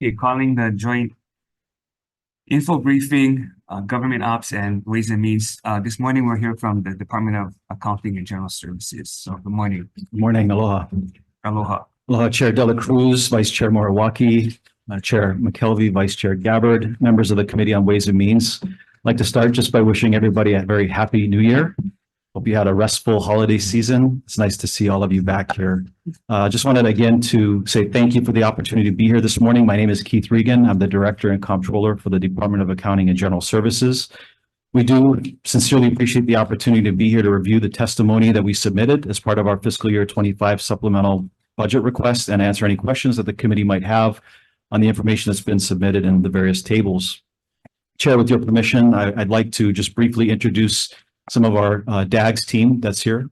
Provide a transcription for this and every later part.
Okay, calling the joint info briefing, government ops and ways and means. This morning we're here from the Department of Accounting and General Services. So good morning. Good morning, aloha. Aloha. Aloha, Chair Dela Cruz, Vice Chair Morawaki, Chair McKelvey, Vice Chair Gabbard, members of the Committee on Ways and Means. I'd like to start just by wishing everybody a very happy new year. Hope you had a restful holiday season. It's nice to see all of you back here. Just wanted again to say thank you for the opportunity to be here this morning. My name is Keith Regan. I'm the Director and Comptroller for the Department of Accounting and General Services. We do sincerely appreciate the opportunity to be here to review the testimony that we submitted as part of our fiscal year 25 supplemental budget request and answer any questions that the committee might have on the information that's been submitted in the various tables. Chair, with your permission, I'd like to just briefly introduce some of our DAGS team that's here. Would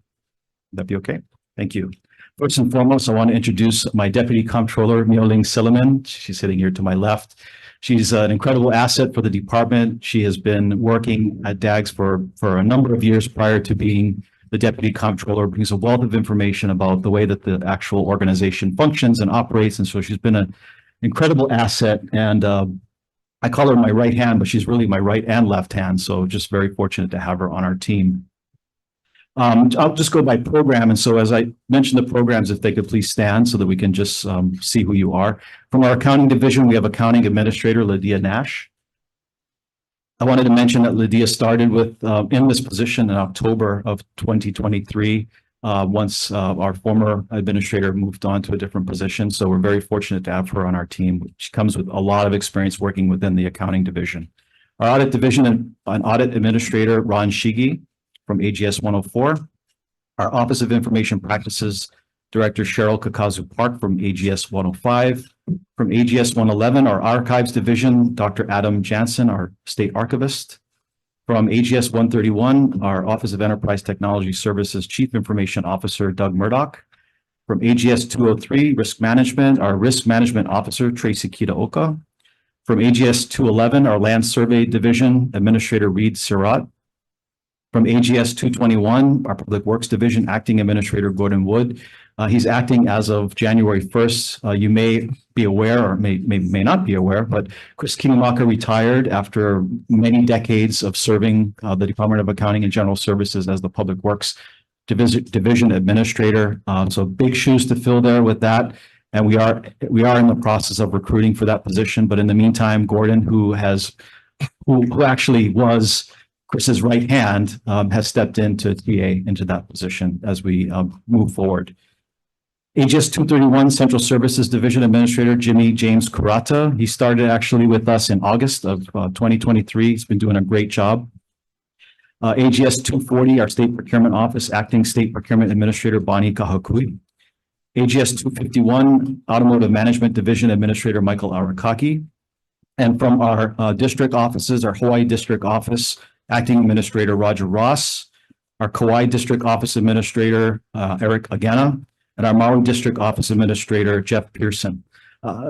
that be okay? Thank you. First and foremost, I want to introduce my Deputy Comptroller, Mioling Silliman. She's sitting here to my left. She's an incredible asset for the department. She has been working at DAGS for a number of years prior to being the Deputy Comptroller, brings a wealth of information about the way that the actual organization functions and operates. And so she's been an incredible asset. And I call her my right hand, but she's really my right and left hand. So just very fortunate to have her on our team. I'll just go by program. And so as I mentioned the programs, if they could please stand so that we can just see who you are. From our accounting division, we have Accounting Administrator Lydia Nash. I wanted to mention that Lydia started with in this position in October of 2023. Once our former administrator moved on to a different position. So we're very fortunate to have her on our team. She comes with a lot of experience working within the accounting division. Our audit division and audit administrator, Ron Shigi from AGS 104. Our Office of Information Practices Director, Cheryl Kakazu Park from AGS 105. From AGS 111, our archives division, Dr. Adam Jansen, our state archivist. From AGS 131, our Office of Enterprise Technology Services Chief Information Officer, Doug Murdoch. From AGS 203, Risk Management, our Risk Management Officer, Tracy Kitaoka. From AGS 211, our Land Survey Division, Administrator Reed Sirat. From AGS 221, our Public Works Division, Acting Administrator Gordon Wood. He's acting as of January 1st. You may be aware or may not be aware, but Chris Kinimaka retired after many decades of serving the Department of Accounting and General Services as the Public Works Division Administrator. So big shoes to fill there with that. And we are in the process of recruiting for that position. But in the meantime, Gordon, who actually was Chris's right hand, has stepped into that position as we move forward. AGS 231 Central Services Division Administrator Jimmy James Kurata. He started actually with us in August of 2023. He's been doing a great job. AGS 240, our State Procurement Office, Acting State Procurement Administrator Bonnie Kahakui. AGS 251 Automotive Management Division Administrator Michael Arakaki. And from our district offices, our Hawaii District Office, Acting Administrator Roger Ross. Our Kauai District Office Administrator Eric Agana. And our Maui District Office Administrator, Jeff Pearson.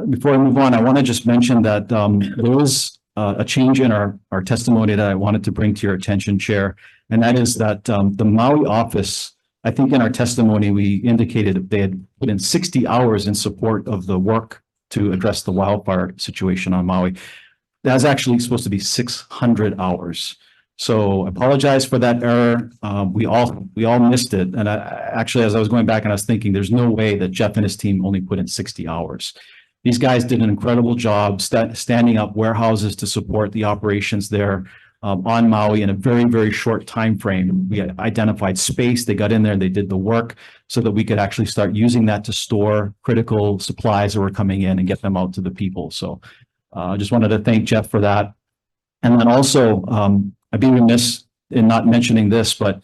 Before I move on, I want to just mention that there was a change in our testimony that I wanted to bring to your attention, Chair, and that is that the Maui office, I think in our testimony, we indicated they had put in 60 hours in support of the work to address the wildfire situation on Maui. That's actually supposed to be 600 hours. So I apologize for that error. We all missed it. And actually, as I was going back and I was thinking, there's no way that Jeff and his team only put in 60 hours. These guys did an incredible job standing up warehouses to support the operations there on Maui in a very, very short time frame. We identified space. They got in there and they did the work so that we could actually start using that to store critical supplies that were coming in and get them out to the people. So I just wanted to thank Jeff for that. And then also, I'd be remiss in not mentioning this, but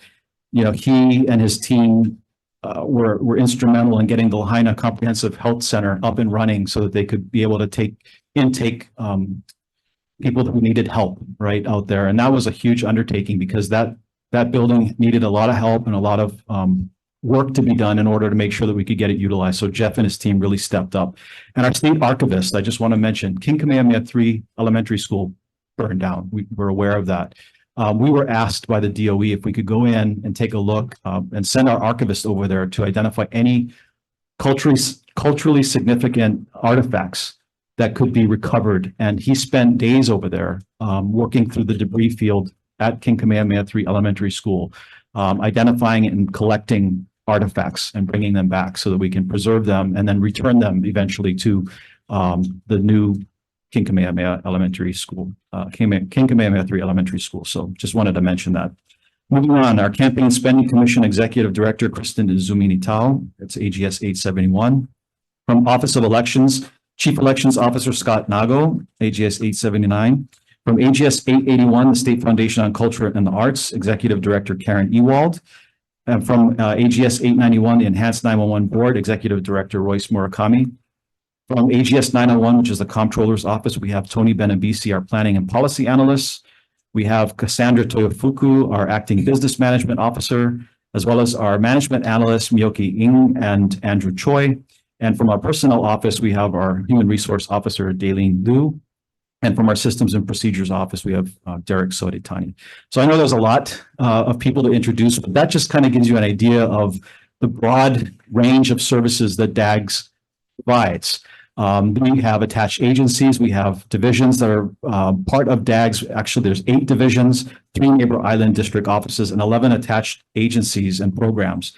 he and his team were instrumental in getting the Lahaina Comprehensive Health Center up and running so that they could be able to take people who needed help right out there. And that was a huge undertaking because that building needed a lot of help and a lot of work to be done in order to make sure that we could get it utilized. So Jeff and his team really stepped up. And our state archivist, I just want to mention, King Kamehameha III Elementary School burned down. We were aware of that. We were asked by the DOE if we could go in and take a look and send our archivist over there to identify any culturally significant artifacts that could be recovered. And he spent days over there working through the debris field at King Kamehameha III Elementary School, identifying and collecting artifacts and bringing them back so that we can preserve them and then return them eventually to the new King Kamehameha Elementary School, King Kamehameha III Elementary School. So just wanted to mention that. Moving on, our Campaign Spending Commission Executive Director, Kristen Izumini Tao, that's AGS 871. From Office of Elections, Chief Elections Officer Scott Nago, AGS 879. From AGS 881, the State Foundation on Culture and the Arts, Executive Director Karen Ewald. And from AGS 891, the Enhanced 911 Board, Executive Director Royce Murakami. From AGS 901, which is the Comptroller's Office, we have Tony Benabisi, our Planning and Policy Analyst. We have Cassandra Toyofuku, our Acting Business Management Officer, as well as our Management Analyst, Miyoki Ng and Andrew Choi. And from our Personnel Office, we have our Human Resource Officer, Daylene Liu. And from our Systems and Procedures Office, we have Derek Sodetani. So I know there's a lot of people to introduce, but that just kind of gives you an idea of the broad range of services that DAGS provides. We have attached agencies, we have divisions that are part of DAGS. Actually, there's 8 divisions, 3 neighbor island district offices, and 11 attached agencies and programs.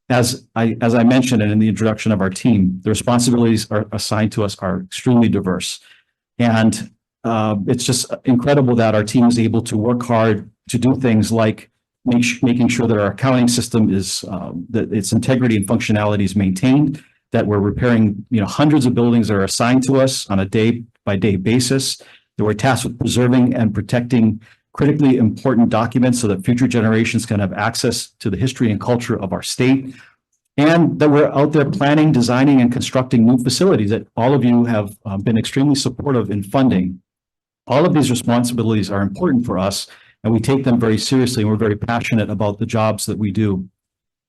As I mentioned in the introduction of our team, the responsibilities are assigned to us are extremely diverse. And it's just incredible that our team is able to work hard to do things like making sure that our accounting system is, that its integrity and functionality is maintained, that we're repairing, hundreds of buildings that are assigned to us on a day-by-day basis, that we're tasked with preserving and protecting critically important documents so that future generations can have access to the history and culture of our state, and that we're out there planning, designing, and constructing new facilities that all of you have been extremely supportive in funding. All of these responsibilities are important for us, and we take them very seriously, and we're very passionate about the jobs that we do.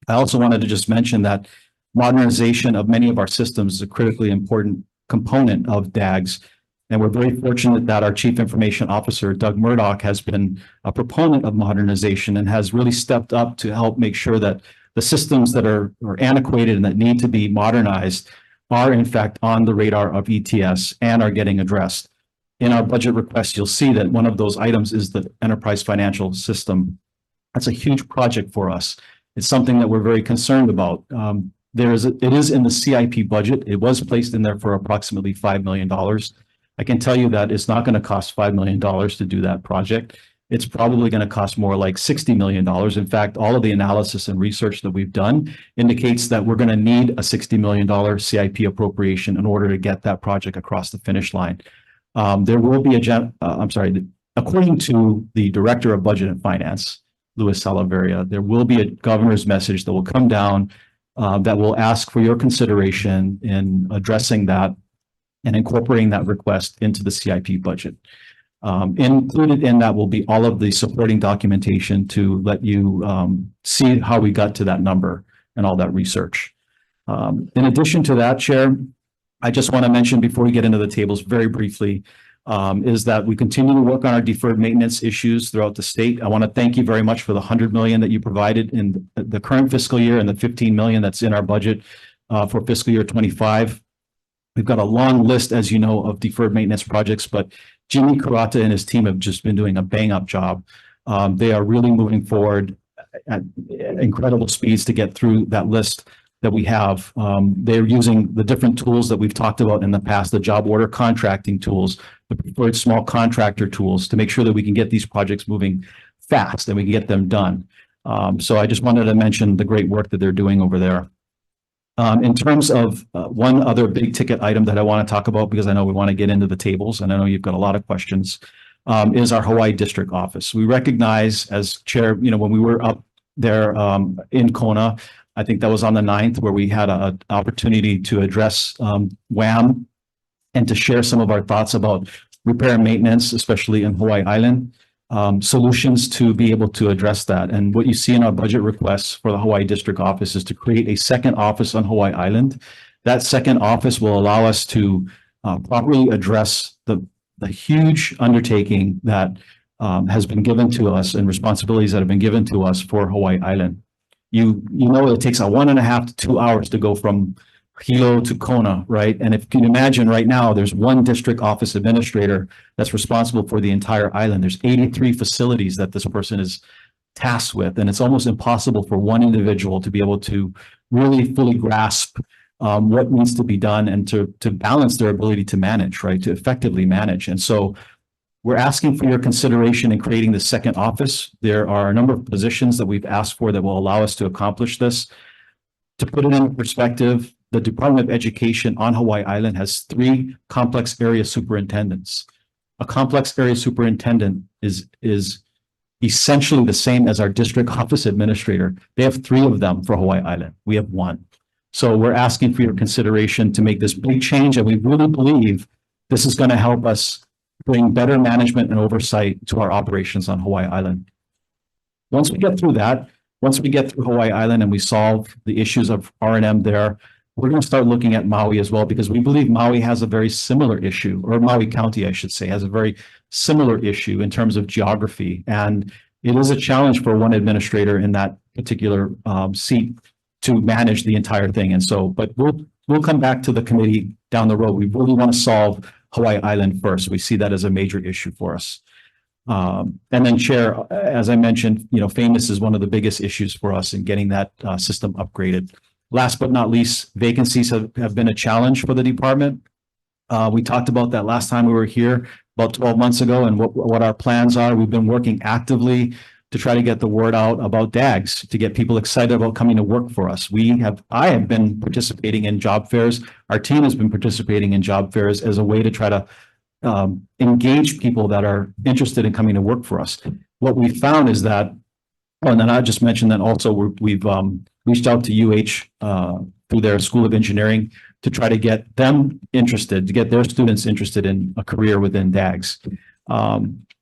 I also wanted to just mention that modernization of many of our systems is a critically important component of DAGS. And we're very fortunate that our Chief Information Officer, Doug Murdoch, has been a proponent of modernization and has really stepped up to help make sure that the systems that are antiquated and that need to be modernized are in fact on the radar of ETS and are getting addressed. In our budget request, you'll see that one of those items is the enterprise financial system. That's a huge project for us. It's something that we're very concerned about. It is in the CIP budget. It was placed in there for approximately $5 million. I can tell you that it's not going to cost $5 million to do that project. It's probably going to cost more like $60 million. In fact, all of the analysis and research that we've done indicates that we're going to need a $60 million CIP appropriation in order to get that project across the finish line. There will be according to the Director of Budget and Finance, Louis Salaveria, there will be a governor's message that will come down that will ask for your consideration in addressing that and incorporating that request into the CIP budget. Included in that will be all of the supporting documentation to let you see how we got to that number and all that research. In addition to that, Chair, I just want to mention before we get into the tables very briefly, is that we continue to work on our deferred maintenance issues throughout the state. I want to thank you very much for the $100 million that you provided in the current fiscal year and the $15 million that's in our budget for fiscal year 25. We've got a long list, as you know, of deferred maintenance projects, but Jimmy Kurata and his team have just been doing a bang-up job. They are really moving forward at incredible speeds to get through that list that we have. They're using the different tools that we've talked about in the past, the job order contracting tools, the preferred small contractor tools, to make sure that we can get these projects moving fast and we can get them done. So I just wanted to mention the great work that they're doing over there. In terms of one other big ticket item that I want to talk about, because I know we want to get into the tables and I know you've got a lot of questions, is our Hawaii district office. We recognize as chair, when we were up there in Kona, I think that was on the 9th, where we had an opportunity to address WAM and to share some of our thoughts about repair and maintenance, especially in Hawaii Island, solutions to be able to address that. And what you see in our budget requests for the Hawaii district office is to create a second office on Hawaii Island. That second office will allow us to properly address the huge undertaking that has been given to us and responsibilities that have been given to us for Hawaii Island. You know, it takes 1.5 to 2 hours to go from Hilo to Kona, right? And if you can imagine right now, there's one district office administrator that's responsible for the entire island. There's 83 facilities that this person is tasked with, and it's almost impossible for one individual to be able to really fully grasp what needs to be done and to balance their ability to manage, right? To effectively manage. And so we're asking for your consideration in creating the second office. There are a number of positions that we've asked for that will allow us to accomplish this. To put it in perspective, the Department of Education on Hawaii Island has 3 complex area superintendents. A complex area superintendent is essentially the same as our district office administrator. They have 3 of them for Hawaii Island. We have 1. So we're asking for your consideration to make this big change, and we really believe this is going to help us bring better management and oversight to our operations on Hawaii Island. Once we get through that, once we get through Hawaii Island and we solve the issues of R&M there, we're going to start looking at Maui as well, because we believe Maui has a very similar issue, or Maui County, I should say, has a very similar issue in terms of geography. And it is a challenge for one administrator in that particular seat to manage the entire thing. And so, but we'll come back to the committee down the road. We really want to solve Hawaii Island first. We see that as a major issue for us. And then, Chair, as I mentioned, FAMUS is one of the biggest issues for us in getting that system upgraded. Last but not least, vacancies have been a challenge for the department. We talked about that last time we were here about 12 months ago, and what our plans are. We've been working actively to try to get the word out about DAGs, to get people excited about coming to work for us. I have been participating in job fairs. Our team has been participating in job fairs as a way to try to engage people that are interested in coming to work for us. What we found is that, and then I just mentioned that also we've reached out to through their School of Engineering to try to get them interested, to get their students interested in a career within DAGs.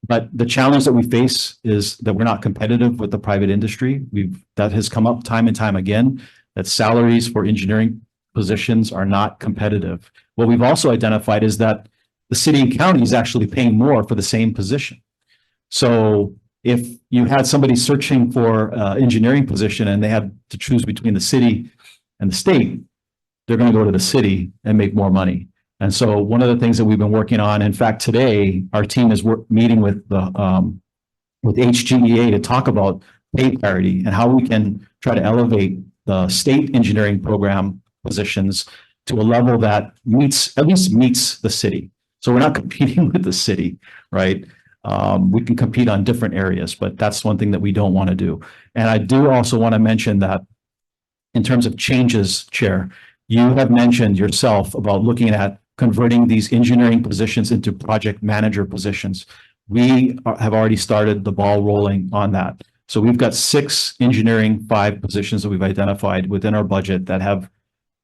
But the challenge that we face is that we're not competitive with the private industry. That has come up time and time again, that salaries for engineering positions are not competitive. What we've also identified is that the city and county is actually paying more for the same position. So if you had somebody searching for an engineering position and they had to choose between the city and the state, they're going to go to the city and make more money. And so one of the things that we've been working on, in fact, today, our team is meeting with HGEA to talk about pay parity and how we can try to elevate the state engineering program positions to a level that at least meets the city. So we're not competing with the city, right? We can compete on different areas, but that's one thing that we don't want to do. And I do also want to mention that in terms of changes, Chair, you have mentioned yourself about looking at converting these engineering positions into project manager positions. We have already started the ball rolling on that. So we've got 6 engineering 5 positions that we've identified within our budget that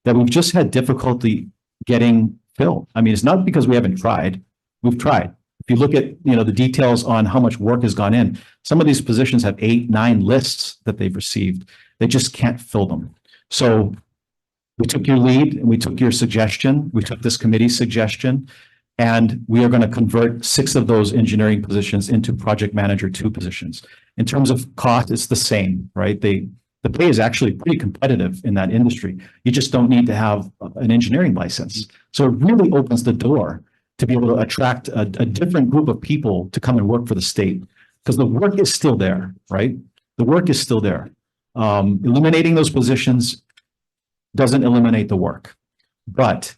we've just had difficulty getting filled. I mean, it's not because we haven't tried. We've tried. If you look at the details on how much work has gone in, some of these positions have 8, 9 lists that they've received. They just can't fill them. So we took your lead and we took your suggestion. We took this committee's suggestion, and we are going to convert 6 of those engineering positions into project manager 2 positions. In terms of cost, it's the same, right? The pay is actually pretty competitive in that industry. You just don't need to have an engineering license. So it really opens the door to be able to attract a different group of people to come and work for the state, because the work is still there, right? The work is still there. Eliminating those positions doesn't eliminate the work, but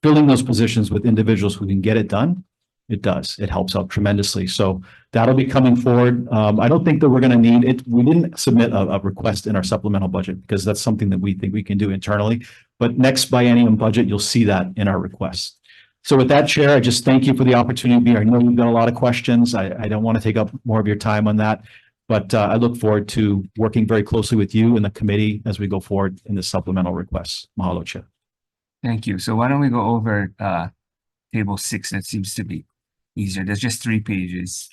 filling those positions with individuals who can get it done, it does. It helps out tremendously. So that'll be coming forward. I don't think that we're going to need it. We didn't submit a request in our supplemental budget because that's something that we think we can do internally. But next biennium budget, you'll see that in our request. So with that, Chair, I just thank you for the opportunity. I know you've got a lot of questions. I don't want to take up more of your time on that, but I look forward to working very closely with you and the committee as we go forward in the supplemental requests. Mahalo, Chair. Thank you. So why don't we go over table 6? That seems to be easier. There's just 3 pages.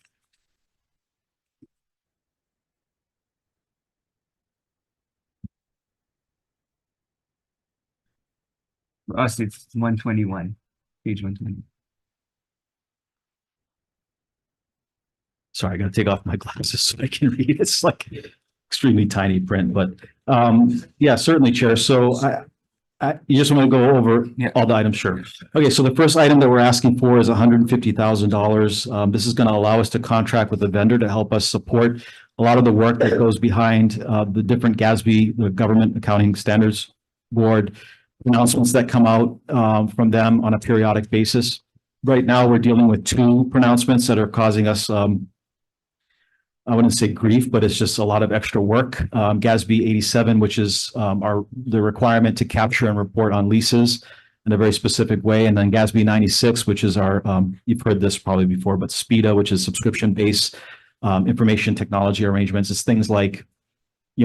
For us, it's 121, page 120. Sorry, I got to take off my glasses so I can read. It's like extremely tiny print, but yeah, certainly, Chair. So You just want to go over Yeah. all the items? Sure. Okay, so the first item that we're asking for is $150,000. This is going to allow us to contract with a vendor to help us support a lot of the work that goes behind the different GASB, the Government Accounting Standards Board announcements that come out from them on a periodic basis. Right now, we're dealing with two pronouncements that are causing us I wouldn't say grief, but it's just a lot of extra work. GASB 87, which is the requirement to capture and report on leases in a very specific way. And then GASB 96, which is our, you've heard this probably before, but SPIDA, which is subscription-based information technology arrangements. It's things like,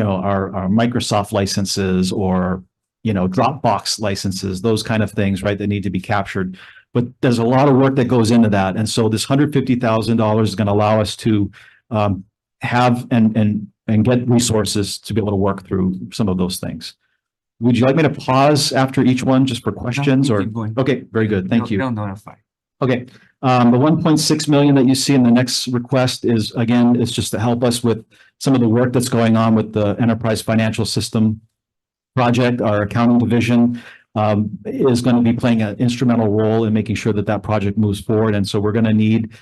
our Microsoft licenses or, Dropbox licenses, those kind of things, right, that need to be captured. But there's a lot of work that goes into that. And so this $150,000 is going to allow us to have and get resources to be able to work through some of those things. Would you like me to pause after each one just for questions or? Keep going. Okay, very good. Thank you. They'll notify. Okay, the 1.6 million that you see in the next request is, again, it's just to help us with some of the work that's going on with the enterprise financial system project. Our accounting division is going to be playing an instrumental role in making sure that that project moves forward. And so we're going to need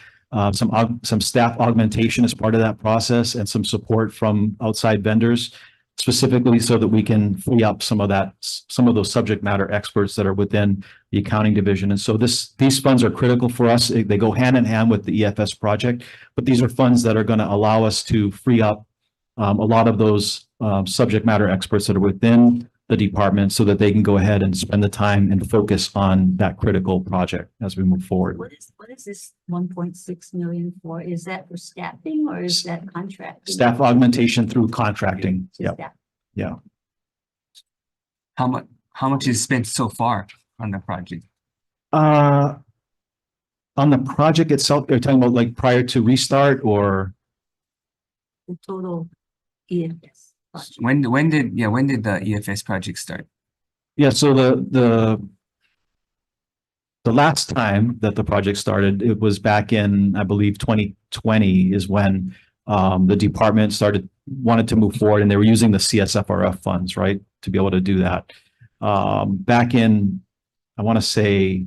some staff augmentation as part of that process and some support from outside vendors, specifically so that we can free up some of those subject matter experts that are within the accounting division. And so these funds are critical for us. They go hand in hand with the EFS project, but these are funds that are going to allow us to free up a lot of those subject matter experts that are within the department so that they can go ahead and spend the time and focus on that critical project as we move forward. What is this 1.6 million for? Is that for staffing or is that contracting? Staff augmentation through contracting. To Yeah. staff. Yeah. How much is spent so far on the project? On the project itself, you're talking about like prior to restart or? The total EFS. project. When did the EFS project start? Yeah, so the last time that the project started, it was back in, I believe, 2020 is when the department wanted to move forward and they were using the CSFRF funds, right, to be able to do that. Back in, I want to say,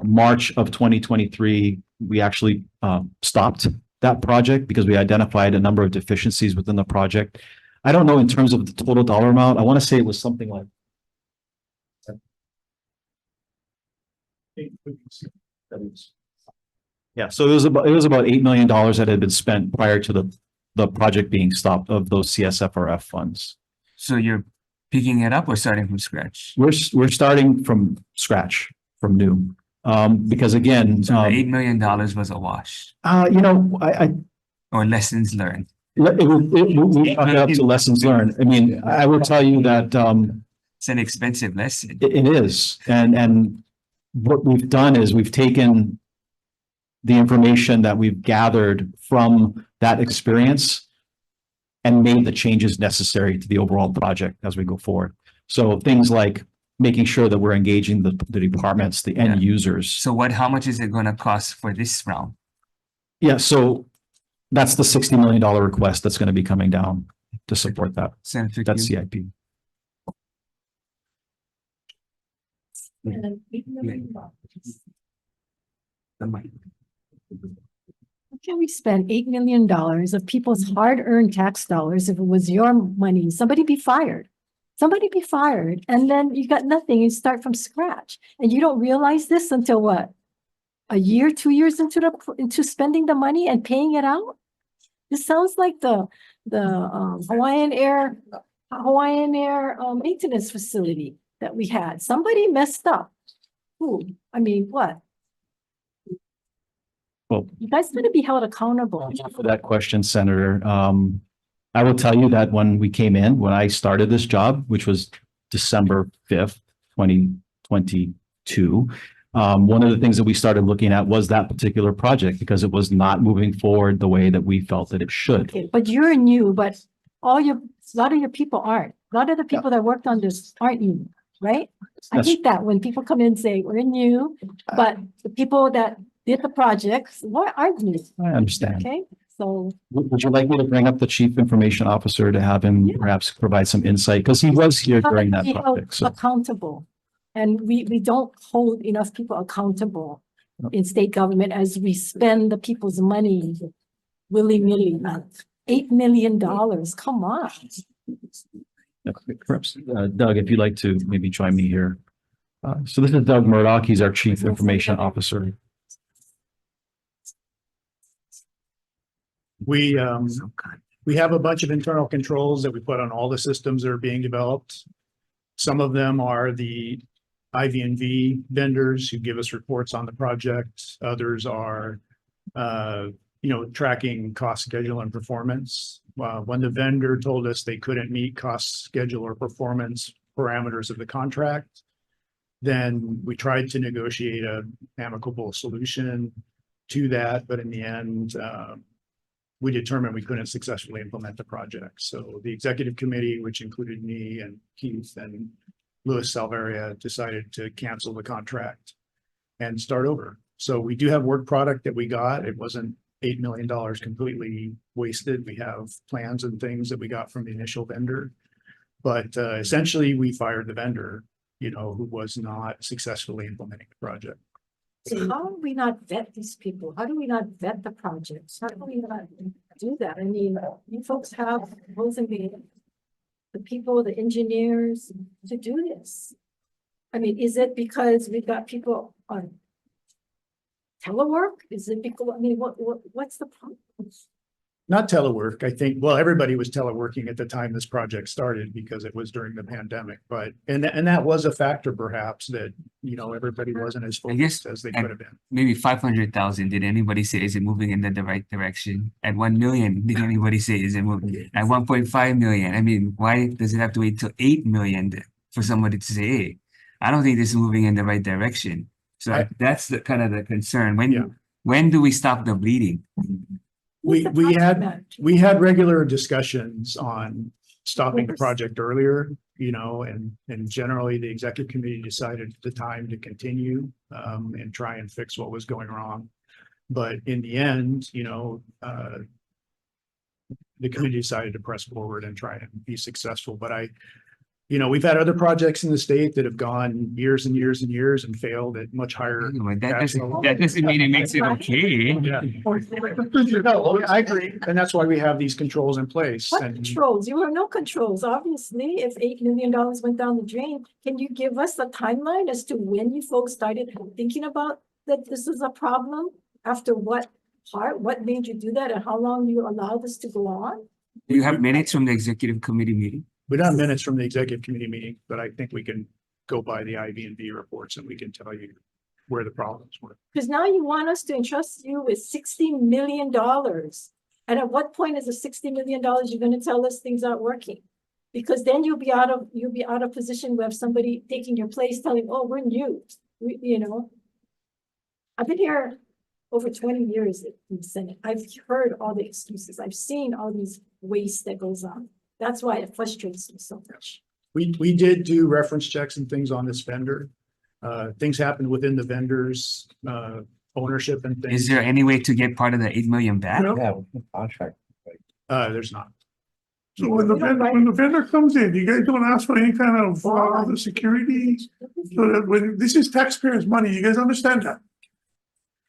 March of 2023, we actually stopped that project because we identified a number of deficiencies within the project. I don't know in terms of the total dollar amount. I want to say it was something like. Yeah, so it was about $8 million that had been spent prior to the project being stopped of those CSFRF funds. So you're picking it up or starting from scratch? We're starting from scratch, from new, because again, So the $8 million was a wash or lessons learned. We chalk it up to lessons learned. I mean, I will tell you that It's an expensive lesson. it is, and what we've done is we've taken the information that we've gathered from that experience and made the changes necessary to the overall project as we go forward. So things like making sure that we're engaging the departments, the end users. So how much is it going to cost for this round? Yeah, so that's the $60 million request that's going to be coming down to support that. Senator That's Q? CIP. The mic. How can we spend $8 million of people's hard-earned tax dollars if it was your money? Somebody be fired. Somebody be fired. And then you got nothing. You start from scratch. And you don't realize this until what? A year, 2 years into spending the money and paying it out? This sounds like the Hawaiian Air maintenance facility that we had. Somebody messed up. Who? I mean, what? Well, You guys going to be held accountable. thank you for that question, Senator. I will tell you that when I started this job, which was December 5th, 2022, one of the things that we started looking at was that particular project because it was not moving forward the way that we felt that it should. Okay, but you're new, but a lot of your people aren't. A lot of the people that worked on this aren't new, right? I That's- hate that when people come in and say, we're new, but the people that did the projects, what aren't new, I understand. okay? So, Would you like me to bring up the chief information officer to have him Yeah. perhaps provide some insight? Because he was here during that be held project, so. accountable. And we don't hold enough people accountable in state government as we spend the people's money willy-nilly. $8 million, come on. Perhaps, Doug, if you'd like to maybe join me here. So this is Doug Murdoch. He's our chief information officer. We have a bunch of internal controls that we put on all the systems that are being developed. Some of them are the IV&V vendors who give us reports on the project. Others are, tracking cost, schedule, and performance. When the vendor told us they couldn't meet cost, schedule, or performance parameters of the contract, then we tried to negotiate an amicable solution to that, but in the end, we determined we couldn't successfully implement the project. So the executive committee, which included me and Keith and Louis Salveria, decided to cancel the contract and start over. So we do have work product that we got. It wasn't $8 million completely wasted. We have plans and things that we got from the initial vendor. But essentially, we fired the vendor, who was not successfully implementing the project. So how do we not vet these people? How do we not vet the projects? How do we not do that? I mean, you folks have supposedly the people, the engineers to do this. I mean, is it because we've got people on telework? Is it because, I mean, what's the problem? Not telework, I think. Well, everybody was teleworking at the time this project started because it was during the pandemic. But and that was a factor, perhaps, that everybody wasn't as guess focused as they could have been. Maybe 500,000. Did anybody say, is it moving in the right direction? At 1 million, did anybody say, is it moving? At 1.5 million, I mean, why does it have to wait till 8 million for somebody to say, hey, I don't think this is moving in the right direction. So that's the kind of the concern. When do we stop the bleeding? We had regular discussions on stopping the project earlier, and generally the executive committee decided at the time to continue and try and fix what was going wrong. But in the end, the committee decided to press forward and try and be successful. But we've had other projects in the state that have gone years and years and years and failed at much higher. That doesn't mean it makes it okay. Yeah. No, I agree. And that's why we have these controls in place. What And controls? You have no controls. Obviously, if $8 million went down the drain, can you give us a timeline as to when you folks started thinking about that this is a problem? After what part? What made you do that, and how long you allow this to go on? Do you have minutes from the executive committee meeting? we don't have minutes from the executive committee meeting, but I think we can go by the IV&V reports and we can tell you where the problems were. Because now you want us to entrust you with $60 million. And at what point is the $60 million you're going to tell us things aren't working? Because then you'll be out of position where somebody taking your place telling, oh, we're new. I've been here over 20 years in the Senate. I've heard all the excuses. I've seen all these waste that goes on. That's why it frustrates me so much. We did do reference checks and things on this vendor. Things happened within the vendor's ownership and things. Is there any way to get part of the 8 million back? Yeah, contract. There's not. So when the vendor comes in, you guys don't ask for any kind of the security, so that when this is taxpayers' money, you guys understand that.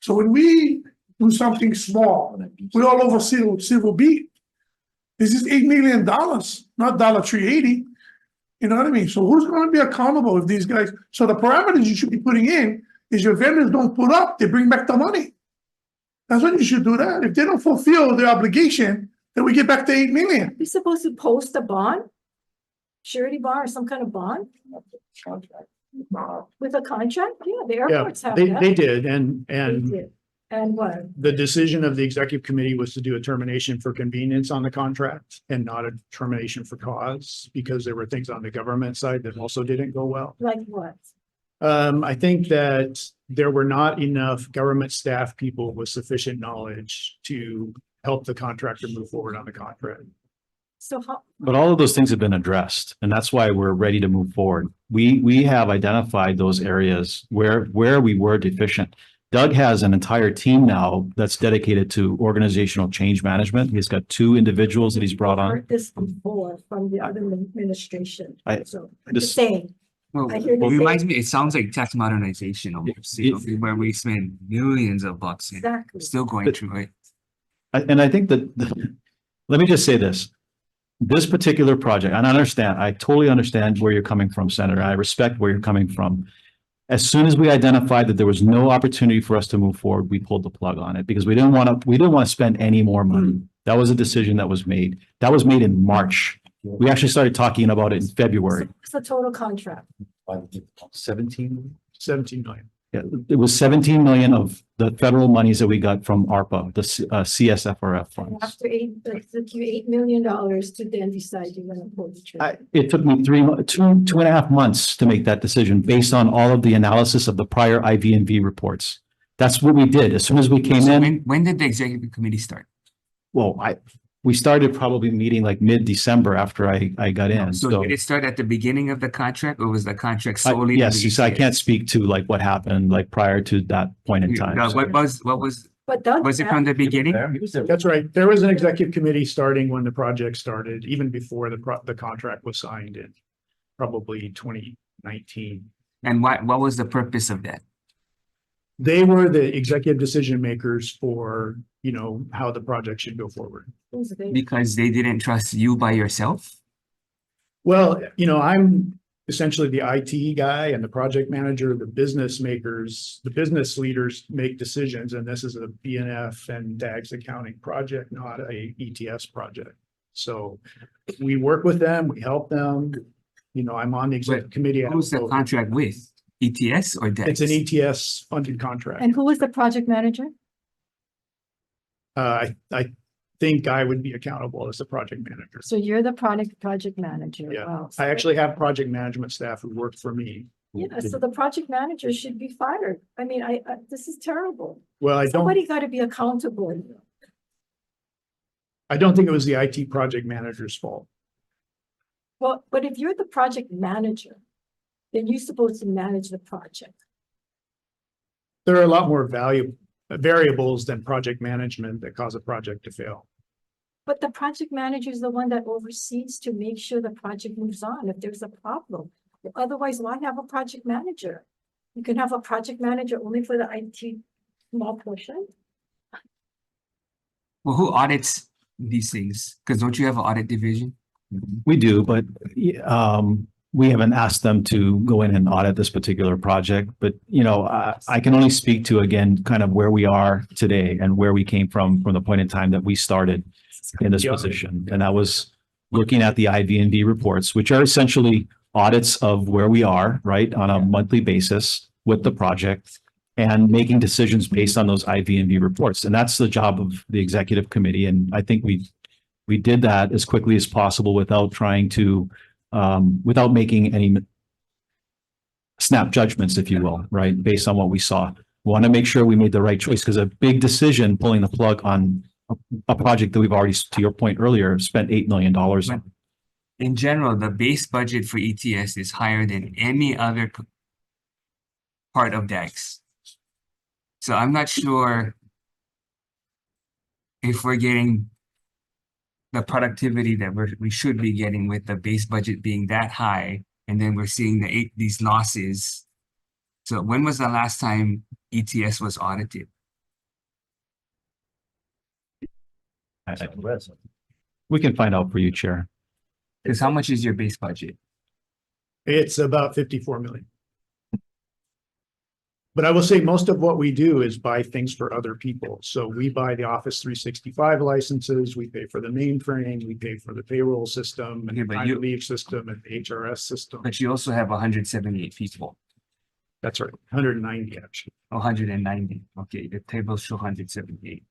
So when we do something small, we all oversee civil beat. This is $8 million, not $380. You know what I mean? So who's going to be accountable if these guys? So the parameters you should be putting in is your vendors don't put up, they bring back the money. That's when you should do that. If they don't fulfill their obligation, then we get back to 8 million. You're supposed to post a bond, surety bond or some kind of bond with a contract. Yeah, the airports have that. They did, and They did. And what? the decision of the executive committee was to do a termination for convenience on the contract and not a termination for cause, because there were things on the government side that also didn't go well. Like what? I think that there were not enough government staff people with sufficient knowledge to help the contractor move forward on the contract. So how? But all of those things have been addressed, and that's why we're ready to move forward. We have identified those areas where we were deficient. Doug has an entire team now that's dedicated to organizational change management. He's got 2 individuals that he's brought on. Heard this before from the other administration. I- So I'm this- just saying, Well, I hear it you say- reminds me, it sounds like tax modernization almost, you know, where we spend millions of bucks and exactly. still going But- through it. And I think that, let me just say this. This particular project, and I totally understand where you're coming from, Senator. I respect where you're coming from. As soon as we identified that there was no opportunity for us to move forward, we pulled the plug on it because we didn't want to spend any more money. That was a decision that was made. That was made in March. We actually started talking about it in February. What's the total contract? 17? 17 million. Yeah, it was 17 million of the federal monies that we got from ARPA, the CSFRF And funds. after it took you $8 million to then decide you're gonna pull the trigger. It took me 2.5 months to make that decision based on all of the analysis of the prior IV&V reports. That's what we did. As soon as we came So in, when did the executive committee start? well, we started probably meeting like mid-December after I got in. So So did it start at the beginning of the contract or was the contract solely? yes, under so I can't ETS? speak to like what happened like prior to that point in time. No, So- what was But Doug, it from the beginning? That's right. There was an executive committee starting when the project started, even before the contract was signed in probably 2019. And what was the purpose of that? They were the executive decision makers for, how the project should go forward. who's they? Because they didn't trust you by yourself? Well, I'm essentially the IT guy and the project manager, the business makers, the business leaders make decisions, and this is a BNF and DAGS accounting project, not a ETS project. So we work with them, we help them. I'm on the executive committee. Who's the contract with? ETS or It's DEX? an ETS funded contract. And who was the project manager? I think I would be accountable as the project manager. So you're the project manager. Yeah. Wow. I actually have project management staff who work for me. Yeah, so the project manager should be fired. I mean, this is terrible. Well, I don't Somebody got to be accountable. think it was the IT project manager's fault. Well, but if you're the project manager, then you're supposed to manage the project. There are a lot more variables than project management that cause a project to fail. But the project manager is the one that oversees to make sure the project moves on if there's a problem. Otherwise, why have a project manager? You can have a project manager only for the IT small portion. Well, who audits these things? Because don't you have an audit division? We do, but we haven't asked them to go in and audit this particular project. But, I can only speak to, again, kind of where we are today and where we came from the point in time that we started in this Yeah. position. And that was looking at the IV&V reports, which are essentially audits of where we are, right, on a monthly basis with the project and making decisions based on those IV&V reports. And that's the job of the executive committee. And I think we did that as quickly as possible without trying to, without making any snap judgments, if you will, right? Based on what we saw. We want to make sure we made the right choice because a big decision pulling the plug on a project that we've already, to your point earlier, spent $8 million on. In general, the base budget for ETS is higher than any other part of DAX. So I'm not sure if we're getting the productivity that we should be getting with the base budget being that high, and then we're seeing these losses. So when was the last time ETS was audited? We can find out for you, Chair. Because how much is your base budget? It's about 54 million. But I will say most of what we do is buy things for other people. So we buy the Office 365 licenses, we pay for the mainframe, we pay for the payroll system and Okay, the but time you- leave system and the HRS system. But you also have 178 people, That's right, 190 actually. 190. Okay, the tables show 178.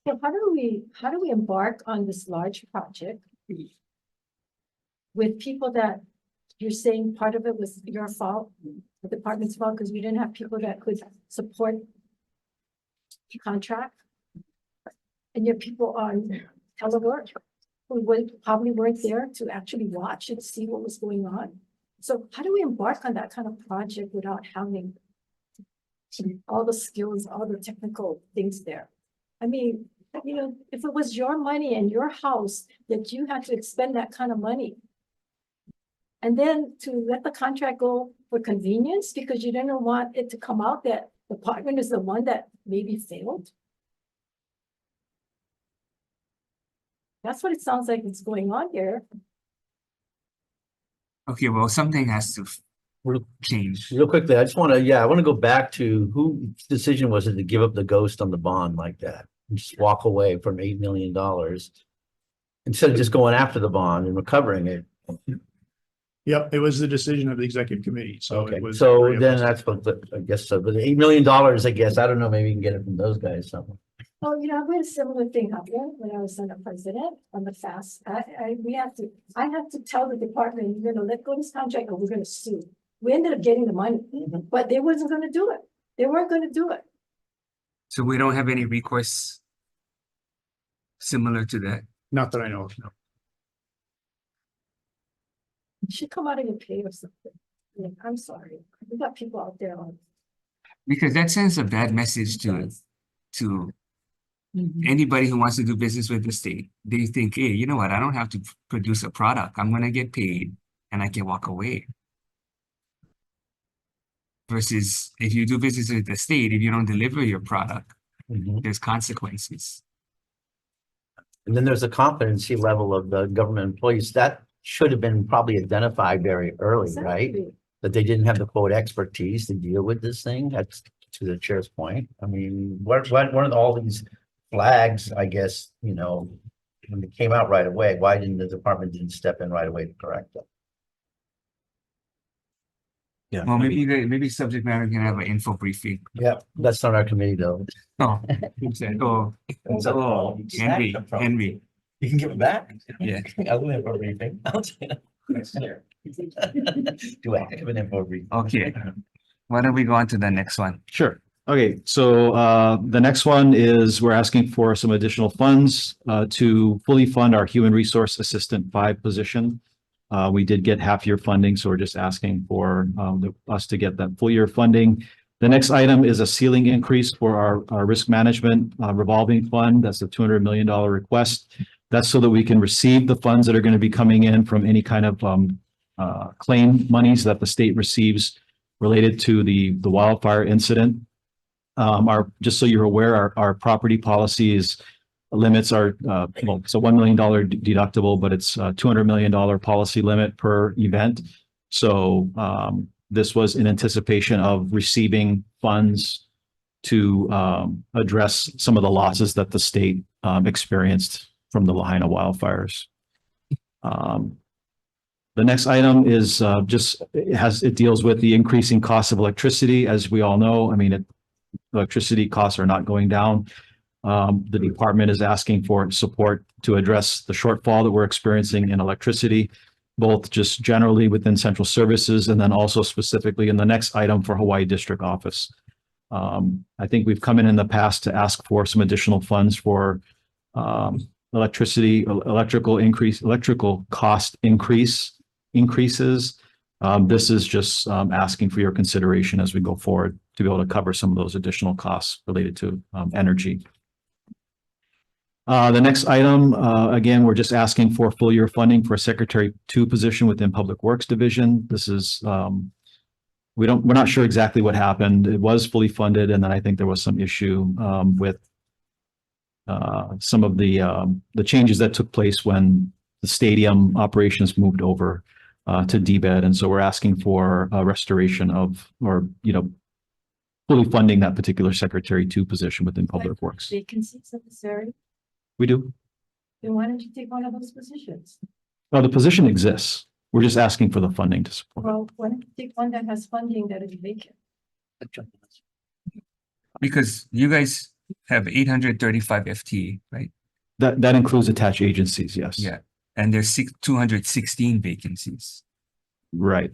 So how do we embark on this large project with people that you're saying part of it was your fault, the department's fault, because we didn't have people that could support the contract? And your people on telework who probably weren't there to actually watch and see what was going on. So how do we embark on that kind of project without having all the skills, all the technical things there. I mean, you know, if it was your money and your house that you had to expend that kind of money. And then to let the contract go for convenience because you didn't want it to come out that the department is the one that maybe failed. That's what it sounds like is going on here. Okay, well, something has to Real- change. Real quickly, I want to go back to whose decision was it to give up the ghost on the bond like that? And just walk away from $8 million instead of just going after the bond and recovering it. Yep, it was the decision of the executive committee, so Okay, it was. so three of then us. that's what, I guess, so, but $8 million, I guess, I don't know, maybe you can get it from those guys somewhere. Oh, you know, we had a similar thing happen when I was Senate president on the fast. I have to tell the department, you're gonna let go of this contract or we're gonna sue. We ended up getting the money, but they wasn't gonna do it. They weren't gonna do it. So we don't have any recourse similar to that. Not that I know of, no. It should come out of your pay or something. I mean, I'm sorry. We got people out there on. Because that sends a bad message to anybody who wants to do business with the state. They think, hey, you know what? I don't have to produce a product. I'm gonna get paid and I can walk away. Versus if you do business with the state, if you don't deliver your product, there's consequences. And then there's a competency level of the government employees that should have been probably identified very early, right? Exactly. That they didn't have the quote expertise to deal with this thing. That's to the chair's point. I mean, what are all these flags, I guess, you know, when they came out right away, why didn't the department step in right away to correct them? Yeah. Well, maybe subject matter can have an info briefing. Yeah, that's not our committee though. Oh, who said? Oh, Henry. You can give it back. Yeah. I'll do it for a briefing. Do I have an info briefing? Okay. Why don't we go on to the next one? Sure. Okay, so the next one is we're asking for some additional funds to fully fund our Human Resource Assistant 5 position. We did get half-year funding, so we're just asking for us to get that full year funding. The next item is a ceiling increase for our risk management revolving fund. That's a $200 million request. That's so that we can receive the funds that are going to be coming in from any kind of claim monies that the state receives related to the wildfire incident. Just so you're aware, our property policies limits are, well, it's a $1 million deductible, but it's a $200 million policy limit per event. So this was in anticipation of receiving funds to address some of the losses that the state experienced from the Lahaina wildfires. The next item is it deals with the increasing cost of electricity. As we all know, I mean, electricity costs are not going down. The department is asking for support to address the shortfall that we're experiencing in electricity, both just generally within central services and then also specifically in the next item for Hawaii District Office. I think we've come in the past to ask for some additional funds for electrical cost increases. This is just asking for your consideration as we go forward to be able to cover some of those additional costs related to energy. The next item, again, we're just asking for full year funding for a Secretary 2 position within Public Works Division. This is, we're not sure exactly what happened. It was fully funded, and then I think there was some issue with some of the changes that took place when the stadium operations moved over to DBED. And so we're asking for a restoration of, or, you know, fully funding that particular Secretary 2 position within Public Works. Vacancies necessary. We do. Then why don't you take one of those positions? Well, the position exists. We're just asking for the funding to support it. Well, why don't you take one that has funding that is vacant? Because you guys have 835 FTE, right? That includes attached agencies, yes. Yeah. And there's 216 vacancies. Right.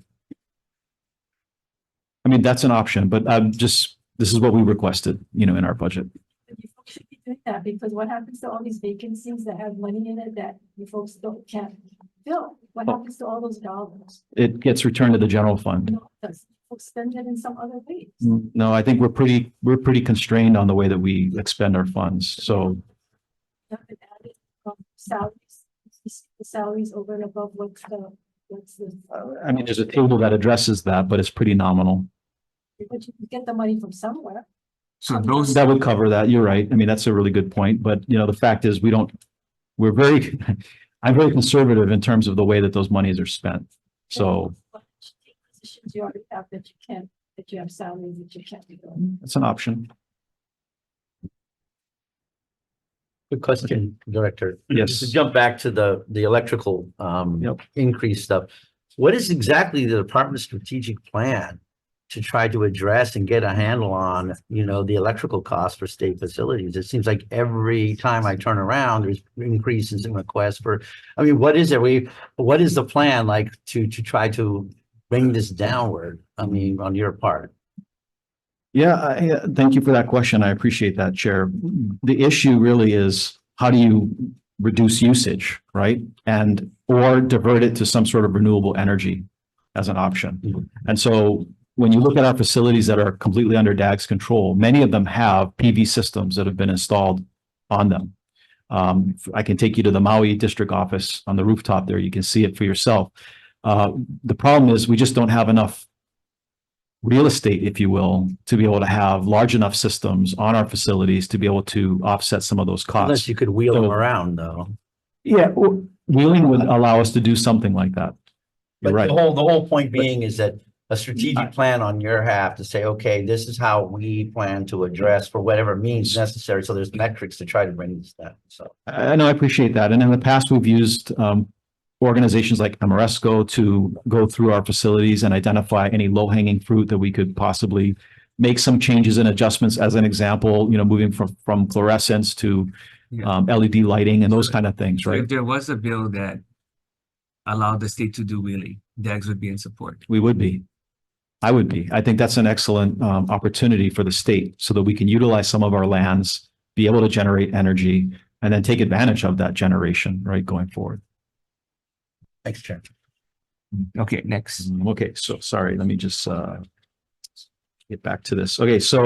I mean, that's an option, but this is what we requested, you know, in our budget. You folks should be doing that because what happens to all these vacancies that have money in it that you folks can't fill? What happens to all those dollars? It gets returned to the general fund. No, it doesn't. we'll spend it in some other ways. No, I think we're pretty constrained on the way that we expend our funds. So Nothing added from salaries, the salaries over and above what's the, I mean, there's a table that addresses that, but it's pretty nominal. but you can get the money from somewhere. So those, That would cover that. You're right. I mean, that's a really good point. But the fact is we're very, I'm very conservative in terms of the way that those monies are spent. So Positions you already have that you have salaries that you can't be doing. it's an option. Good question, Director. Yes. To jump back to the electrical Yep. increase stuff. What is exactly the department's strategic plan to try to address and get a handle on, the electrical costs for state facilities? It seems like every time I turn around, there's increases in requests for, what is it? What is the plan like to try to bring this downward? On your part? Yeah, thank you for that question. I appreciate that, Chair. The issue really is how do you reduce usage, right? Or divert it to some sort of renewable energy as an option. And so when you look at our facilities that are completely under DAG's control, many of them have PV systems that have been installed on them. I can take you to the Maui district office on the rooftop there. You can see it for yourself. The problem is we just don't have enough real estate, if you will, to be able to have large enough systems on our facilities to be able to offset some of those costs. Unless you could wheel them So- around though. Yeah, wheeling would allow us to do something like that. You're But right. the whole point being is that a strategic plan on your half to say, okay, this is how we plan to address for whatever means necessary. So there's metrics to try to bring this down. So I know, I appreciate that. And in the past, we've used organizations like Amoresco to go through our facilities and identify any low-hanging fruit that we could possibly make some changes and adjustments. As an example, moving from fluorescence to LED lighting and those kind of things, so right? if there was a bill that allowed the state to do wheeling, DAGs would be in support. We would be. I would be. I think that's an excellent opportunity for the state so that we can utilize some of our lands, be able to generate energy, and then take advantage of that generation, right, going forward. thanks, Chair. Okay, next. Okay, so sorry, let me just get back to this. Okay, so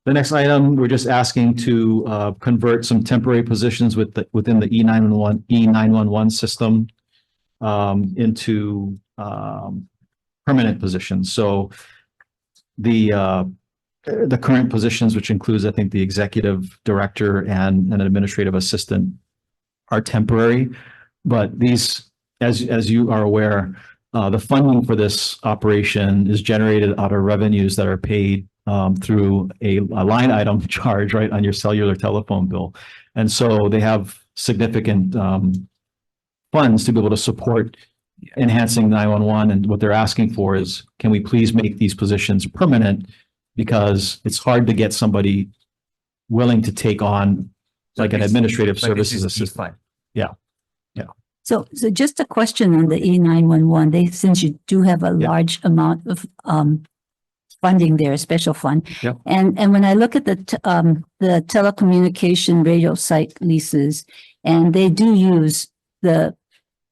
the next item, we're just asking to convert some temporary positions within the E911 system into permanent positions. So the current positions, which includes, I think, the executive director and an administrative assistant, are temporary. But these, as you are aware, the funding for this operation is generated out of revenues that are paid through a line item charge, right, on your cellular telephone bill. And so they have significant funds to be able to support enhancing 911. And what they're asking for is, can we please make these positions permanent? Because it's hard to get somebody willing to take on like an administrative services assistant. Yeah. So just a question on the E911, since you do have a Yeah. large amount of funding there, a special fund. Yeah. And when I look at the telecommunication radio site leases, and they do use the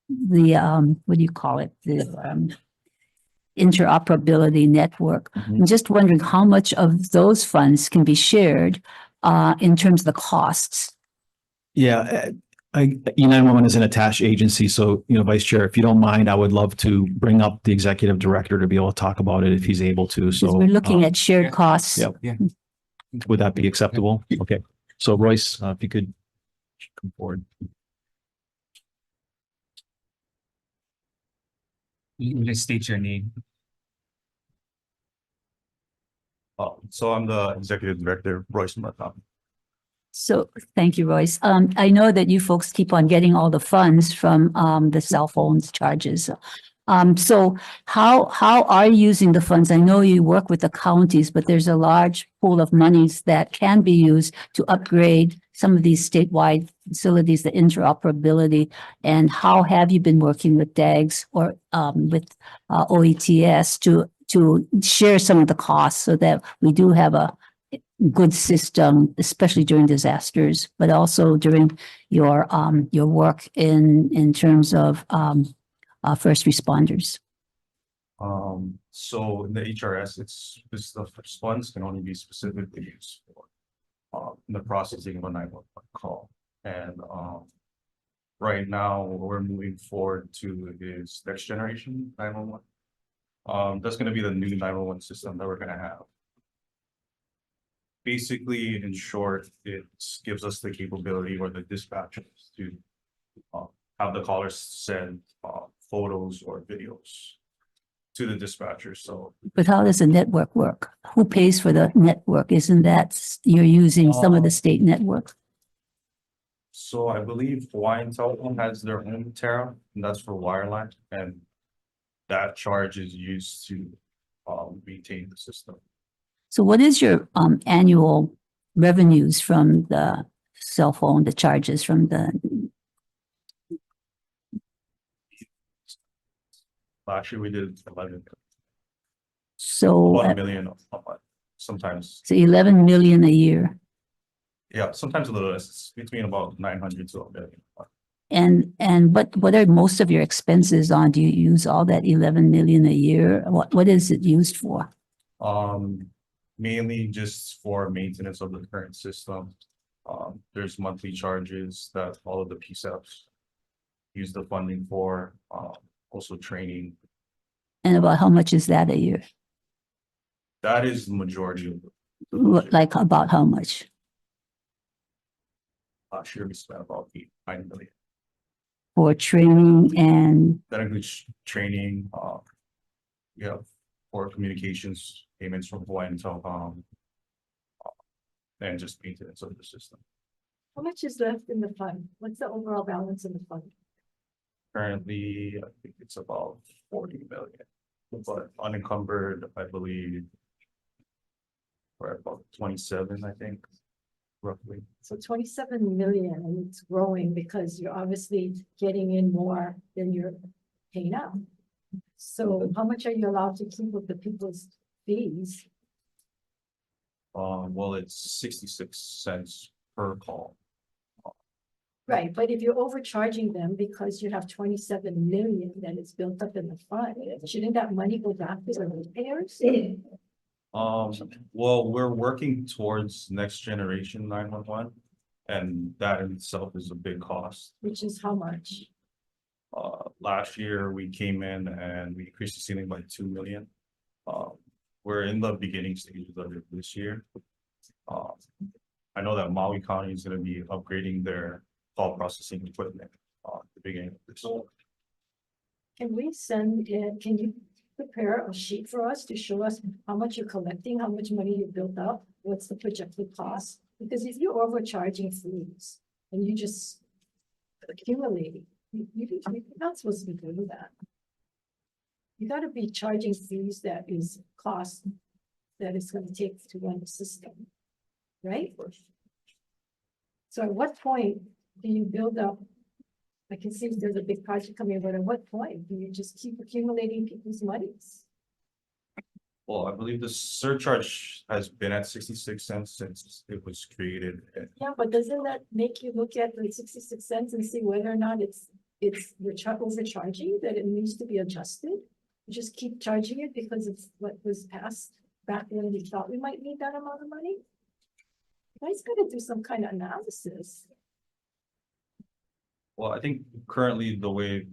what do you call it? The interoperability network. Mhm. I'm just wondering how much of those funds can be shared in terms of the costs. Yeah, E911 is an attached agency. So, Vice Chair, if you don't mind, I would love to bring up the executive director to be able to talk about it if he's able to. Because So we're looking at shared yeah. costs. yeah. Yeah. Would that be acceptable? Okay. So Royce, if you could come forward. You just state your name. So I'm the executive director, Royce Murtaugh. So, thank you, Royce. I know that you folks keep on getting all the funds from the cell phones charges. So how are you using the funds? I know you work with the counties, but there's a large pool of monies that can be used to upgrade some of these statewide facilities, the interoperability. And how have you been working with DAGs or with OETS to share some of the costs so that we do have a good system, especially during disasters, but also during your work in terms of first responders? So in the HRS, the funds can only be specifically used for the processing of a 911 call. And right now, what we're moving forward to is next generation 911. That's gonna be the new 911 system that we're gonna have. Basically, in short, it gives us the capability or the dispatchers to have the callers send photos or videos to the dispatcher. So But how does the network work? Who pays for the network? Isn't that you're using some of the state network? So I believe Hawaiian Telephone has their own tariff, and that's for wireline, and that charge is used to maintain the system. So what is your annual revenues from the cell phone, the charges from the, Last year we did 11 so, million a month, sometimes. so 11 million a year? Yeah, sometimes a little less. It's between about 900 to a million. And what are most of your expenses on? Do you use all that 11 million a year? What is it used for? Mainly just for maintenance of the current system. There's monthly charges that all of the PSAPs use the funding for, also training. And about how much is that a year? That is the majority of the budget. Like about how much? Last year we spent about 9 million. For training and, That includes training, yeah, for communications, payments from Hawaiian Telecom, and just maintenance of the system. How much is left in the fund? What's the overall balance in the fund? Currently, I think it's about 40 million, but unencumbered, I believe, we're at about 27, I think, roughly. So 27 million, and it's growing because you're obviously getting in more than you're paying out. So how much are you allowed to keep with the people's fees? Well, it's 66 cents per call. Right, but if you're overcharging them because you have 27 million that is built up in the fund, shouldn't that money go back to the ratepayers? Well, we're working towards next generation 911, and that in itself is a big cost. Which is how much? Last year we came in and we increased the ceiling by 2 million. We're in the beginning stages of it this year. I know that Maui County is going to be upgrading their call processing equipment at the beginning of this year. Can we send in, can you prepare a sheet for us to show us how much you're collecting, how much money you built up, what's the projected cost? Because if you're overcharging fees and you just accumulating, you're not supposed to be doing that. You gotta be charging fees that is cost that it's gonna take to run the system, right? So at what point do you build up? I can see there's a big project coming, but at what point do you just keep accumulating people's monies? Well, I believe the surcharge has been at 66 cents since it was created. Yeah, but doesn't that make you look at the 66 cents and see whether or not it's overcharging, that it needs to be adjusted? You just keep charging it because it's what was passed back when we thought we might need that amount of money? You guys gotta do some kind of analysis. Well, I think currently the way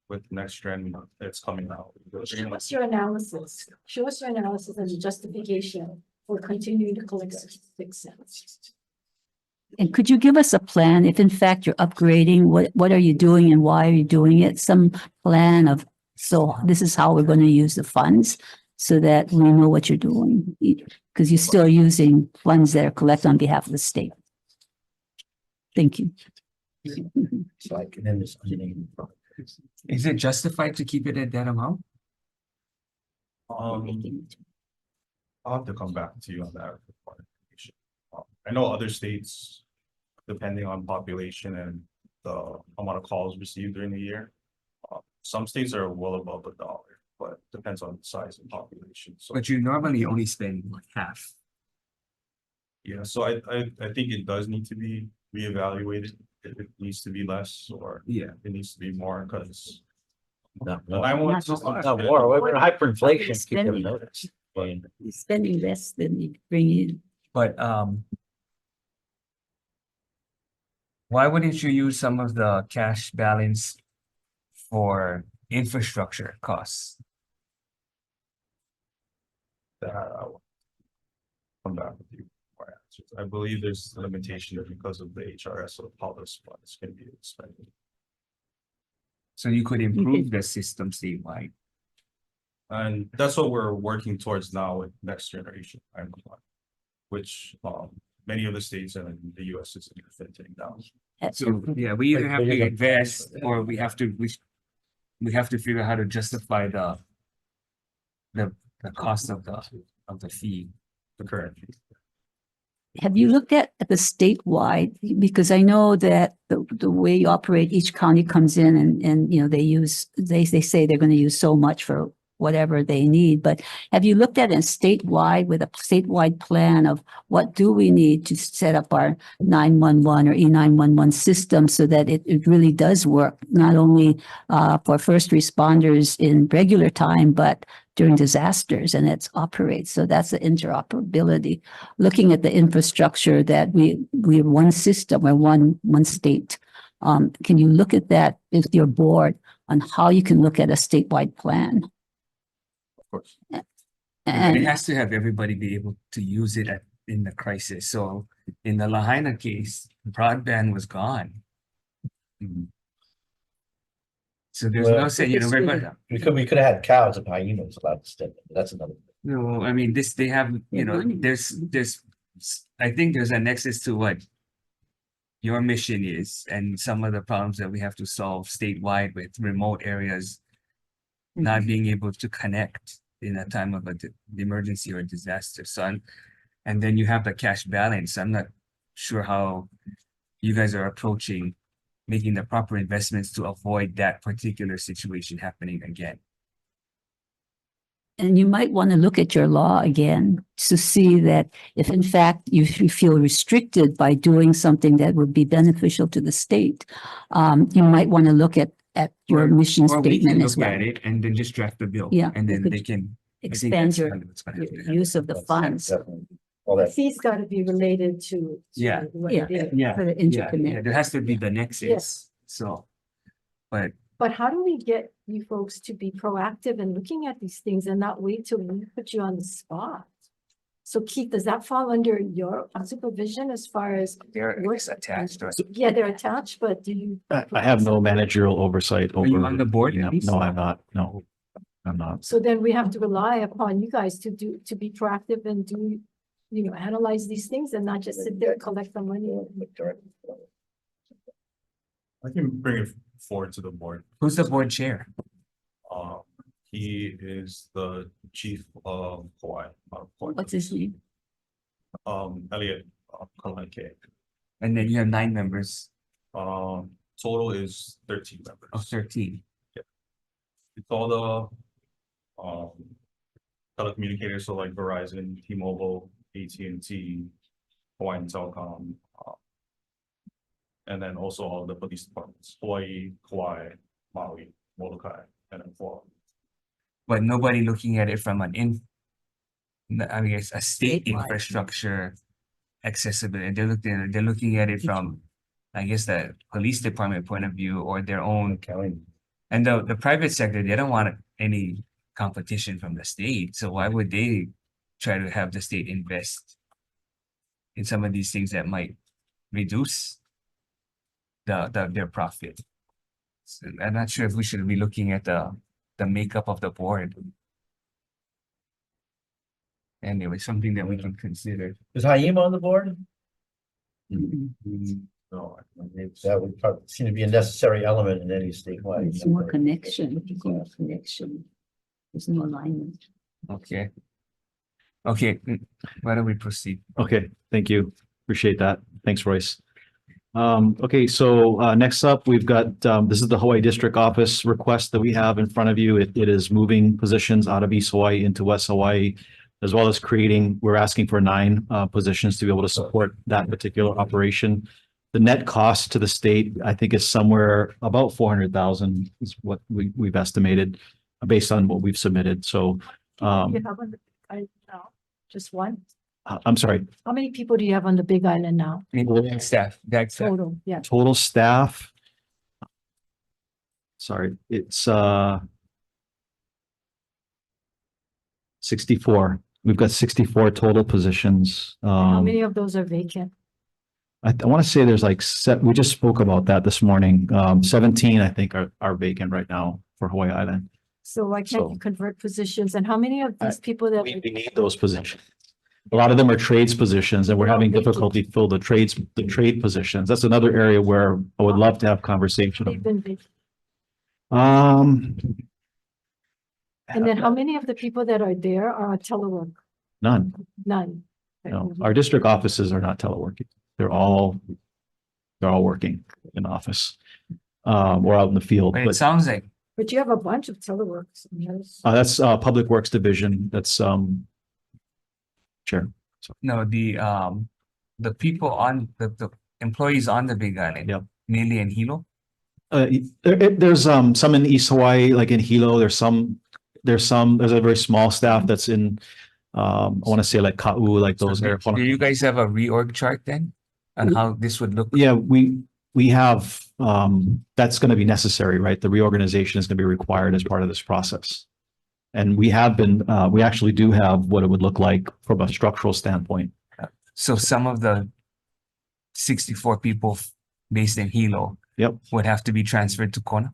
with next trend it's coming out. Show us your analysis. Show us your analysis and the justification for continuing to collect 66 cents. and could you give us a plan if in fact you're upgrading, what are you doing and why are you doing it? Some plan of, so this is how we're going to use the funds so that we know what you're doing. Because you're still using funds that are collected on behalf of the state. Thank you. So I can end this unnamed. Is it justified to keep it at that amount? I'll have to come back to you on that. I know other states, depending on population and the amount of calls received during the year, some states are well above $1, but depends on the size and population. So, But you normally only spend like half. yeah, so I think it does need to be reevaluated. If it needs to be less or Yeah. it needs to be more, because No, I want Not just. Not more, we're in hyperinflation, people Spending. notice. You're spending less than you bring in. But why wouldn't you use some of the cash balance for infrastructure costs? That I'll come back with you. for answers. I believe there's a limitation because of the HRS of how those funds can be expended. So you could improve the system statewide. And that's what we're working towards now with next generation, which many of the states and the US is implementing now. So, yeah, we either Like, have but to you're- invest or we have to, we have to figure out how to justify the cost of the fee. The current fee. Have you looked at the statewide? Because I know that the way you operate, each county comes in and, you know, they say they're going to use so much for whatever they need. But have you looked at it statewide with a statewide plan of what do we need to set up our 911 or E911 system so that it really does work, not only for first responders in regular time, but during disasters, and it operates. So that's the interoperability. Looking at the infrastructure that we have one system or one state. Can you look at that with your board on how you can look at a statewide plan? Of course. It And has to have everybody be able to use it in the crisis. So in the Lahaina case, broadband was gone. So there's no Well, saying, you know, but We could have had cows if hyenas allowed to step in, that's another. no, I mean, they have, you know, money. there's, I think there's a nexus to what your mission is and some of the problems that we have to solve statewide with remote areas not being able to connect in a time of an emergency or disaster. So and then you have the cash balance. I'm not sure how you guys are approaching making the proper investments to avoid that particular situation happening again. And you might want to look at your law again to see that if in fact you feel restricted by doing something that would be beneficial to the state, you might want to look at your mission Or we can statement as look well. at it and then just draft the bill. Yeah, And we then could they can. I think Expand that's your kind of what's gonna have to happen. use of the That's funds definitely- All The that, fee's got to be related to. Yeah. what Yeah. it is. Yeah, for the yeah, interconnect. there has to be the nexus. So, but But how do we get you folks to be proactive in looking at these things and not wait till we put you on the spot? So Keith, does that fall under your supervision as far as, they're What's- attached. Or yeah, they're attached, but do you? I have no managerial oversight over. Are you on the board? Yeah, Lisa? no, I'm not. No, I'm not. So then we have to rely upon you guys to be proactive and analyze these things and not just sit there and collect the money. I can bring it forward to the board. Who's the board chair? He is the chief of Hawai'i. What's his name? Elliot Kalanke. And then you have 9 members Total is 13 members. of 13. It's all the telecommunicators, so like Verizon, T-Mobile, AT&T, Hawaiian Telecom, and then also all the police departments, Hawaii, Kauai, Maui, Molokai, and then Florida. But nobody looking at it from I guess a state Statewide. infrastructure accessibility. They're looking at it from, I guess, the police department point of view or their own. county. And the private sector, they don't want any competition from the state. So why would they try to have the state invest in some of these things that might reduce their profit? So I'm not sure if we should be looking at the makeup of the board. Anyway, something that we can consider. Is Haima on the board? No, That would probably seem to be a necessary element in any statewide. There's more connection, more connection. There's no alignment. Okay. Okay, why don't we proceed? Okay, thank you. Appreciate that. Thanks, Royce. Okay, so next up, we've got this is the Hawaii District Office request that we have in front of you. It is moving positions out of East Hawaii into West Hawaii, as well as we're asking for 9 positions to be able to support that particular operation. the net cost to the state, I think, is somewhere about 400,000 is what we've estimated based on what we've submitted. So, You have on the Big Island now? Just one? I'm sorry, How many people do you have on the Big Island now? Dag staff, Total, yeah. total staff. Sorry, it's 64. We've got 64 total positions. How many of those are vacant? I want to say there's like we just spoke about that this morning. 17, I think, are vacant right now for Hawaii Island. So why can't So- you convert positions? And how many of these people that? We need those positions. A lot of them are trades positions and we're having difficulty fill the trade positions. That's another area where I would love to have They've conversation. been vacant. Um, And then how many of the people that are there are telework? none. None. No, our district offices are not teleworking. They're all working in office. Or out in the field, But it but sounds like, But you have a bunch of teleworks. Yes. that's Public Works Division. That's Chair. no, the people on, the employees on the Big Island. Yep. Mainly in Hilo. There's some in East Hawaii, like in Hilo. There's a very small staff that's in I want to say like Ka'u, like those. Do you guys have a reorg chart then? On how this would look? Yeah, we have, that's going to be necessary, right? The reorganization is going to be required as part of this process. And we actually do have what it would look like from a structural standpoint. So some of the 64 people based in Hilo. Yep. Would have to be transferred to Kona.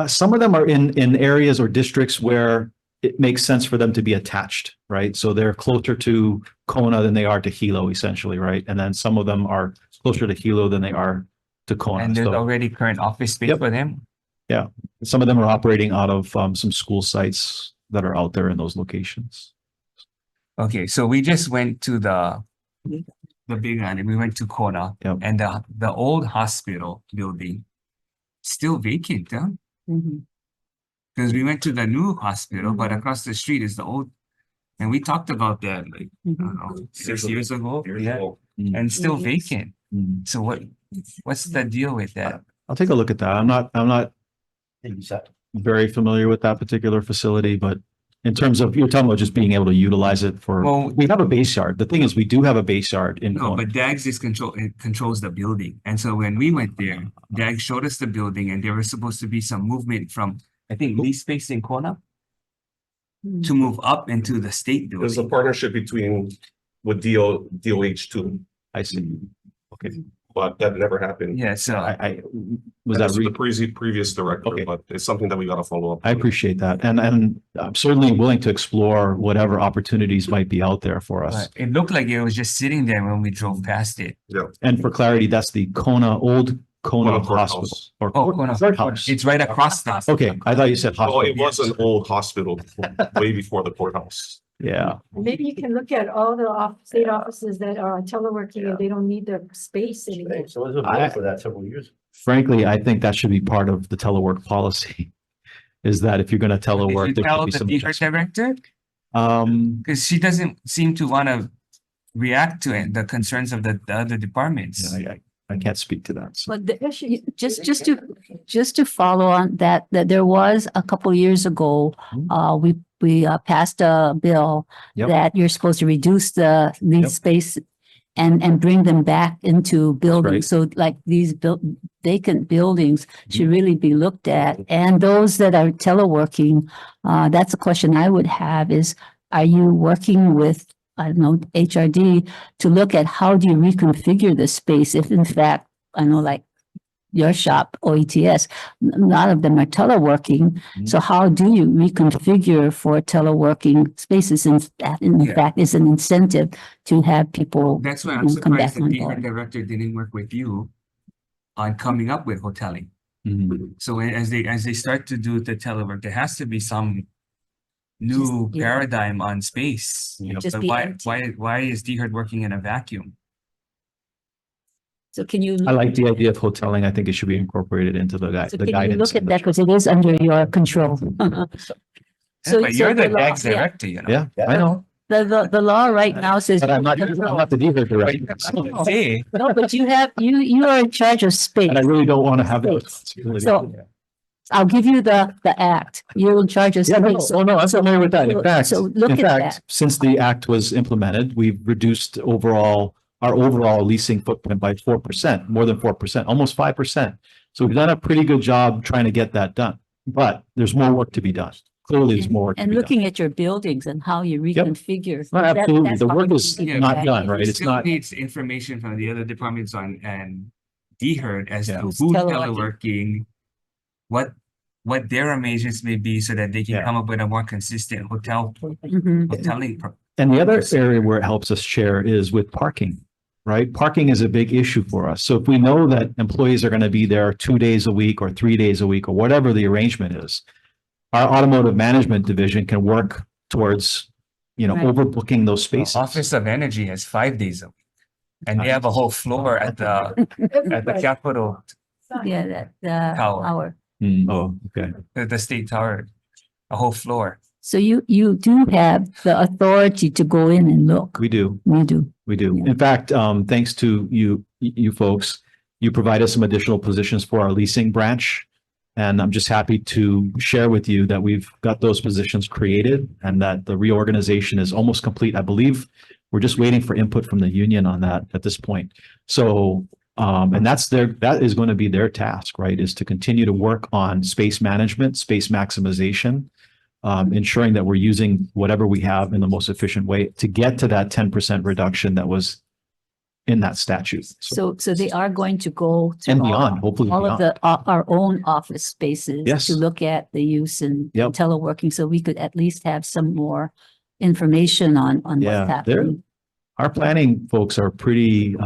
Some of them are in areas or districts where it makes sense for them to be attached, right? So they're closer to Kona than they are to Hilo, essentially, right? And then some of them are closer to Hilo than they are to Kona. And there's So, already current office space Yep. for them. some of them are operating out of some school sites that are out there in those locations. Okay, so we just went to the Big Island. We went to Kona. Yep. And the old hospital building still vacant, huh? Mhm. Because we went to the new hospital, but across the street is the old. And we talked about that like, I don't know, 6 years ago. Yeah. And still Yes. vacant. Mm. So what's the deal with that? I'll take a look at that. I'm not Exactly. very familiar with that particular facility, but in terms of, you're talking about just being able to utilize it for, Well- we have a base yard. The thing is, we do have a base yard in No, Kona. but DAGS controls the building. And so when we went there, DAGS showed us the building and there was supposed to be some movement from, I think, lease space in Kona to move up into the state There's a building. partnership with DOH too, I see. but that never happened. Yeah, so Was That's that, the previous director, Okay. but it's something that we gotta follow up. I on. appreciate that. And I'm certainly willing to explore whatever opportunities might be out there for us. but it looked like it was just sitting there when we drove past it. And for clarity, that's the old Kona Kona courthouse. Hospital. Or Oh, Kona, courthouse. it's right across the. Okay, I thought you said Oh, hospital. it was an old hospital way before the courthouse. Yeah, Maybe you can look at all the state offices that are teleworking and they don't need the space anymore. So it was a vote for that several years ago. frankly, I think that should be part of the telework policy. Is that if you're going to Did telework, you there tell should be the some theater adjustment. director? Because she doesn't seem to want to react to it, the concerns of the other departments. Yeah, I can't speak to that. So. But just to follow on that there was a couple years ago, we passed a bill Yep. that you're supposed to reduce the lease Yep. space and bring them back into right. buildings. So like these vacant buildings should really be looked at. And those that are teleworking, that's a question I would have is, are you working with, I don't know, HRD to look at how do you reconfigure the space if in fact, I know like your shop, OETS, a lot of them are teleworking. So how do you reconfigure for teleworking spaces? And that in Yeah. fact is an incentive to have people That's why you I'm know, come surprised back the on theater board. director didn't work with you on coming up with hoteling. Mhm. So as they start to do the telework, there has to be some new Just, yeah. paradigm on space. You know, Just but be why empty. why is DHERD working in a vacuum? So can you, I like the idea of hoteling. I think it should be incorporated into the so the can you guidance. look at and that because it is under your control. Yeah, So- but so you're the law- DAGS yeah. director, you know. Yeah, I know. the law right now says. But I'm not the DHHL director. Hey, No, but you are in charge of space. And I really don't want to have that responsibility. So I'll give you the act. You're in charge of Yeah, no, space. no, I'm familiar with that. In fact, So look in at fact, that. since the act was implemented, we've reduced our overall leasing footprint by 4%, more than 4%, almost 5%. So we've done a pretty good job trying to get that done, but there's more work to be done. Clearly, there's more work to And be done. looking at your buildings and how you reconfigure. No, that- absolutely. that's The work how is you not do done, that. right? It's still not, needs information from the other departments and DHHL as Yeah. to who's Teleworking. teleworking, what their arrangements may be so that they can Yeah. come up with a more consistent Mhm. hoteling. and the other area where it helps us share is with parking, right? Parking is a big issue for us. So if we know that employees are going to be there 2 days a week or 3 days a week or whatever the arrangement is, our automotive management division can work towards, Right. overbooking those spaces. Office of Energy has 5 days a week. And they have a whole floor at the Capitol, Yeah, that, Tower. hour. Oh, okay. the State Tower, a whole floor. So you do have the authority to go in and look. We do. We do. We do. Yeah. In fact, thanks to you folks, you provided some additional positions for our leasing branch. And I'm just happy to share with you that we've got those positions created and that the reorganization is almost complete. I believe we're just waiting for input from the union on that at this point. So, and that is going to be their task, right? Is to continue to work on space management, space maximization, ensuring that we're using whatever we have in the most efficient way to get to that 10% reduction that was in that statute. So they are going to go to And all- beyond, hopefully all of beyond. our own office spaces Yes. to look at the use and Yep. teleworking, so we could at least have some more information on Yeah, what's happening. Our planning folks are pretty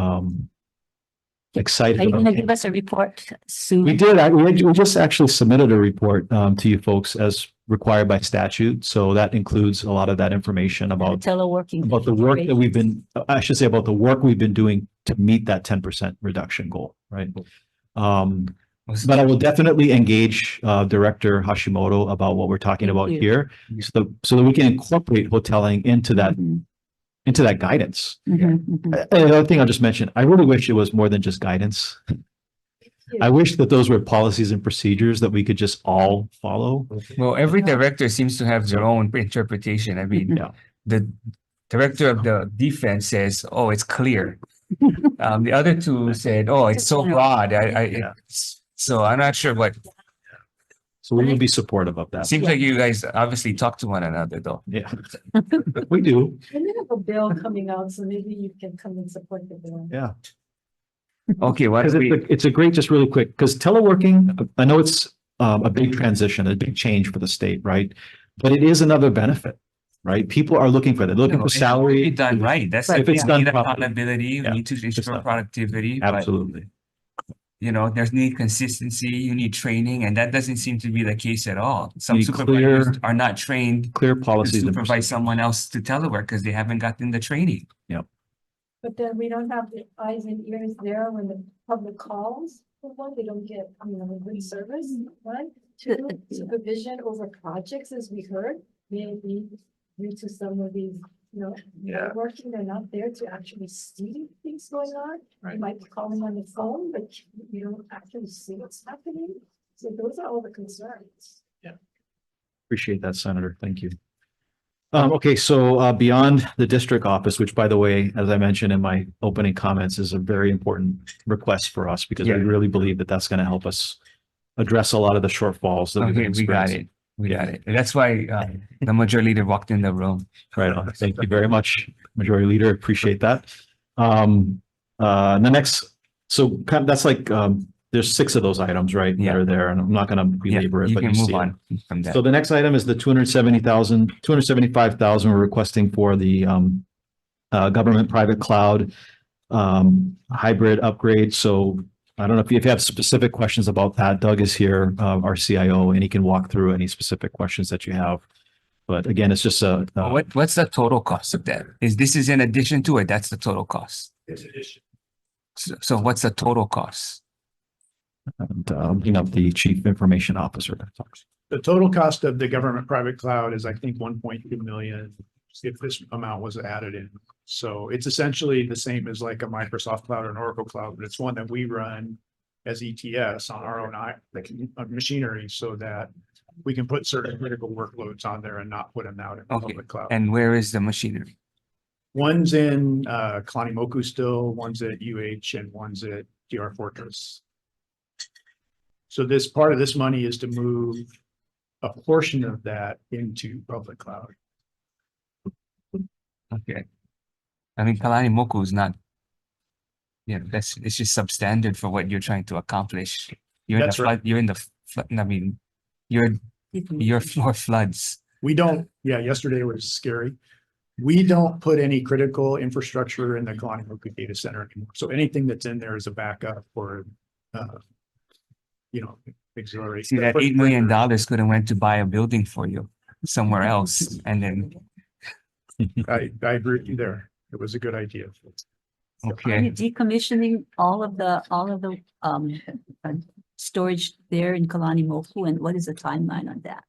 excited Are you about gonna it. give us a report soon? We did. We just actually submitted a report to you folks as required by statute. So that includes a lot of that information The about teleworking. the work that we've been, I should say about the work we've been doing to meet that 10% reduction goal, right? But I will definitely engage Director Hashimoto about what we're talking Thank about you. here, so that we can incorporate hoteling into that guidance. Mhm, mhm. And the other thing I'll just mention, I really wish it was more than just guidance. I wish that those were policies and procedures that we could just all follow. Well, every director seems to have their own interpretation. I mean, Yeah. the director of the defense says, "Oh, it's clear." The other two said, "Oh, it's so broad." Yeah. So I'm not sure what. So we would be supportive of that. Seems like you guys obviously talk to one another, though. Yeah, we do. And we have a bill coming out, so maybe you can come and support the bill. Yeah. Okay, what Because do we? it's a great, just really quick, because teleworking, I know it's a big transition, a big change for the state, right? But it is another benefit, right? People are looking for that, looking No, for it should be salary. done right. That's If it's we done need properly. accountability. We Yeah, need to ensure done. productivity. But Absolutely. there's need consistency. You need training, and that doesn't seem to be the case at all. Some Need supervisors clear- are not trained Clear to policies. and supervise someone else to telework because they haven't gotten the training. But then we don't have the eyes and ears there when the public calls for one, they don't get, good service, one. Two, supervision over projects, as we heard, maybe due to some of these, Yeah. working, they're not there to actually see things going on. You might be calling on the phone, but you don't actually see what's happening. So those are all the concerns. Appreciate that, Senator. Thank you. Okay, so beyond the district office, which by the way, as I mentioned in my opening comments, is a very important request for us because we Yeah. really believe that that's going to help us address a lot of the shortfalls that we've been Okay, we got experiencing. it. We got it. And that's why the majority leader walked in the room. Right on. Thank you very much, Majority Leader. Appreciate that. The next, so that's like, there's 6 of those items, right? Yeah. That are there, and I'm not going to Yeah, belabor it, you but can you move see it. on from that. So the next item is the 275,000 we're requesting for the government private cloud hybrid upgrade. So I don't know if you have specific questions about that. Doug is here, our CIO, and he can walk through any specific questions that you have. But again, it's just What's the total cost of that? This is in addition to it? That's the total cost. It's addition. So what's the total cost? bring up the Chief Information Officer. The total cost of the government private cloud is, I think, 1.2 million, if this amount was added in. So it's essentially the same as like a Microsoft Cloud or an Oracle Cloud, but it's one that we run as ETS on our own machinery so that we can put certain critical workloads on there and not put them out in the Okay. public cloud. And where is the machinery? One's in Kanimoku still, one's at UH, and one's at DR Fortress. So this part of this money is to move a portion of that into public cloud. Okay. I mean, Kalani is not, yeah, it's just substandard for what you're trying to accomplish. You're in the That's flood, right. you're in the flood, I mean, your floor floods. We don't, yeah, yesterday was scary. We don't put any critical infrastructure in the Kalani data center anymore. So anything that's in there is a backup or, auxiliary. See, that $8 million could have went to buy a building for you somewhere else, and then, I agree with you there. It was a good idea. Are okay. you decommissioning all of the storage there in Kalani and what is the timeline on that?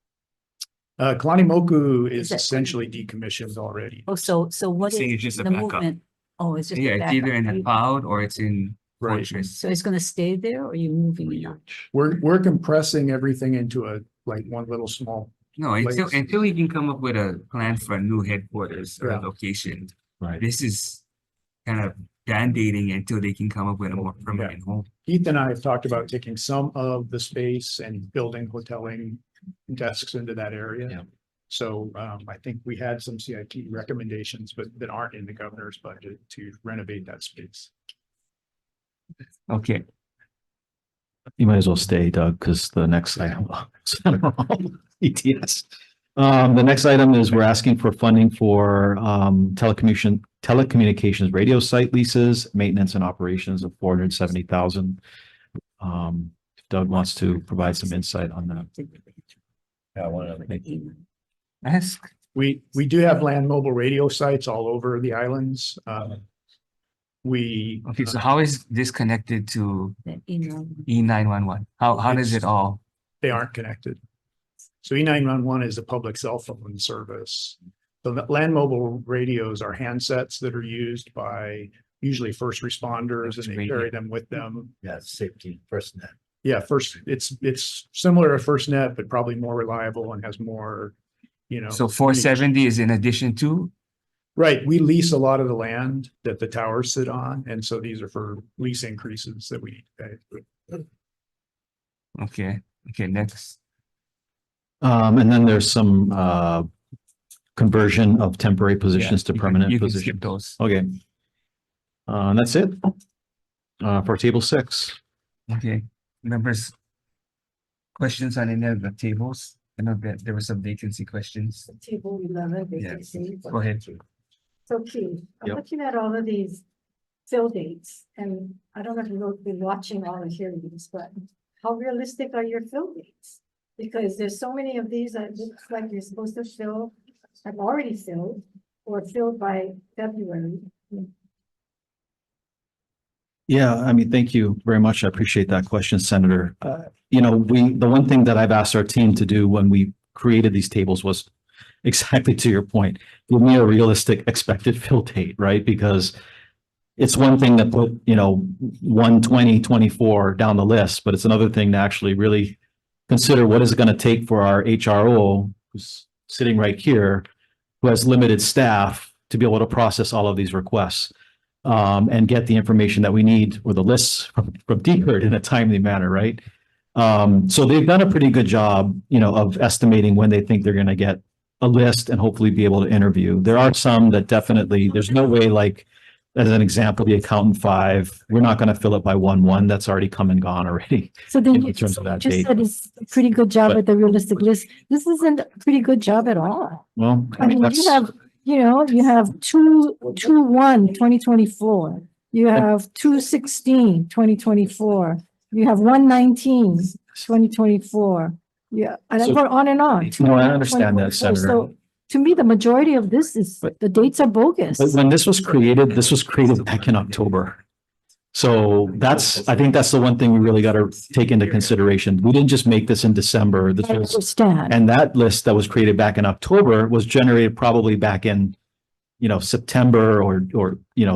Kalani is Is that- essentially decommissioned already. Oh, so what So is it's just a the backup. movement? Oh, it's just. a Yeah, it's either in the backup. cloud or it's in Right. Fortress. So it's gonna stay there or you moving it out? We're compressing everything into one little small. No, until Place. until we can come up with a plan for a new headquarters or Yeah. location. Right. This is kind of band-aiding until they can come up with a more permanent home. Keith and I have talked about taking some of the space and building hoteling desks into that area. Yeah. So I think we had some CIP recommendations, but that aren't in the governor's budget to renovate that space. Okay, You might as well stay, Doug, because the next item. ETS. The next item is we're asking for funding for telecommunications radio site leases, maintenance and operations of 470,000. Doug wants to provide some insight on that. I want to ask. We do have land mobile radio sites all over the islands. Okay, so how is this connected to The email. E911? How does it all? They aren't connected. So E911 is a public cell phone service. So the land mobile radios are handsets that are used by usually first responders and they carry them with them. Yeah, safety first net. Yeah, it's similar to FirstNet, but probably more reliable and has more, So 470 is in addition to? Right, we lease a lot of the land that the towers sit on, and so these are for lease increases that we need to pay. Okay, next. And then there's some conversion of temporary positions to You can- permanent you can positions. skip those. Okay. And that's it. For table 6. Okay, members. Questions on any of the tables? I know that there were some vacancy questions. Table 11, Yeah. vacancy. Go ahead. So Keith, I'm Yep. looking at all of these fill dates, and I don't know if you've been watching all the hearings, but how realistic are your fill dates? Because there's so many of these that looks like you're supposed to fill, have already filled, or filled by February. Yeah, I mean, thank you very much. I appreciate that question, Senator. The one thing that I've asked our team to do when we created these tables was exactly to your point, give me a realistic expected fill date, right? Because it's one thing to put, 120, 24 down the list, but it's another thing to actually really consider what is it going to take for our HRO, who's sitting right here, who has limited staff to be able to process all of these requests. And get the information that we need or the lists from DHHL in a timely manner, right? So they've done a pretty good job, of estimating when they think they're going to get a list and hopefully be able to interview. There are some that definitely, there's no way, like, as an example, the accountant 5, we're not going to fill it by 1/1. That's already come and gone already. So then In you terms of that just date. said it's a pretty good job But- at the realistic list. This isn't a pretty good job at all. Well, I mean, that's, you have 2/1/2024. You have 2/16/2024. You have 1/19/2024. Yeah, and I So- go on and on. No, I understand that, 2024. Senator. So to me, the majority of this is, But- the dates are bogus. but when this was created back in October. So I think that's the one thing we really got to take into consideration. We didn't just make this in December. This I was, understand. and that list that was created back in October was generated probably back in, September or,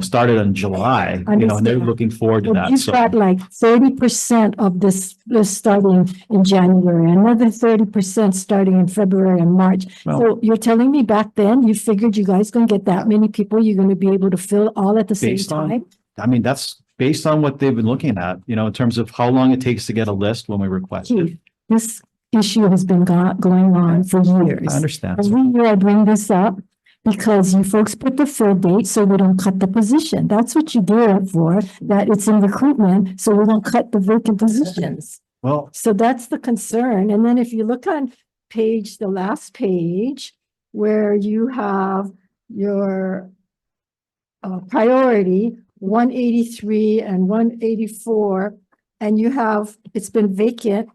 started in July, and they're Understand. looking forward to But that. you've So got like 30% of this list starting in January, another 30% starting in February and March. Well- So you're telling me back then, you figured you guys gonna get that many people, you're gonna be able to fill all at the same Based on- time? I mean, that's based on what they've been looking at, in terms of how long it takes to get a list when we request it. Keith, this issue has been going on for years. I understand. Every year I bring this up because you folks put the fill date so we don't cut the position. That's what you do it for, that it's in recruitment, so we don't cut the vacant positions. Well, So that's the concern. And then if you look on the last page, where you have your priority, 183 and 184, and you have, it's been vacant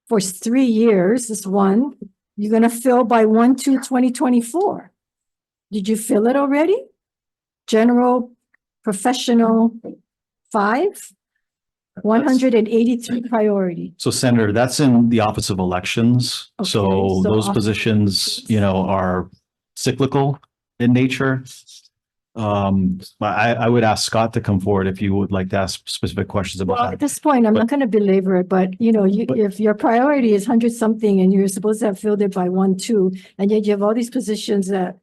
for 3 years, this one, you're gonna fill by 1/2/2024. Did you fill it already? General, professional, 5, 183 priority. so Senator, that's in the Office of Elections. Okay, So so those Office- positions, are cyclical in nature. I would ask Scott to come forward if you would like to ask specific questions Well, about at that. this point, I'm not gonna belabor it, but But- if your priority is 100 something and you're supposed to have filled it by 1/2, and yet you have all these positions that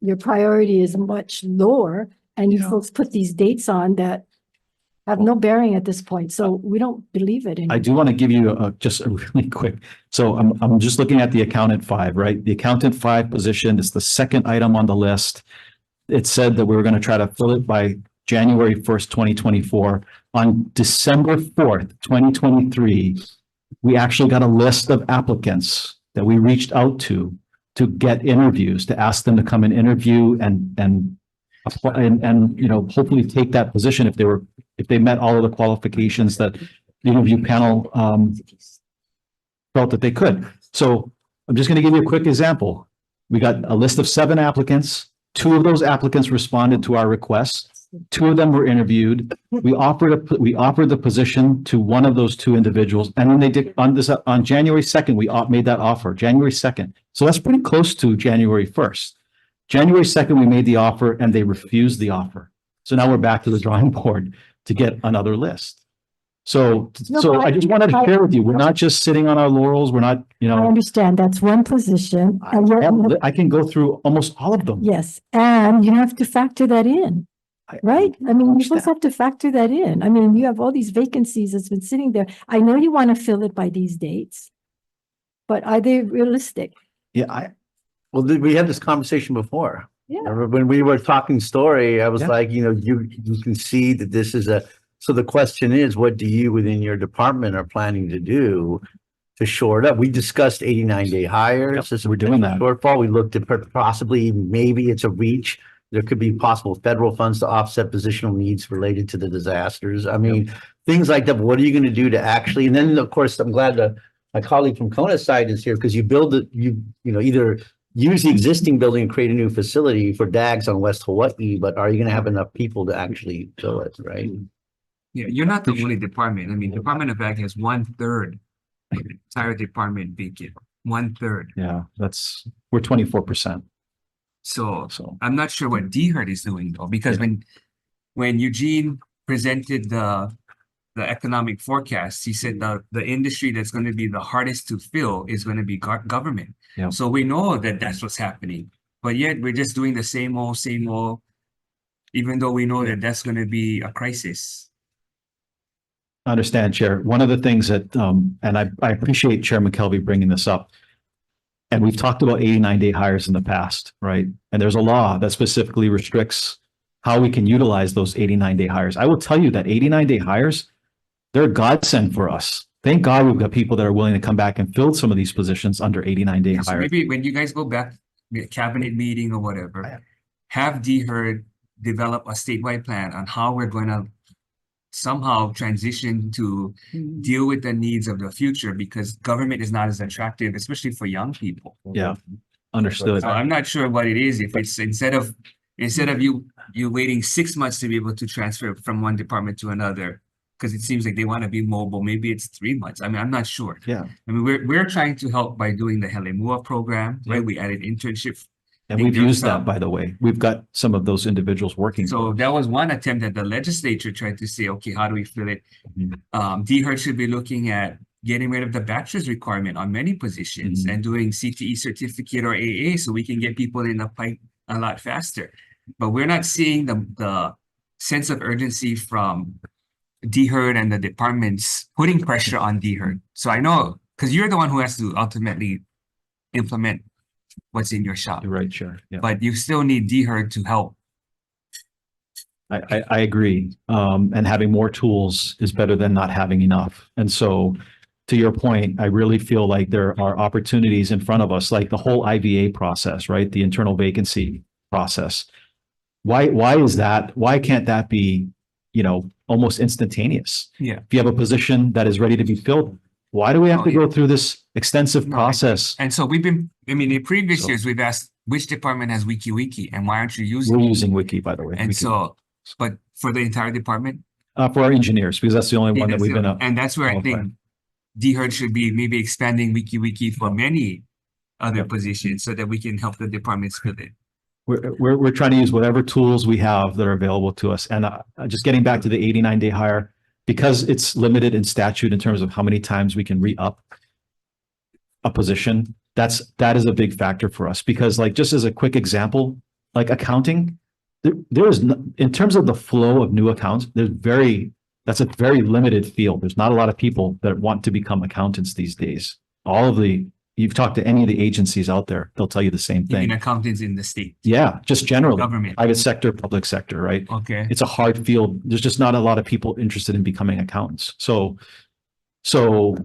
your priority is much lower, and you Yeah. folks put these dates on that have no bearing at this point, so we don't believe it I anymore. do want to give you just a really quick, so I'm just looking at the accountant 5, right? The accountant 5 position is the second item on the list. It said that we were going to try to fill it by January 1st, 2024. On December 4th, 2023, we actually got a list of applicants that we reached out to get interviews, to ask them to come and interview and apply and hopefully take that position if they met all of the qualifications that the interview panel felt that they could. So I'm just going to give you a quick example. We got a list of 7 applicants. 2 of those applicants responded to our request. 2 of them were interviewed. We offered the position to one of those 2 individuals, and then they did on January 2nd, we made that offer, January 2nd. So that's pretty close to January 1st. January 2nd, we made the offer and they refused the offer. So now we're back to the drawing board to get another list. So No, I just wanted to share with you, we're not just sitting on our laurels. We're not, I understand, that's one position. and yet- I can go through almost all of them. Yes, and you have to factor that in. Right? I mean, you're supposed understand. to have to factor that in. I mean, you have all these vacancies that's been sitting there. I know you want to fill it by these dates, but are they realistic? Yeah, Well, we had this conversation before. Yeah. Remember when we were talking story, I was Yeah. like, you can see that this is so the question is, what do you within your department are planning to do to shore it up? We discussed 89-day hires. Yep, we're doing that. Shortfall. We looked at possibly, maybe it's a reach. There could be possible federal funds to offset positional needs related to the disasters. I mean, things like that. What are you going to do to actually, and then of course, I'm glad that my colleague from Kona's side is here because you build it, either use the existing building and create a new facility for DAGs on West Hawaii, but are you going to have enough people to actually fill it, right? Yeah, you're not the only department. I mean, Department of Ag has 1/3 of the entire department vacant, 1/3. yeah, we're 24%. So So I'm not sure what DHRD is doing though, because when Eugene presented the economic forecast, he said the industry that's going to be the hardest to fill is going to be government. Yeah. So we know that that's what's happening, but yet we're just doing the same old, even though we know that that's going to be a crisis. I understand, Chair. One of the things that, and I appreciate Chair McKelvey bringing this up. And we've talked about 89-day hires in the past, right? And there's a law that specifically restricts how we can utilize those 89-day hires. I will tell you that 89-day hires, they're a godsend for us. Thank God we've got people that are willing to come back and fill some of these positions under 89-day So hires. maybe when you guys go back, the cabinet meeting or whatever, have DHRD develop a statewide plan on how we're going to somehow transition to deal with the needs of the future, because government is not as attractive, especially for young people. Yeah, understood. So I'm not sure what it is. If it's instead of Instead of you waiting 6 months to be able to transfer from one department to another, because it seems like they want to be mobile, maybe it's 3 months. I mean, I'm not sure. Yeah. I mean, we're trying to help by doing the Hele program, right? We added internship. And we've used that, by the way. We've got some of those individuals working. So that was one attempt that the legislature tried to say, okay, how do we fill it? Mhm. DHER should be looking at getting rid of the bachelor's requirement on many positions Mhm. and doing CTE certificate or AA so we can get people in the pipe a lot faster. But we're not seeing the sense of urgency from DHER and the departments putting pressure on DHER. So I know, because you're the one who has to ultimately implement what's in your shop, You're right, Chair. Yeah. but you still need DHER to help. I agree. And having more tools is better than not having enough. And so to your point, I really feel like there are opportunities in front of us, like the whole IVA process, right? The internal vacancy process. Why is that? Why can't that be, almost instantaneous? Yeah. If you have a position that is ready to be filled, why do we have Oh, to yeah. go through this extensive No, process? And so in previous So- years, we've asked which department has wiki and why aren't you using We're it? using Wiki, by the way. And Wiki. so, but for the entire department, For our engineers, because that's the only one that we've been up. and that's where I think DHER should be maybe expanding wiki for many other positions so that we can help the departments fill it. We're trying to use whatever tools we have that are available to us. And just getting back to the 89-day hire, because it's limited in statute in terms of how many times we can re-up a position, that is a big factor for us. Because like, just as a quick example, like accounting, there is, in terms of the flow of new accounts, that's a very limited field. There's not a lot of people that want to become accountants these days. You've talked to any of the agencies out there, they'll tell you the same Even thing. accountants in the state, Yeah, just generally, government. private sector, public sector, right? Okay. It's a hard field. There's just not a lot of people interested in becoming accountants. So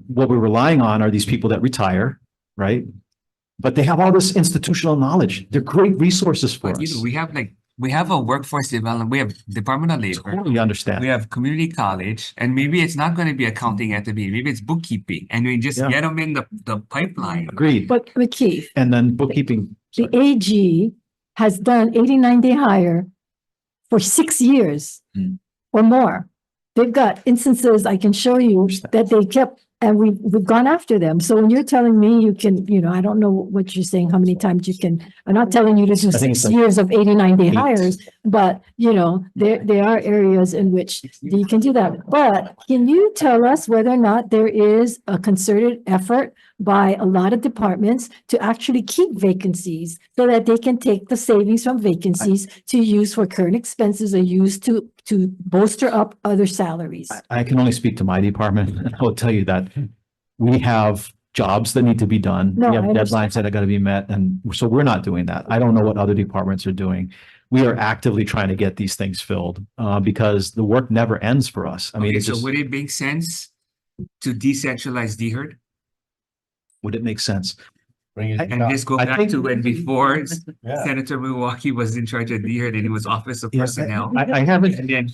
what we're relying on are these people that retire, right? But they have all this institutional knowledge. They're great resources for But us. we have a workforce development, we have Department of Labor, Totally understand. we have community college, and maybe it's not going to be accounting at the beginning, maybe it's bookkeeping, and we just Yeah. get them in the pipeline. Agreed. But Keith, And then bookkeeping. the AG has done 89-day hire for 6 years Hmm. or more. They've got instances I can show you that they kept, and we've gone after them. So when you're telling me you can, I don't know what you're saying, how many times you can, I'm not telling you to do I think it's 6 like years of 89-day 8. hires, but there are areas in which you can do that. But can you tell us whether or not there is a concerted effort by a lot of departments to actually keep vacancies so that they can take the savings from vacancies to use for current expenses or use to bolster up other salaries? I can only speak to my department, and I will tell you that we have jobs that need to be done. No, We have I understand. deadlines that are going to be met, and so we're not doing that. I don't know what other departments are doing. We are actively trying to get these things filled because the work never ends for us. I mean, Okay, it's so just, would it make sense to decentralize DHER? would it make sense? Bring it And down. just go I back think- to when before Yeah. Senator Milwaukee was in charge of DHER, then it was Office of Yeah, Personnel. I haven't, And then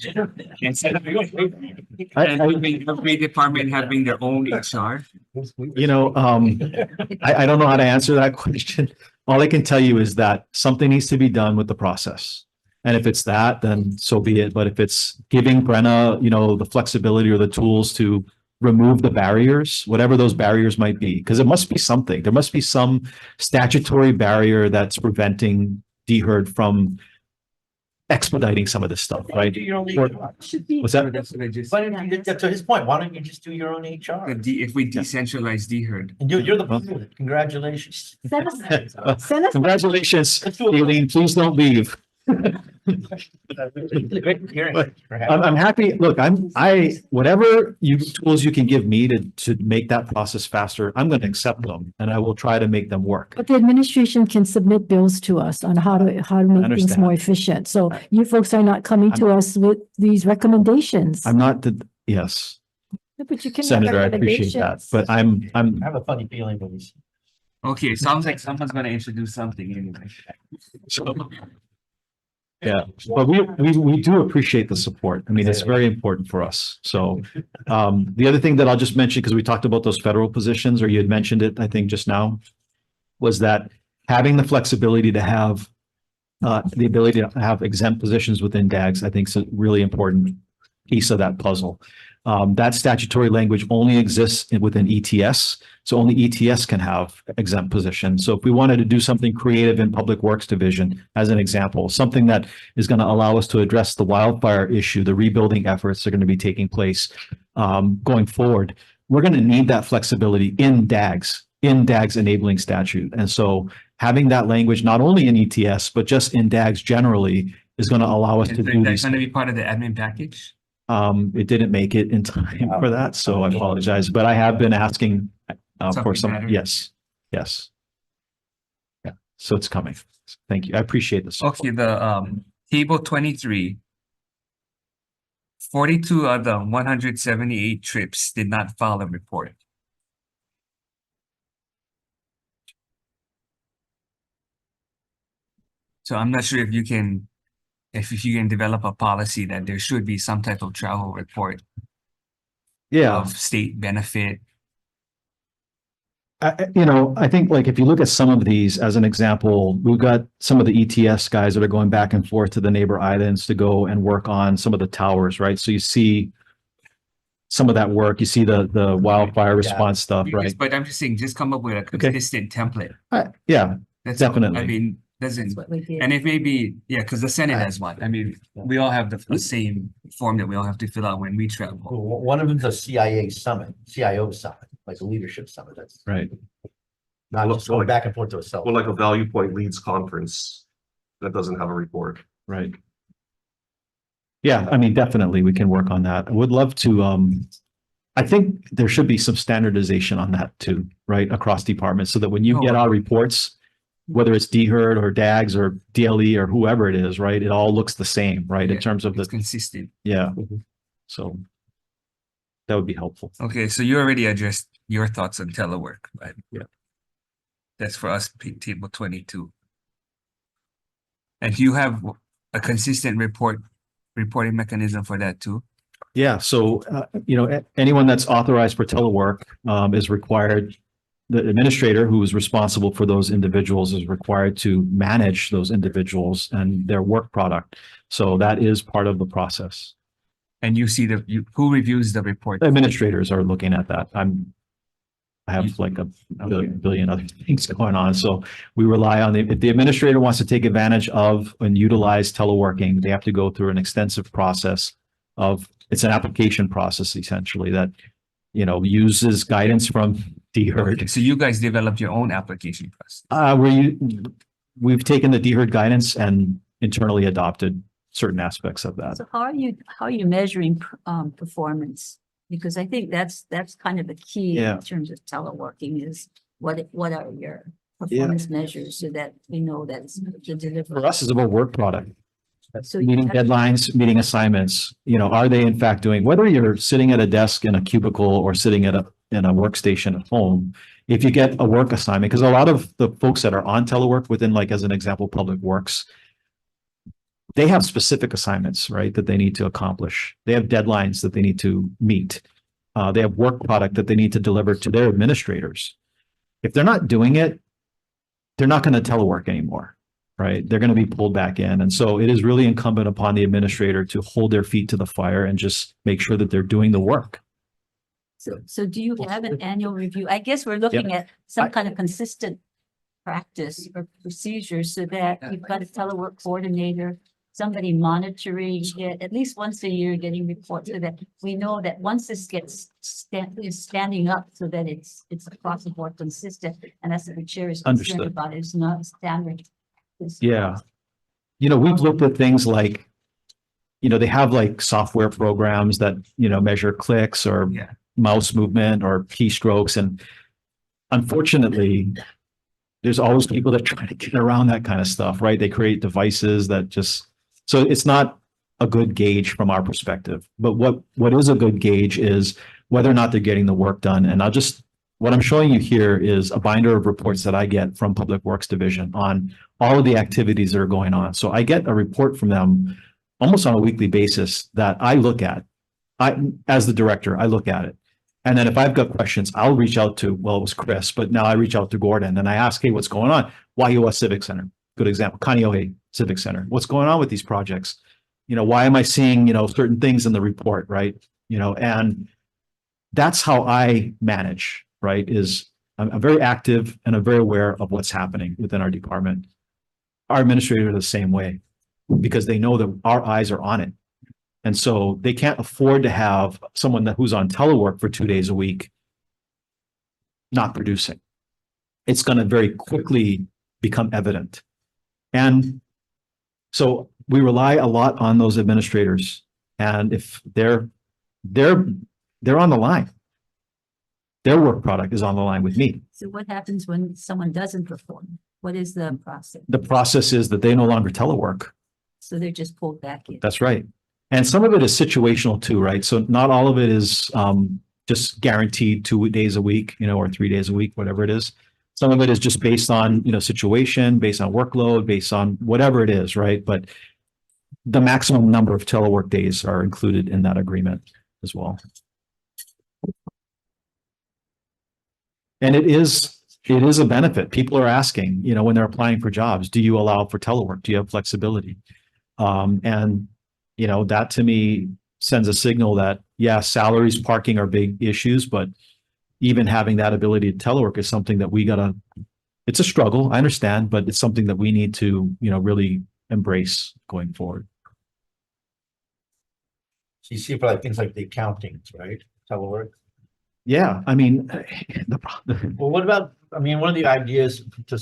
instead of I- having every department having their own HR. I don't know how to answer that question. All I can tell you is that something needs to be done with the process. And if it's that, then so be it. But if it's giving Brenna, the flexibility or the tools to remove the barriers, whatever those barriers might be, because it must be something. There must be some statutory barrier that's preventing DHER from expediting some of this stuff, right? What's that? That's what I just, Why don't you, to his point, why don't you just do your own HR? if we decentralize DHER. And you're the president. Congratulations. Send us Congratulations, Aileen. Please don't leave. Great hearing. I'm happy. Look, whatever tools you can give me to make that process faster, I'm going to accept them and I will try to make them work. But the administration can submit bills to us on how to make things understand. more efficient. So you folks are not coming to us with these recommendations. Yes, But you can have Senator, I appreciate that, recommendations. but I have a funny feeling when he's. Okay, sounds like someone's gonna introduce something anyway. yeah, but we do appreciate the support. I mean, it's very important for us. So the other thing that I'll just mention, because we talked about those federal positions, or you had mentioned it, I think just now, was that having the flexibility to have The ability to have exempt positions within DAGs, I think is a really important piece of that puzzle. That statutory language only exists within ETS. So only ETS can have exempt positions. So if we wanted to do something creative in Public Works Division, as an example, something that is going to allow us to address the wildfire issue, the rebuilding efforts that are going to be taking place going forward, we're going to need that flexibility in DAGs enabling statute. And so having that language, not only in ETS, but just in DAGs generally, is going to allow us to do That's these. going to be part of the admin package. It didn't make it in time for that, so I apologize, but I have been asking for Something some, better. yes. Yeah, so it's coming. Thank you. I appreciate this. Okay, the table 23. 42 of the 178 trips did not file a report. So I'm not sure if you can develop a policy that there should be some type of travel report Yeah, of state benefit. I think like if you look at some of these as an example, we've got some of the ETS guys that are going back and forth to the neighbor islands to go and work on some of the towers, right? So you see some of that work, you see the wildfire response stuff, right? But I'm just saying, just come up with a consistent template. Yeah, That's all. definitely. I mean, doesn't, That's what we did. and it may be, yeah, because the Senate has one. I mean, we all have the same form that we all have to fill out when we travel. Well, one of them's a CIA summit, CIO summit, like a leadership summit. That's right. not just going back and forth to a cell. Well, like a Value Point Leads conference that doesn't have a report. Right. Yeah, I mean, definitely we can work on that. I would love to, I think there should be some standardization on that too, right? Across departments so that when you get our reports, whether it's DHERD or DAGs or DLE or whoever it is, right? It all looks the same, right? In terms of It's the, consistent. yeah. So that would be helpful. Okay, so you already addressed your thoughts on telework, right? Yeah. That's for us, table 22. And do you have a consistent reporting mechanism for that too? Yeah, so, anyone that's authorized for telework is required, the administrator who is responsible for those individuals is required to manage those individuals and their work product. So that is part of the process. And you see who reviews the report? Administrators are looking at that. I have like a billion other things going on. So we rely on if the administrator wants to take advantage of and utilize teleworking, they have to go through an extensive process it's an application process essentially that, uses guidance from DHERD. So you guys developed your own application process. We've taken the DHERD guidance and internally adopted certain aspects of that. So how are you measuring performance? Because I think that's kind of the key in terms of teleworking is what are your performance measures so that we know that's the delivery. For us, it's about work product. So Meeting deadlines, meeting assignments, are they in fact doing, whether you're sitting at a desk in a cubicle or sitting in a workstation at home, if you get a work assignment, because a lot of the folks that are on telework within, like, as an example, Public Works, they have specific assignments, right, that they need to accomplish. They have deadlines that they need to meet. They have work product that they need to deliver to their administrators. If they're not doing it, they're not going to telework anymore. Right? They're going to be pulled back in. And so it is really incumbent upon the administrator to hold their feet to the fire and just make sure that they're doing the work. So do you have an annual review? I guess we're looking at some kind of consistent practice or procedure so that you've got a telework coordinator, somebody monitoring it at least once a year, getting reports so that we know that once this gets standing up so that it's across the board consistent. And that's what the chair is concerned about. It's not standard. Yeah. We've looked at things like, they have like software programs that, measure clicks or mouse movement or keystrokes. And unfortunately, there's always people that try to get around that kind of stuff, right? They create devices that so it's not a good gauge from our perspective. But what is a good gauge is whether or not they're getting the work done. And what I'm showing you here is a binder of reports that I get from Public Works Division on all of the activities that are going on. So I get a report from them almost on a weekly basis that I look at. As the director, I look at it. And then if I've got questions, I'll reach out to, it was Chris, but now I reach out to Gordon and I ask, hey, what's going on? Wai'ua Civic Center. good example, Kaneohe Civic Center. What's going on with these projects? Why am I seeing, certain things in the report, right? And that's how I manage, right? I'm very active and I'm very aware of what's happening within our department. Our administrators are the same way because they know that our eyes are on it. And so they can't afford to have someone who's on telework for 2 days a week not producing. It's going to very quickly become evident. And so we rely a lot on those administrators. And if they're on the line, their work product is on the line with me. So what happens when someone doesn't perform? What is the process? The process is that they no longer telework. So they're just pulled back in. That's right. And some of it is situational too, right? So not all of it is just guaranteed 2 days a week, or 3 days a week, whatever it is. Some of it is just based on, situation, based on workload, based on whatever it is, right? But the maximum number of telework days are included in that agreement as well. And it is a benefit. People are asking, when they're applying for jobs, do you allow for telework? Do you have flexibility? And that to me sends a signal that, yeah, salaries, parking are big issues, but even having that ability to telework is something that it's a struggle, I understand, but it's something that we need to, really embrace going forward. So you see for like things like the accountings, right? Telework. Yeah, I mean, Well, what about, one of the ideas to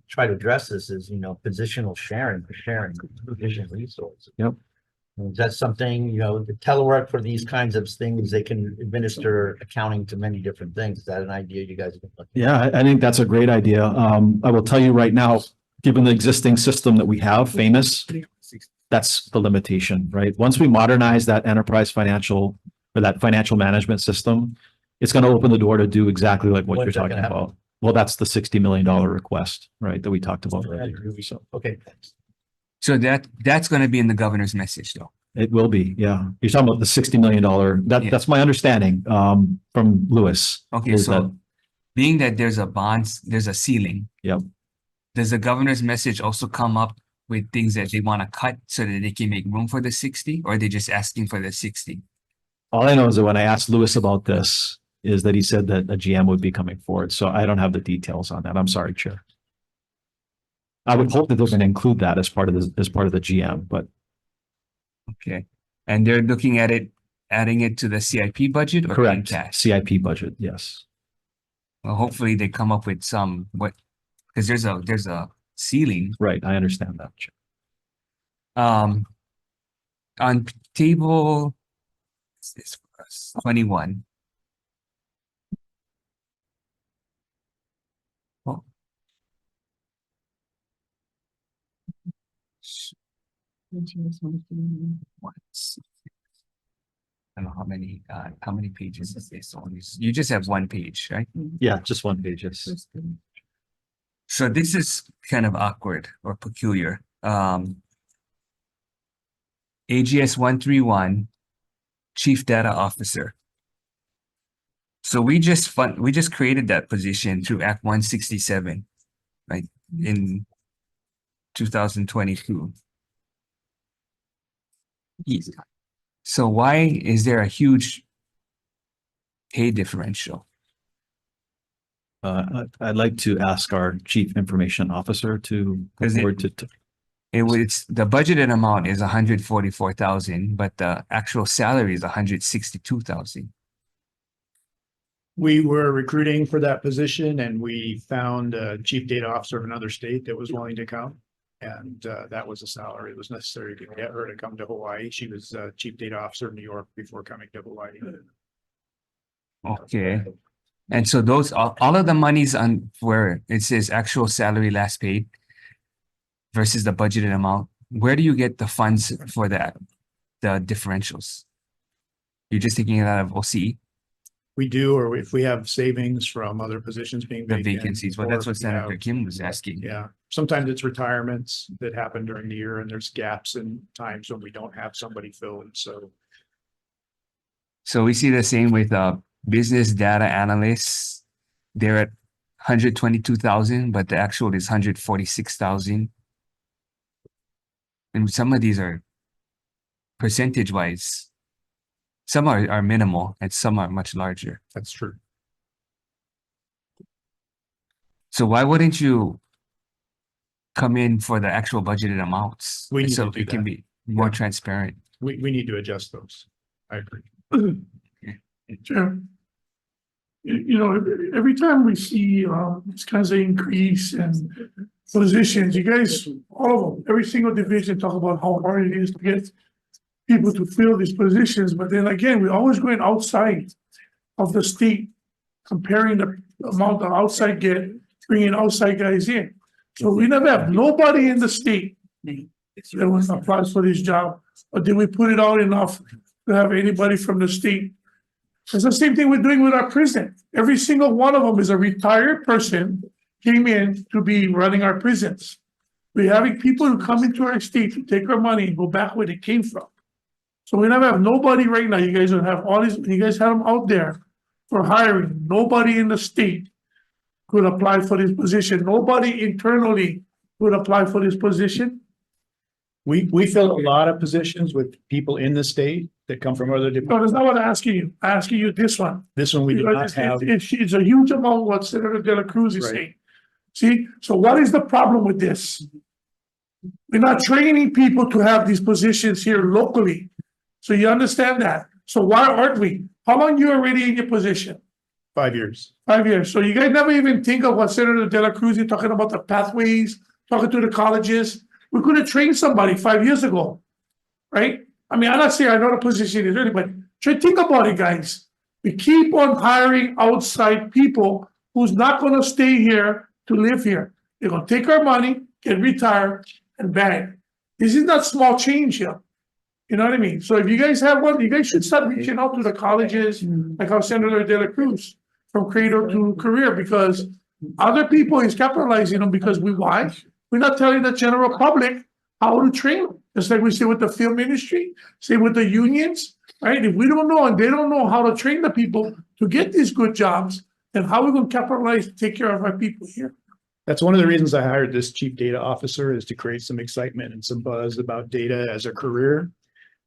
try to address this is, positional sharing, provision resources. Yep. Is that something, the telework for these kinds of things, they can administer accounting to many different things. Is that an idea you guys have been looking at? Yeah, I think that's a great idea. I will tell you right now, given the existing system that we have, Famous, that's the limitation, right? Once we modernize that enterprise financial or that financial management system, it's going to open the door to do exactly like what When's you're that talking gonna happen? about. Well, that's the $60 million request, right? That we talked about earlier. So Okay, thanks. So that's going to be in the governor's message though. it will be, yeah. You're talking about the $60 million. Yeah. That's my understanding, from Lewis. Okay, is so that- being that there's a ceiling. Yep. Does the governor's message also come up with things that they want to cut so that they can make room for the 60, or are they just asking for the 60? All I know is that when I asked Lewis about this, is that he said that a GM would be coming forward. So I don't have the details on that. I'm sorry, Chair. I would hope that they're going to include that as part of the GM, but Okay. And they're looking at it, adding it to the CIP budget or in correct. cash? CIP budget, yes. Well, hopefully they come up with some, because there's a ceiling. Right, I understand that, Chair. On table 21. Oh. Once. I don't know how many pages is this on? You just have one page, right? Yeah, just one page, yes. So this is kind of awkward or peculiar. AGS 131, Chief Data Officer. So we just created that position through Act 167, right, in 2022. So why is there a huge pay differential? I'd like to ask our Chief Information Officer to go Is it- forward to It's the budgeted amount is 144,000, but the actual salary is 162,000. We were recruiting for that position and we found a chief data officer of another state that was willing to come. And that was a salary that was necessary to get her to come to Hawaii. She was chief data officer in New York before coming to Hawaii. Okay. And so those, all of the monies on where it says actual salary last paid versus the budgeted amount, where do you get the funds for that, the differentials? You're just taking it out of OCE, We do, or if we have savings from other positions being the vacant. vacancies? Well, or that's what if we have- Senator Kim was asking. Yeah, sometimes it's retirements that happen during the year and there's gaps in times when we don't have somebody filled, so. So we see the same with business data analysts. They're at 122,000, but the actual is 146,000. And some of these are percentage wise, some are minimal and some are much larger. That's true. So why wouldn't you come in for the actual budgeted amounts? We need So to do it can that. be more Yeah. transparent. We need to adjust those. I agree. Chair. You know, every time we see this kind of increase in positions, you guys, all of them, every single division talk about how hard it is to get people to fill these positions, but then again, we're always going outside of the state, comparing the amount the outside get, bringing outside guys in. So we never have nobody in the state that was applies for this job, or did we put it out enough to have anybody from the state? It's the same thing we're doing with our prison. Every single one of them is a retired person came in to be running our prisons. We're having people who come into our state to take our money and go back where they came from. So we never have nobody right now. You guys don't have all these, you guys have them out there for hiring. Nobody in the state could apply for this position. Nobody internally could apply for this position. We fill a lot of positions with people in the state that come from other No, departments. that's not what I'm asking you. I'm asking you this one. This one we do not Because have. it's a huge amount what Senator De La Cruz is Right. saying. See, so what is the problem with this? We're not training people to have these positions here locally. So you understand that? So why aren't we? How long you already in your position? 5 years. 5 years. So you guys never even think of what Senator De La Cruz is talking about, the pathways, talking to the colleges. We could have trained somebody 5 years ago, right? I mean, I'm not saying I know the position is ready, but try think about it, guys. We keep on hiring outside people who's not gonna stay here to live here. They're gonna take our money, get retired, and bang. This is not small change here. You know what I mean? So if you guys have one, you guys should start reaching out to the colleges, like how Senator De La Cruz, from cradle to career, because other people is capitalizing on because why? We're not telling the general public how to train them. Just like we say with the film industry, say with the unions, right? If we don't know and they don't know how to train the people to get these good jobs, then how are we gonna capitalize, take care of our people here? That's one of the reasons I hired this chief data officer, is to create some excitement and some buzz about data as a career.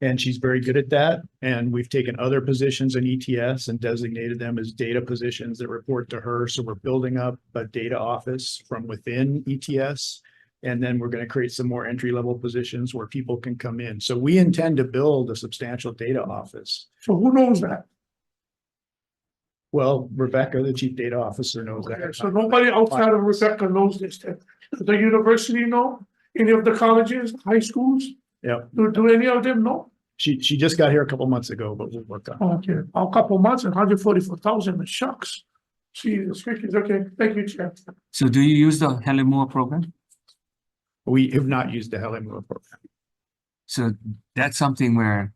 And she's very good at that. And we've taken other positions in ETS and designated them as data positions that report to her. So we're building up a data office from within ETS. And then we're going to create some more entry-level positions where people can come in. So we intend to build a substantial data office. So who knows that? Well, Rebecca, the chief data officer, knows Okay, that. so nobody outside of Rebecca knows this. Does the university know? Any of the colleges, high schools? Yeah, Do any of them know? she just got here a couple months ago, but we'll work on it. Okay, a couple months and 144,000, shucks. See, it's okay. Thank you, Chair. So do you use the Helen Moore program? We have not used the Helen Moore program. So that's something where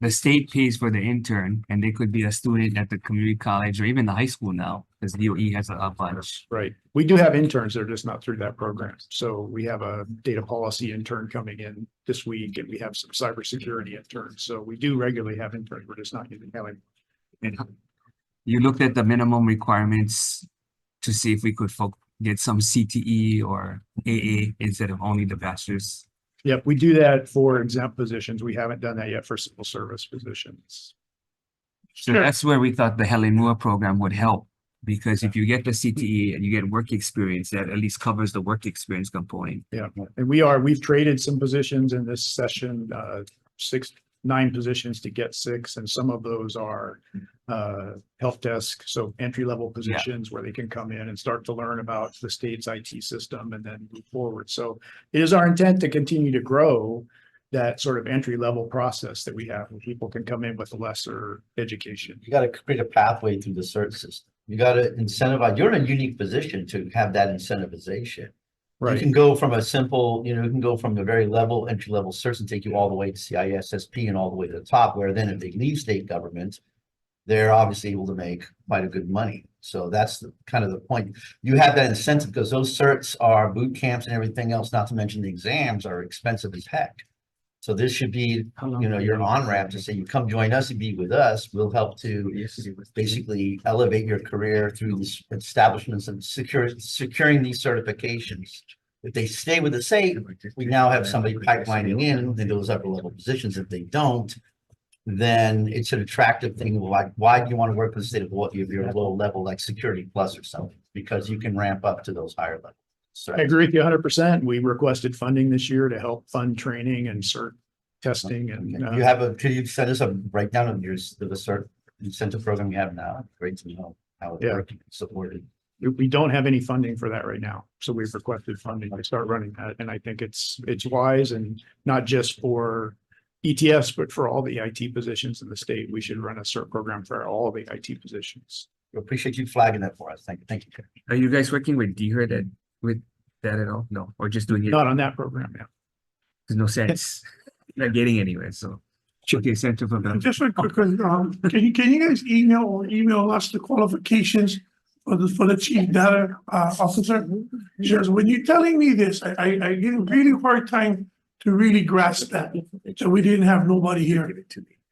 the state pays for the intern and they could be a student at the community college or even the high school now, because DOE has a bunch. Right. We do have interns. They're just not through that program. So we have a data policy intern coming in this week, and we have some cybersecurity interns. So we do regularly have interns. We're just not using Helen. And you looked at the minimum requirements to see if we could get some CTE or AA instead of only the bachelor's. Yep, we do that for exempt positions. We haven't done that yet for civil service positions. So that's where we thought the Helen Moore program would help. Because if you get the CTE and you get work experience, that at least covers the work experience component. Yeah, and we've traded some positions in this session, 9 positions to get 6, and some of those are help desk, so entry-level positions where they can come in and start to learn about the state's IT system and then move forward. So it is our intent to continue to grow that sort of entry-level process that we have, where people can come in with a lesser education. You gotta create a pathway through the cert system. You gotta incentivize, you're in a unique position to have that incentivization. You can go from a simple, you can go from the very entry-level certs and take you all the way to CISSP and all the way to the top, where then if they leave state government, they're obviously able to make quite a good money. So that's kind of the point. You have that incentive because those certs are boot camps and everything else, not to mention the exams are expensive as heck. So this should be, your on-ramp to say, you come join us and be with us. We'll help to basically elevate your career through these establishments and securing these certifications. If they stay with the state, we now have somebody pipelining in those upper level positions. If they don't, then it's an attractive thing. Like, why do you want to work with the state of Hawaii if you're low level, like Security Plus or something? Because you can ramp up to those higher levels. So, I agree with you 100%. We requested funding this year to help fund training and cert testing and. Could you send us a breakdown of the cert incentive program you have now? Great to know how it's Yeah. working, supported. We don't have any funding for that right now. So we've requested funding to start running that. And I think it's wise, and not just for ETS, but for all the IT positions in the state. We should run a cert program for all the IT positions. We appreciate you flagging that for us. Thank you. Thank you. Are you guys working with DHHL with that at all? No, or just doing it? Not on that program, yeah. There's no sense. Not getting anywhere, so. Okay, Center for Government. Just a quick one, can you guys email us the qualifications for the chief data officer? Because when you're telling me this, I get a really hard time to really grasp that. So we didn't have nobody here.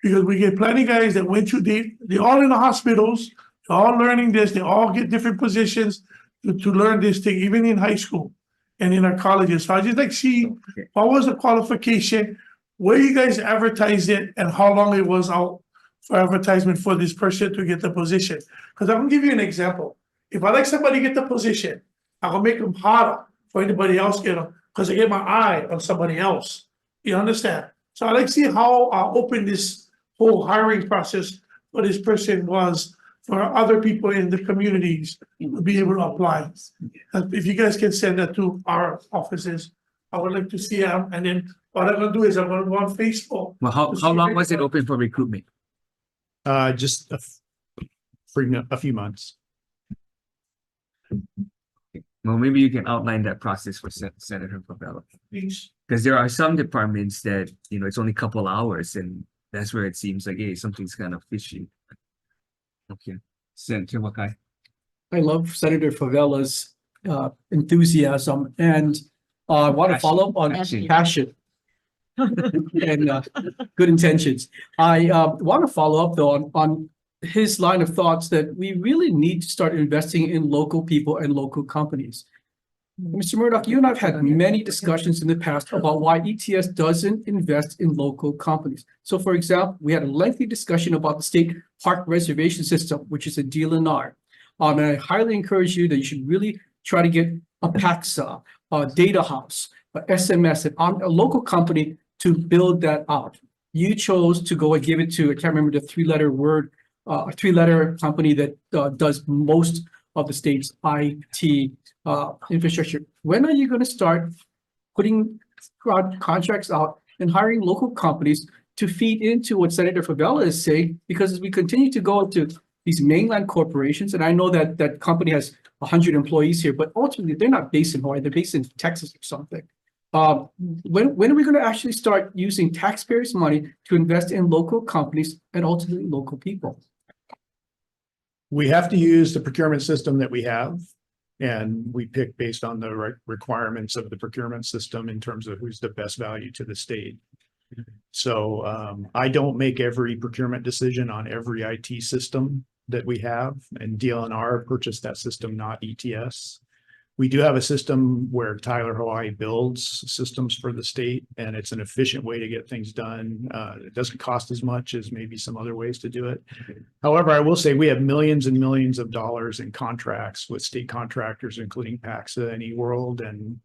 Because we get plenty of guys that went through, they're all in the hospitals, they're all learning this, they all get different positions to learn this thing, even in high school and in our colleges. So I just like see, what was the qualification? Where you guys advertised it and how long it was out for advertisement for this person to get the position. Because I'm gonna give you an example. If I like somebody to get the position, I'm gonna make them harder for anybody else get them, because I get my eye on somebody else. You understand? So I like to see how open this whole hiring process for this person was for other people in the communities to be able to apply. If you guys can send that to our offices, I would like to see them. And then what I'm gonna do is I'm gonna go on Facebook. Well, how long was it open for recruitment? Just a few months. Well, maybe you can outline that process for Senator Favela. Please. Because there are some departments that, it's only a couple hours, and that's where it seems like, hey, something's kind of fishy. Okay, Senator Wakai. I love Senator Favela's enthusiasm, and I want to follow up on passion and good intentions. I want to follow up though on his line of thoughts that we really need to start investing in local people and local companies. Mr. Murdoch, you and I have had many discussions in the past about why ETS doesn't invest in local companies. So for example, we had a lengthy discussion about the state park reservation system, which is a DLNR. And I highly encourage you that you should really try to get a PAXA, a data house, a SMS, a local company to build that out. You chose to go and give it to, I can't remember the three-letter company that does most of the state's IT infrastructure. When are you going to start putting contracts out and hiring local companies to feed into what Senator Favela is saying? Because as we continue to go into these mainland corporations, and I know that that company has 100 employees here, but ultimately they're not based in Hawaii, they're based in Texas or something. When are we going to actually start using taxpayers' money to invest in local companies and ultimately local people? We have to use the procurement system that we have. And we pick based on the requirements of the procurement system in terms of who's the best value to the state. So I don't make every procurement decision on every IT system that we have, and DLNR purchased that system, not ETS. We do have a system where Tyler Hawaii builds systems for the state, and it's an efficient way to get things done. It doesn't cost as much as maybe some other ways to do it. However, I will say we have millions and millions of dollars in contracts with state contractors, including PAXA and eWorld and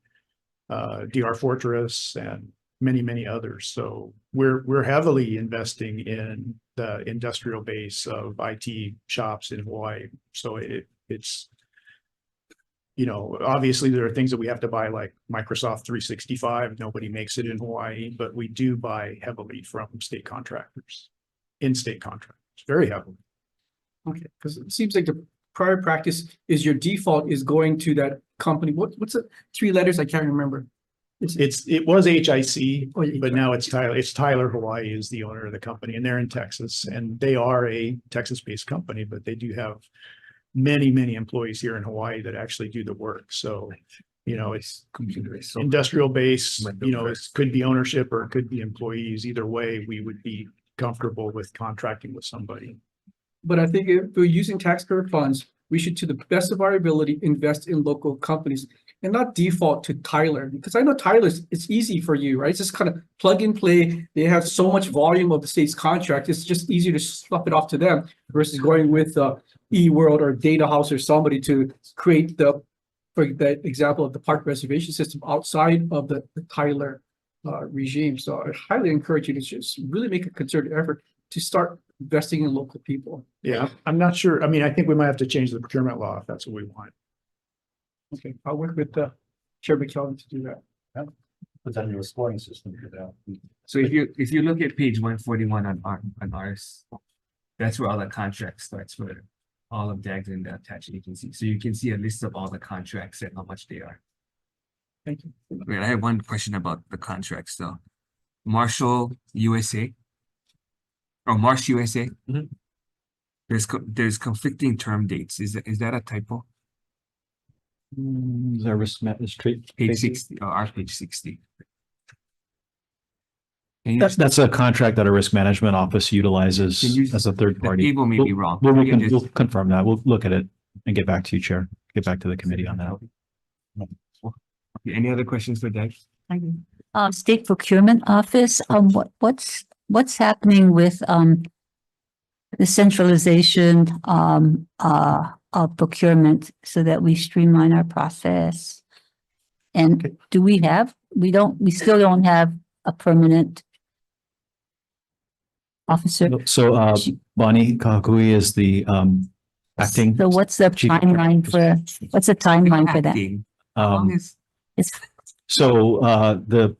DR Fortress and many, many others. So we're heavily investing in the industrial base of IT shops in Hawaii. So it's obviously there are things that we have to buy like Microsoft 365. Nobody makes it in Hawaii, but we do buy heavily from state contractors, in-state contractors, very heavily. Okay, because it seems like the prior practice is your default is going to that company. What's the 3 letters? I can't remember. It was HIC, Oh, yeah. but now it's Tyler. It's Tyler Hawaii is the owner of the company, and they're in Texas, and they are a Texas-based company, but they do have many, many employees here in Hawaii that actually do the work. So, it's industrial base, it could be ownership or it could be employees. Either way, we would be comfortable with contracting with somebody. But I think if we're using taxpayer funds, we should, to the best of our ability, invest in local companies and not default to Tyler, because I know Tyler's, it's easy for you, right? It's just kind of plug and play. They have so much volume of the state's contract. It's just easier to swap it off to them versus going with eWorld or Data House or somebody to create for the example of the park reservation system outside of the Tyler regime. So I highly encourage you to just really make a concerted effort to start investing in local people. Yeah, I'm not sure. I mean, I think we might have to change the procurement law if that's what we want. Okay, I'll work with Chair McKelvey to do that. Put that into a scoring system for that. So if you look at page 141 on ours, that's where all the contracts starts for all of DAGs and the attached agency. So you can see a list of all the contracts and how much they are. Thank you. Wait, I have one question about the contracts though. Marshall USA or Marsh USA. Mhm. There's conflicting term dates. Is that a typo? Is there risk management? Page 60 or our page 60. Can you That's a contract that a risk management office utilizes Can you- as a third the party. table may be wrong. We'll You can just- we'll confirm that. We'll look at it and get back to you, Chair. Get back to the committee on that. Okay, any other questions for Dag? State Procurement Office, what's happening with, the centralization, of procurement so that we streamline our process? And do we still don't have a permanent officer? So Bonnie Kahakui is the acting. So what's the Chief timeline what's the timeline for that? Acting. How long is- It's So the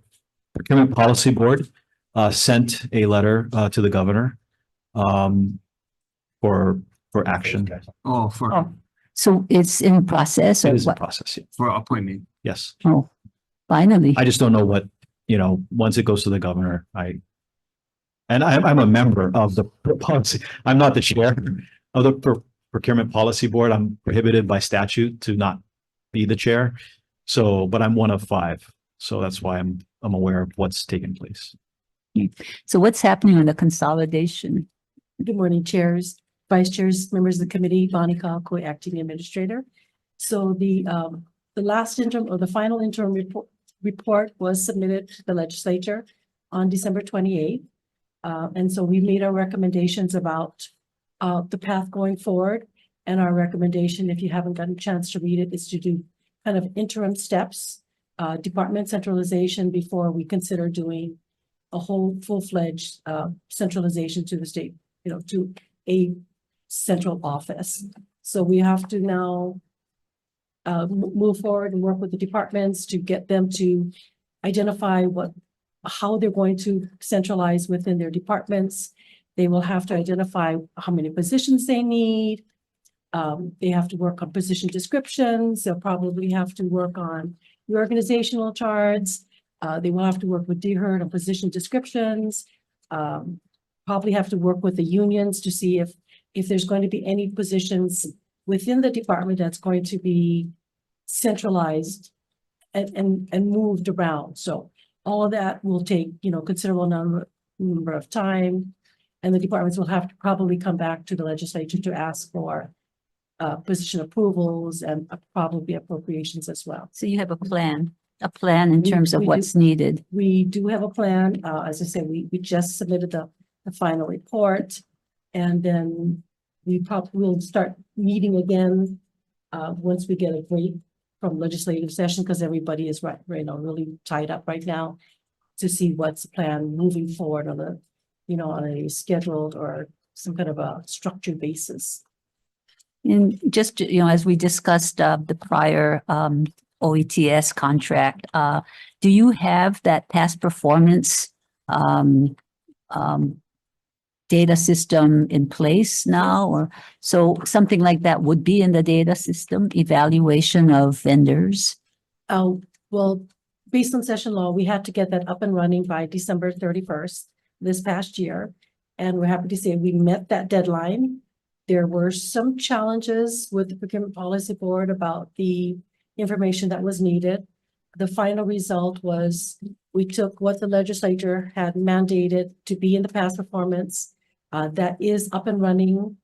Procurement Policy Board sent a letter to the governor for action. Oh, so it's in process It or is a what? process, yeah. for appointment. Yes. Oh, finally. I just don't know what, once it goes to the governor, I'm a member of the policy. I'm not the chair of the Procurement Policy Board. I'm prohibited by statute to not be the chair. So, but I'm one of 5. So that's why I'm aware of what's taken place. So what's happening on the consolidation? Good morning, chairs, vice chairs, members of the committee, Bonnie Kalkoi, acting administrator. So the last interim or the final interim report was submitted to the legislature on December 28th. And so we made our recommendations about the path going forward. And our recommendation, if you haven't gotten a chance to read it, is to do kind of interim steps, department centralization before we consider doing a whole full-fledged centralization to the state, to a central office. So we have to now move forward and work with the departments to get them to identify how they're going to centralize within their departments. They will have to identify how many positions they need. They have to work on position descriptions. They'll probably have to work on the organizational charts. They will have to work with DHHL on position descriptions. Probably have to work with the unions to see if there's going to be any positions within the department that's going to be centralized and moved around. So all of that will take, considerable number of time. And the departments will have to probably come back to the legislature to ask for position approvals and probably appropriations as well. So you have a plan in terms of we what's needed. We do have a plan. As I said, we just submitted the final report. And then we probably will start meeting again once we get a break from legislative session, because everybody is really tied up right now to see what's the plan moving forward on a scheduled or some kind of a structured basis. And just, as we discussed, the prior, OETS contract, do you have that past performance, data system in place now? Or so something like that would be in the data system, evaluation of vendors? Well, based on session law, we had to get that up and running by December 31st this past year. And we're happy to say we met that deadline. There were some challenges with the Procurement Policy Board about the information that was needed. The final result was we took what the legislature had mandated to be in the past performance that is up and running.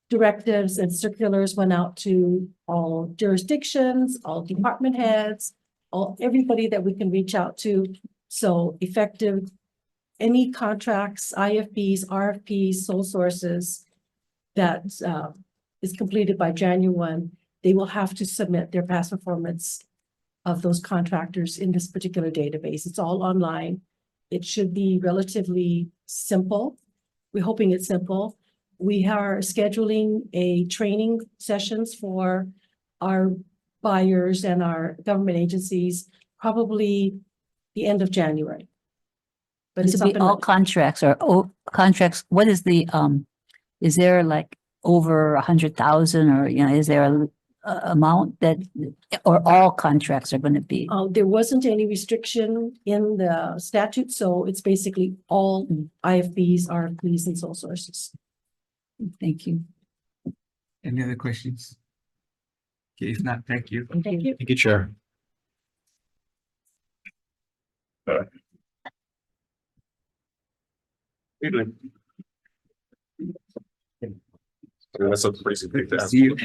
directives and circulars went out to all jurisdictions, all department heads, everybody that we can reach out to. So effective, any contracts, IFPs, RFPs, sole sources that is completed by January 1, they will have to submit their past performance of those contractors in this particular database. It's all online. It should be relatively simple. We're hoping it's simple. We are scheduling a training sessions for our buyers and our government agencies, probably the end of January. But This it's would up be and all running. contracts or contracts. What is the, is there like over 100,000 or, is there a amount that, or all contracts are going to be? There wasn't any restriction in the statute, so it's basically all IFBs, RFPs, and sole sources. Thank you. Any other questions? Okay, if not, thank you. Thank you. Thank you, Chair. That's a crazy thing to ask. See you.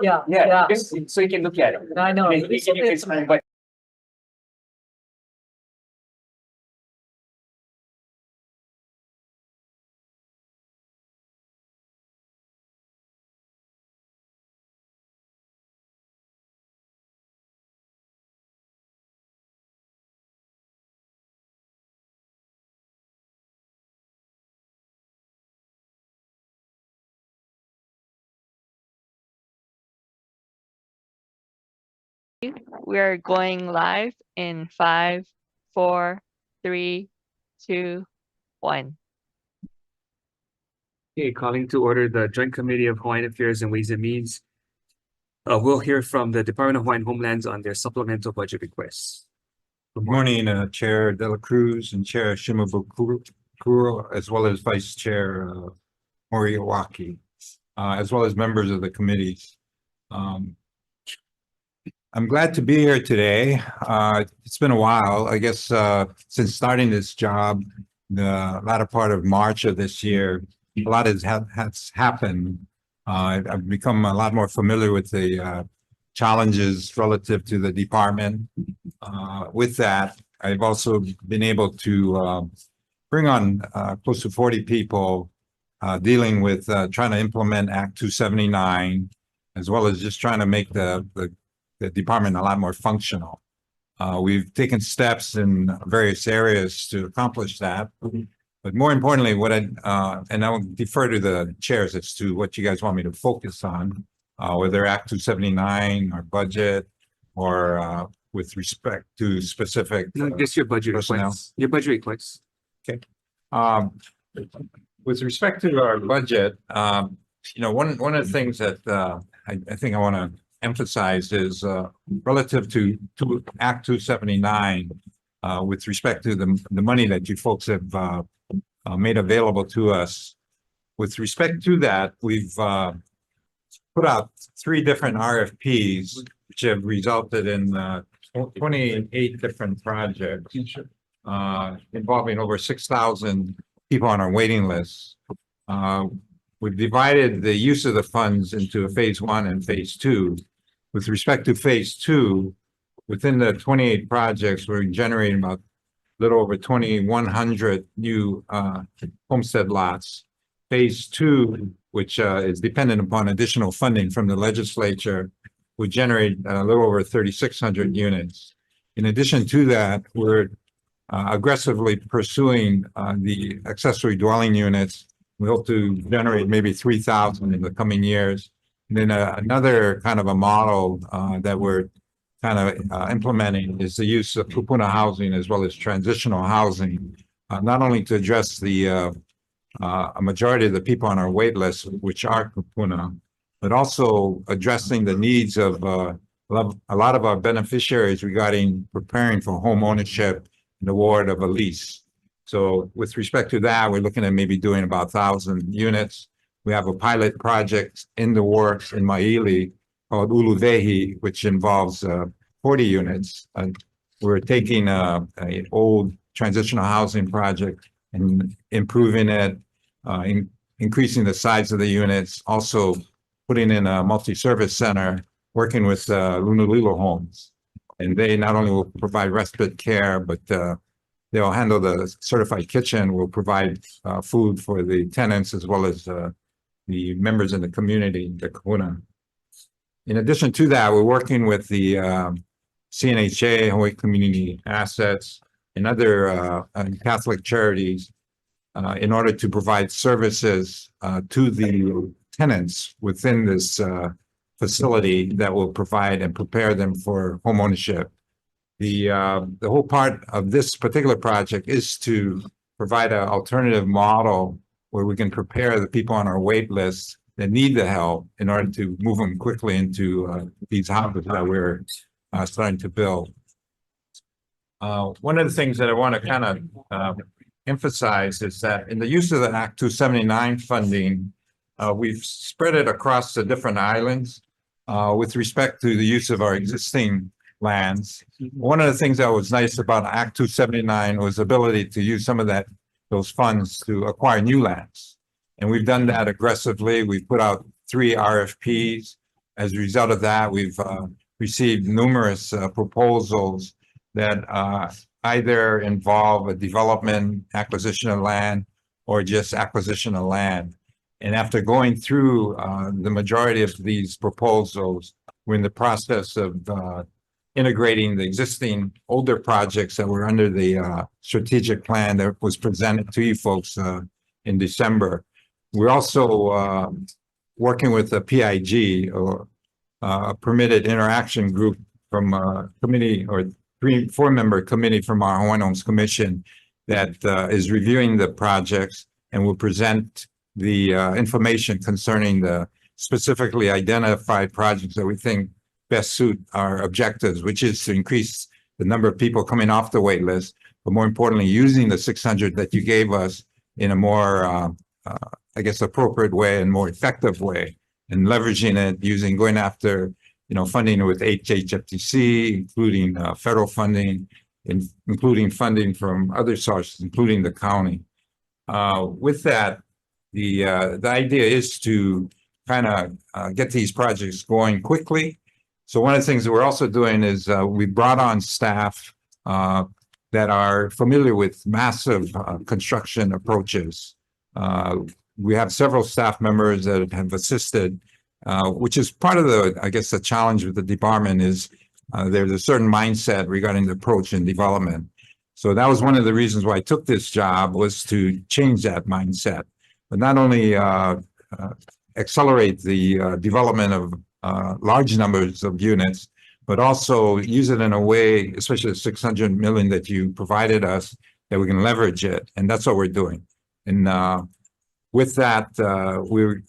Yeah. So you can look at it. I know. We are going live in 5, 4, 3, 2, 1. Okay, calling to order the Joint Committee of Hawaiian Affairs and Ways and Means. We'll hear from the Department of Hawaiian Homelands on their supplemental budget requests. Good morning, Chair Dela Cruz and Chair Shimabukuro, as well as Vice Chair Moriawaki, as well as members of the committees. I'm glad to be here today. It's been a while, I guess, since starting this job, the latter part of March of this year. A lot has happened. I've become a lot more familiar with the challenges relative to the department. With that, I've also been able to bring on close to 40 people dealing with trying to implement Act 279, as well as just trying to make the department a lot more functional. We've taken steps in various areas to accomplish that. But more importantly, and I will defer to the chairs as to what you guys want me to focus on, whether Act 279 or budget or with respect to specific. Just your budget personnel. requests. Your budget requests. Okay. With respect to our budget, one of the things that I think I want to emphasize is relative to Act 279, with respect to the money that you folks have made available to us. With respect to that, we've put out 3 different RFPs, which have resulted in 28 different projects involving over 6,000 people on our waiting list. We've divided the use of the funds into a phase 1 and phase 2. With respect to phase 2, within the 28 projects, we're generating about a little over 2,100 new homestead lots. Phase 2, which is dependent upon additional funding from the legislature, would generate a little over 3,600 units. In addition to that, we're aggressively pursuing the accessory dwelling units. We hope to generate maybe 3,000 in the coming years. And then another kind of a model that we're kind of implementing is the use of kupuna housing as well as transitional housing, not only to address a majority of the people on our wait list, which are kupuna, but also addressing the needs of a lot of our beneficiaries regarding preparing for home ownership and award of a lease. So with respect to that, we're looking at maybe doing about 1,000 units. We have a pilot project in the works in Maili called Uluvehi, which involves 40 units. We're taking an old transitional housing project and improving it, increasing the size of the units, also putting in a multi-service center, working with Lunalilo Homes. And they not only will provide respite care, but they'll handle the certified kitchen, will provide food for the tenants as well as the members in the community, the kahuna. In addition to that, we're working with the CNHA, Hawaii Community Assets, and other Catholic charities in order to provide services to the tenants within this facility that will provide and prepare them for home ownership. The whole part of this particular project is to provide an alternative model where we can prepare the people on our wait list that need the help in order to move them quickly into these houses that we're starting to build. One of the things that I want to kind of emphasize is that in the use of the Act 279 funding, we've spread it across the different islands with respect to the use of our existing lands. One of the things that was nice about Act 279 was the ability to use some of those funds to acquire new lands. And we've done that aggressively. We've put out 3 RFPs. As a result of that, we've received numerous proposals that either involve a development, acquisition of land, or just acquisition of land. And after going through the majority of these proposals, we're in the process of integrating the existing older projects that were under the strategic plan that was presented to you folks in December. We're also working with a PIG, or a permitted interaction group from a committee or 4-member committee from our Hawaiian Homes Commission that is reviewing the projects and will present the information concerning the specifically identified projects that we think best suit our objectives, which is to increase the number of people coming off the wait list, but more importantly, using the 600 that you gave us in a more, I guess, appropriate way and more effective way, and leveraging it, going after, funding with HHFTC, including federal funding, including funding from other sources, including the county. With that, the idea is to kind of get these projects going quickly. So one of the things that we're also doing is we brought on staff that are familiar with massive construction approaches. We have several staff members that have assisted, which is part of the challenge with the department is there's a certain mindset regarding the approach in development. So that was one of the reasons why I took this job, was to change that mindset, but not only accelerate the development of large numbers of units, but also use it in a way, especially the 600 million that you provided us, that we can leverage it. And that's what we're doing. And with that, we're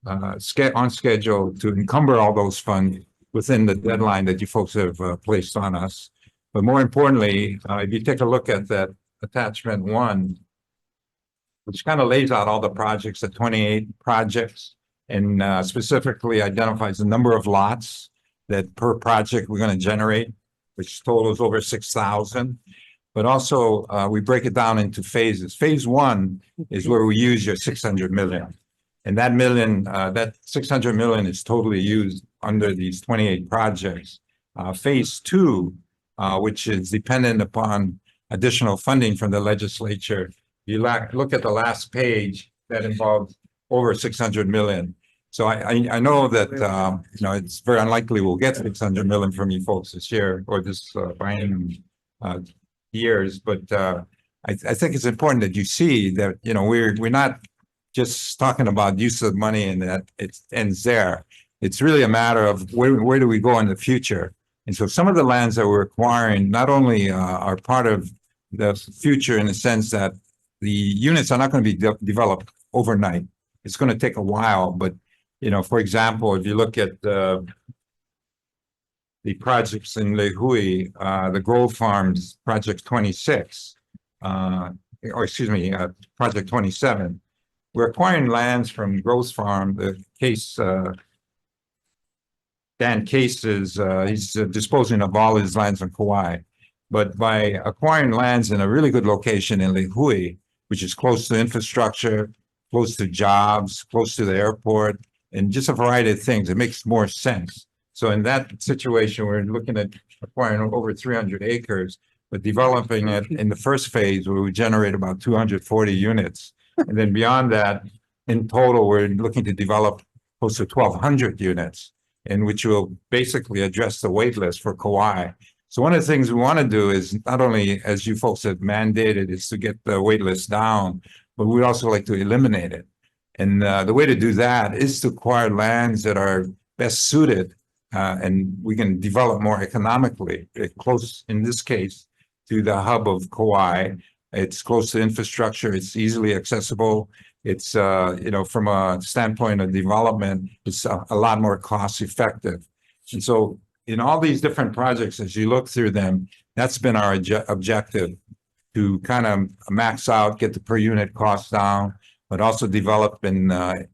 on schedule to encumber all those funds within the deadline that you folks have placed on us. But more importantly, if you take a look at that attachment 1, which kind of lays out all the projects, the 28 projects, and specifically identifies the number of lots that per project we're going to generate, which totals over 6,000. But also we break it down into phases. Phase 1 is where we use your 600 million. And that 600 million is totally used under these 28 projects. Phase 2, which is dependent upon additional funding from the legislature. You look at the last page, that involves over 600 million. So I know that it's very unlikely we'll get 600 million from you folks this year or this biennium years, but I think it's important that you see that we're not just talking about use of money and that it ends there. It's really a matter of where do we go in the future. And so some of the lands that we're acquiring not only are part of the future in the sense that the units are not going to be developed overnight. It's going to take a while, but for example, if you look at the projects in Lehui, the Grove Farms Project 26, Project 27, we're acquiring lands from Grove Farm. The case, Dan Case he's disposing of all his lands on Kauai. But by acquiring lands in a really good location in Lehui, which is close to infrastructure, close to jobs, close to the airport, and just a variety of things. It makes more sense. So in that situation, we're looking at acquiring over 300 acres, but developing it in the first phase where we generate about 240 units. And then beyond that, in total, we're looking to develop close to 1,200 units, in which will basically address the wait list for Kauai. So one of the things we want to do is not only, as you folks have mandated, is to get the wait list down, but we'd also like to eliminate it. And the way to do that is to acquire lands that are best suited and we can develop more economically, close, in this case, to the hub of Kauai. It's close to infrastructure. It's easily accessible. It's, you know, from a standpoint of development, it's a lot more cost effective. And so in all these different projects, as you look through them, that's been our objective, to kind of max out, get the per unit cost down, but also develop and I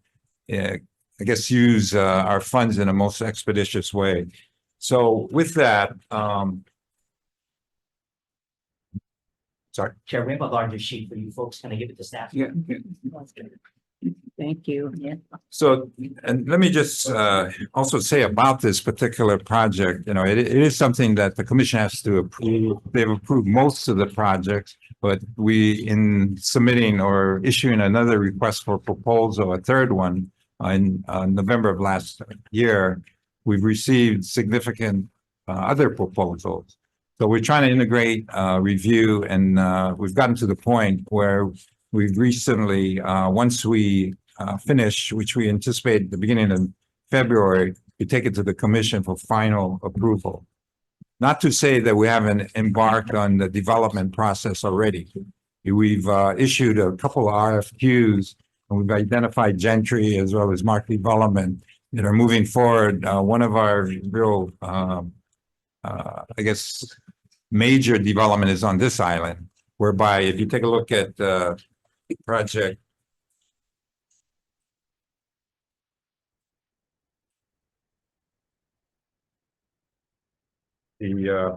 guess use our funds in a most expeditious way. So with that, sorry. Chair, we have a larger sheet for you folks. Can I give it to staff? Yeah. Thank you. Yeah. So, and let me just also say about this particular project, you know, it is something that the commission has to approve. They've approved most of the projects, but we, in submitting or issuing another request for proposal, a third one, in November of last year, we've received significant other proposals. So we're trying to integrate, review, and we've gotten to the point where we've recently, once we finish, which we anticipate at the beginning of February, we take it to the commission for final approval. Not to say that we haven't embarked on the development process already. We've issued a couple of RFQs, and we've identified Gentry as well as market development that are moving forward. One of our real, I guess, major development is on this island, whereby if you take a look at the project,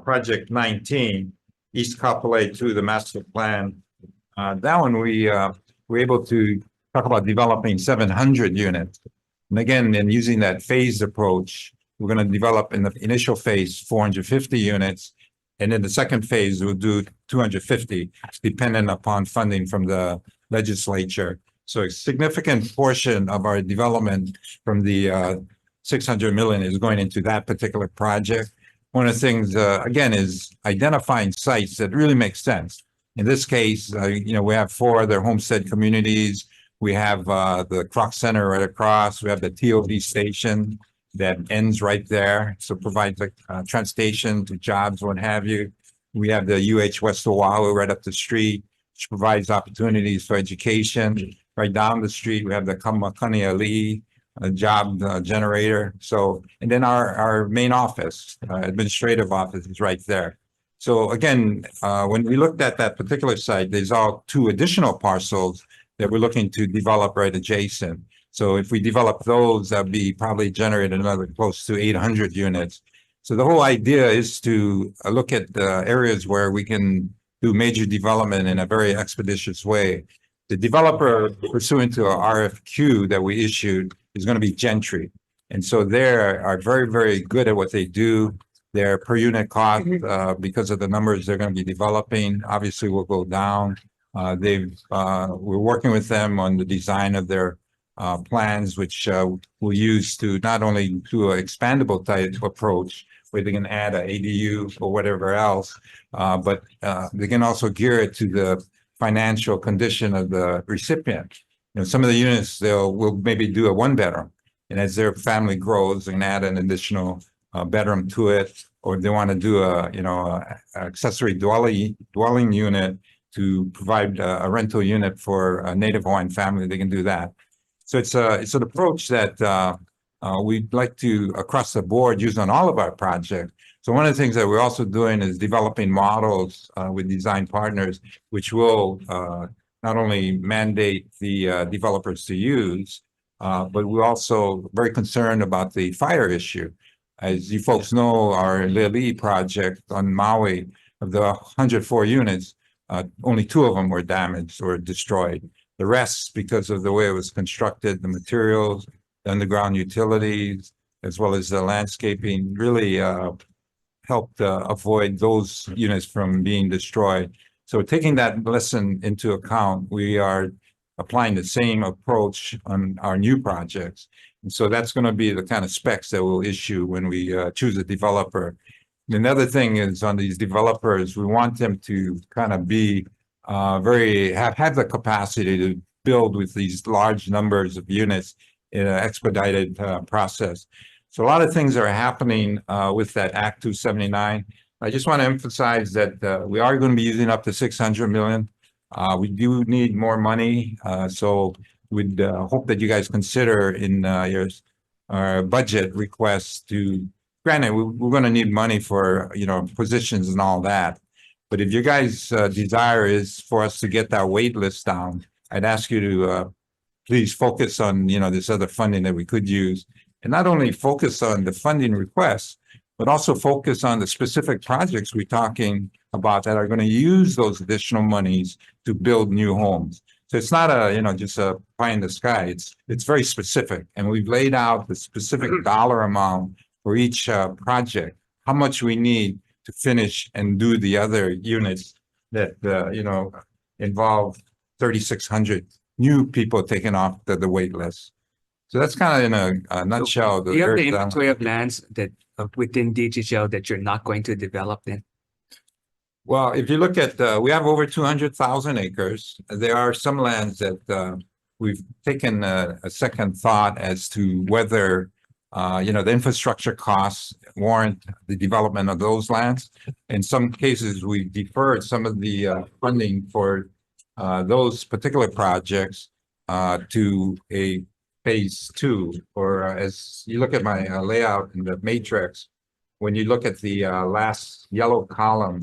project 19, East Kapolei to the master plan. That one we were able to talk about developing 700 units. And again, in using that phased approach, we're going to develop in the initial phase 450 units. And in the second phase, we'll do 250, dependent upon funding from the legislature. So a significant portion of our development from the 600 million is going into that particular project. One of the things, again, is identifying sites that really make sense. In this case, you know, we have 4 other homestead communities. We have the Croc Center right across. We have the TOV station that ends right there. So provides a transportation to jobs, what have you. We have the West Oahu right up the street, which provides opportunities for education. Right down the street, we have the Kamakani Ali, a job generator. So, and then our main office, administrative office is right there. So again, when we looked at that particular site, there's all 2 additional parcels that we're looking to develop right adjacent. So if we develop those, that'd be probably generate another close to 800 units. So the whole idea is to look at the areas where we can do major development in a very expeditious way. The developer pursuant to our RFQ that we issued is going to be Gentry. And so they are very, very good at what they do. Their per unit cost, because of the numbers they're going to be developing, obviously will go down. We're working with them on the design of their plans, which we'll use to not only do an expandable type approach where they can add an ADU or whatever else, but they can also gear it to the financial condition of the recipient. You know, some of the units will maybe do a 1-bedroom, and as their family grows, they can add an additional bedroom to it, or if they want to do a accessory dwelling unit to provide a rental unit for a Native Hawaiian family, they can do that. So it's an approach that we'd like to, across the board, use on all of our projects. So one of the things that we're also doing is developing models with design partners, which will not only mandate the developers to use, but we're also very concerned about the fire issue. As you folks know, our Lili project on Maui, of the 104 units, only 2 of them were damaged or destroyed. The rest, because of the way it was constructed, the materials, the underground utilities, as well as the landscaping, really helped avoid those units from being destroyed. So taking that lesson into account, we are applying the same approach on our new projects. And so that's going to be the kind of specs that we'll issue when we choose a developer. Another thing is on these developers, we want them to kind of be have the capacity to build with these large numbers of units in an expedited process. So a lot of things are happening with that Act 279. I just want to emphasize that we are going to be using up to 600 million. We do need more money, so we'd hope that you guys consider in your budget requests to. Granted, we're going to need money for positions and all that, but if your guys' desire is for us to get that wait list down, I'd ask you to please focus on this other funding that we could use, and not only focus on the funding requests, but also focus on the specific projects we're talking about that are going to use those additional monies to build new homes. So it's not just a pie in the sky. It's very specific, and we've laid out the specific dollar amount for each project, how much we need to finish and do the other units that involve 3,600 new people taken off the wait list. So that's kind of in a nutshell. Do you have the inventory of lands that within DHHL that you're not going to develop then? Well, if you look at, we have over 200,000 acres. There are some lands that we've taken a second thought as to whether, the infrastructure costs warrant the development of those lands. In some cases, we deferred some of the funding for those particular projects to a phase 2, or as you look at my layout in the matrix, when you look at the last yellow column,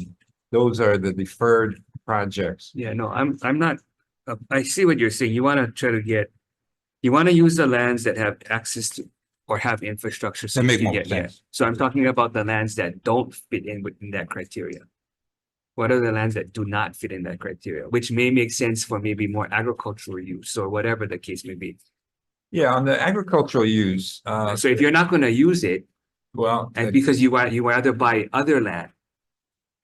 those are the deferred projects. Yeah, no, I'm not. I see what you're saying. You want to try to you want to use the lands that have access to or have infrastructure. So That make you more can sense. So I'm talking about the lands that don't fit in within that criteria. What are the lands that do not fit in that criteria, which may make sense for maybe more agricultural use or whatever the case may be? Yeah, on the agricultural use. So if you're not going to use it, Well, and because you rather buy other land,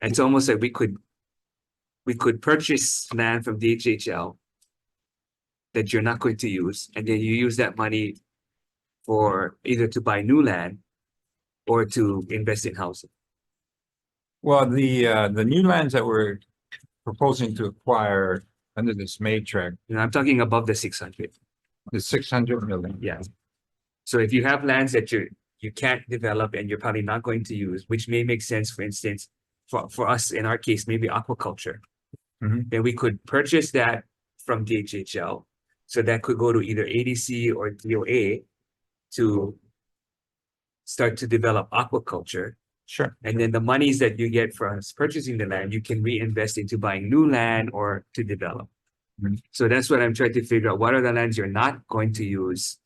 it's almost like we could purchase land from DHHL that you're not going to use, and then you use that money for either to buy new land or to invest in housing. well, the new lands that we're proposing to acquire under this matrix, I'm talking above the 600. the 600 million. Yeah. So if you have lands that you can't develop and you're probably not going to use, which may make sense, for instance, for us in our case, maybe aquaculture, then we could purchase that from DHHL. So that could go to either ADC or DOA to start to develop aquaculture. Sure. And then the monies that you get from purchasing the land, you can reinvest into buying new land or to develop. So that's what I'm trying to figure out. What are the lands you're not going to use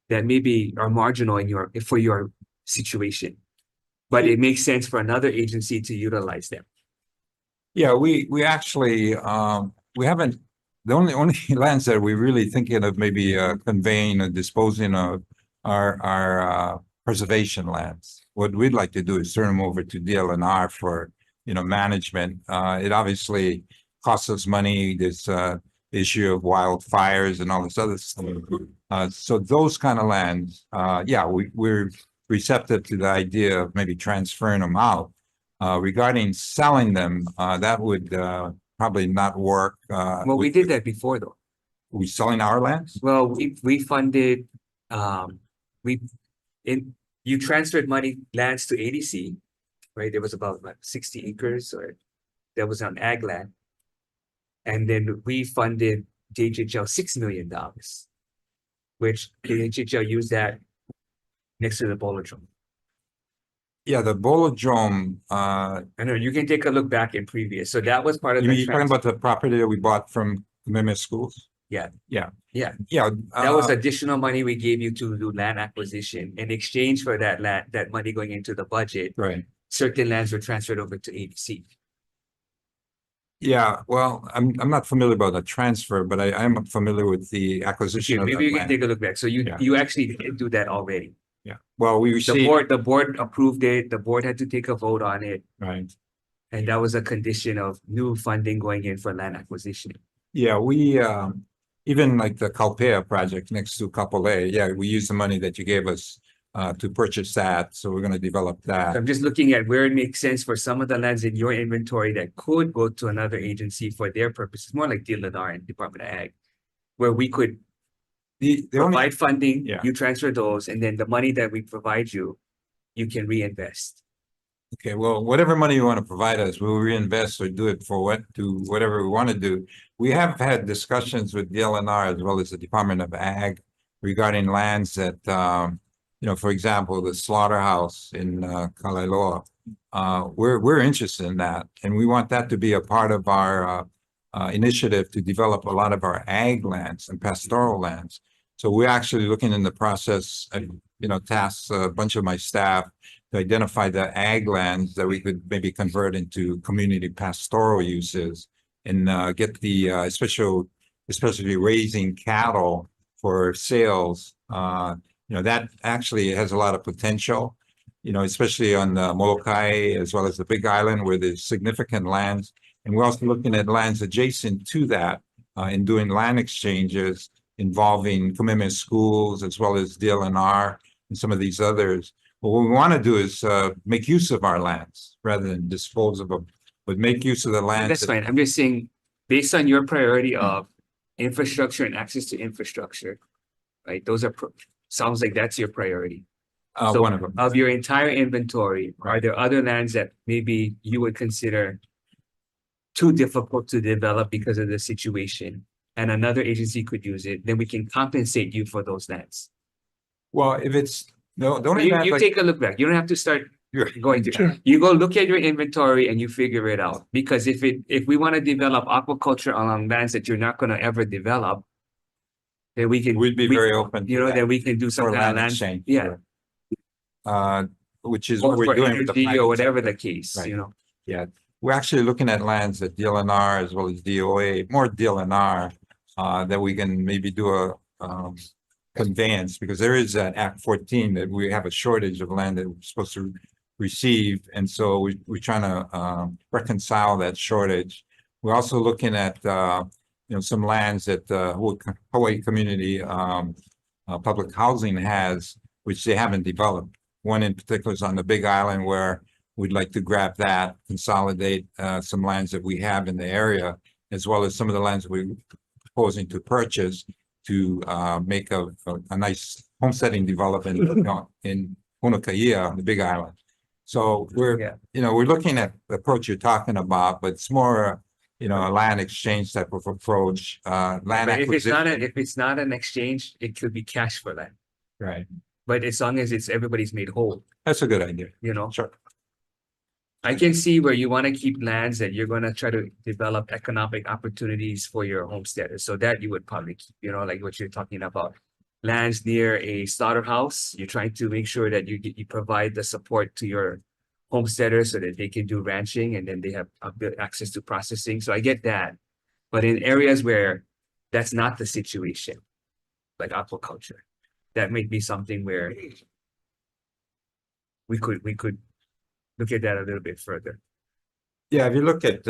that maybe are marginal for your situation, but it makes sense for another agency to utilize them? Yeah, we actually we haven't, the only lands that we're really thinking of maybe conveying or disposing of are preservation lands. What we'd like to do is turn them over to DLNR for management. It obviously costs us money. There's issue of wildfires and all this other stuff. So those kind of lands, yeah, we're receptive to the idea of maybe transferring them out. Regarding selling them, that would probably not work. Well, we did that before though. We selling our lands? Well, we funded, you transferred lands to ADC, right? There was about 60 acres or that was on ag land. And then we funded DHHL $6 million, which DHHL used that next to the Bolodrome. Yeah, the Bolodrome. I know you can take a look back in previous. So that was part of You're talking about the property that we bought from Commitment Schools? Yeah. Yeah. Yeah. Yeah. That was additional money we gave you to do land acquisition. In exchange for that that money going into the budget, right. Certain lands were transferred over to ADC. Yeah, well, I'm not familiar about the transfer, but I am familiar with the acquisition Okay, of maybe that you can land. take a look back. So you, Yeah. you actually did do that already. Yeah, well, we The received, board approved it, the board had to take a vote on it, right, and that was a condition of new funding going in for land acquisition. yeah, we, even like the Calpea project next to Couple A, yeah, we used the money that you gave us to purchase that, so we're gonna develop So that. I'm just looking at where it makes sense for some of the lands in your inventory that could go to another agency for their purposes, more like DLNR and Department of Ag, where we could The only, provide funding, Yeah. you transfer those, and then the money that we provide you, you can reinvest. okay, well, whatever money you want to provide us, we'll reinvest or do it for whatever we want to do. We have had discussions with DLNR as well as the Department of Ag regarding lands that, for example, the slaughterhouse in Kalaeloa. We're interested in that, and we want that to be a part of our initiative to develop a lot of our ag lands and pastoral lands. So we're actually looking in the process, tasks a bunch of my staff to identify the ag lands that we could maybe convert into community pastoral uses and get the especially raising cattle for sales. That actually has a lot of potential, especially on the Molokai as well as the Big Island where there's significant lands. And we're also looking at lands adjacent to that and doing land exchanges involving commitment schools as well as DLNR and some of these others. But what we want to do is make use of our lands rather than dispose of them, but make use of the lands. That's fine. I'm just saying, based on your priority of infrastructure and access to infrastructure, right? Those are, sounds like that's your priority. So One of them. of your entire inventory, are there other lands that maybe you would consider too difficult to develop because of the situation and another agency could use it, then we can compensate you for those lands. Well, if it's, no, don't You take a look back. You don't have to start going through. Sure. You go look at your inventory and you figure it out. Because if we want to develop aquaculture on lands that you're not going to ever develop, then we can. We'd be very open. to that. Then we can do some For kind of land land. exchange. Yeah. Which is Or what we're for doing with the energy or private whatever sector. the case, Right. Yeah, we're actually looking at lands at DLNR as well as DOA, more DLNR, that we can maybe do a conveyance, because there is that Act 14 that we have a shortage of land that we're supposed to receive. And so we're trying to reconcile that shortage. We're also looking at, some lands that Hawaii community public housing has, which they haven't developed. One in particular is on the Big Island where we'd like to grab that, consolidate some lands that we have in the area, as well as some of the lands we're proposing to purchase to make a nice homesteading development in Punakaia, the Big Island. So we're looking at the approach you're talking about, but it's more, a land exchange type of approach, land But acquisition. if it's not an exchange, it could be cash for land. Right. But as long as everybody's made whole, That's a good idea. Sure. I can see where you want to keep lands that you're going to try to develop economic opportunities for your homesteaders. So that you would probably keep, like what you're talking about. Lands near a slaughterhouse, you're trying to make sure that you provide the support to your homesteaders so that they can do ranching and then they have access to processing. So I get that. But in areas where that's not the situation, like aquaculture, that might be something where we could look at that a little bit further. Yeah, if you look at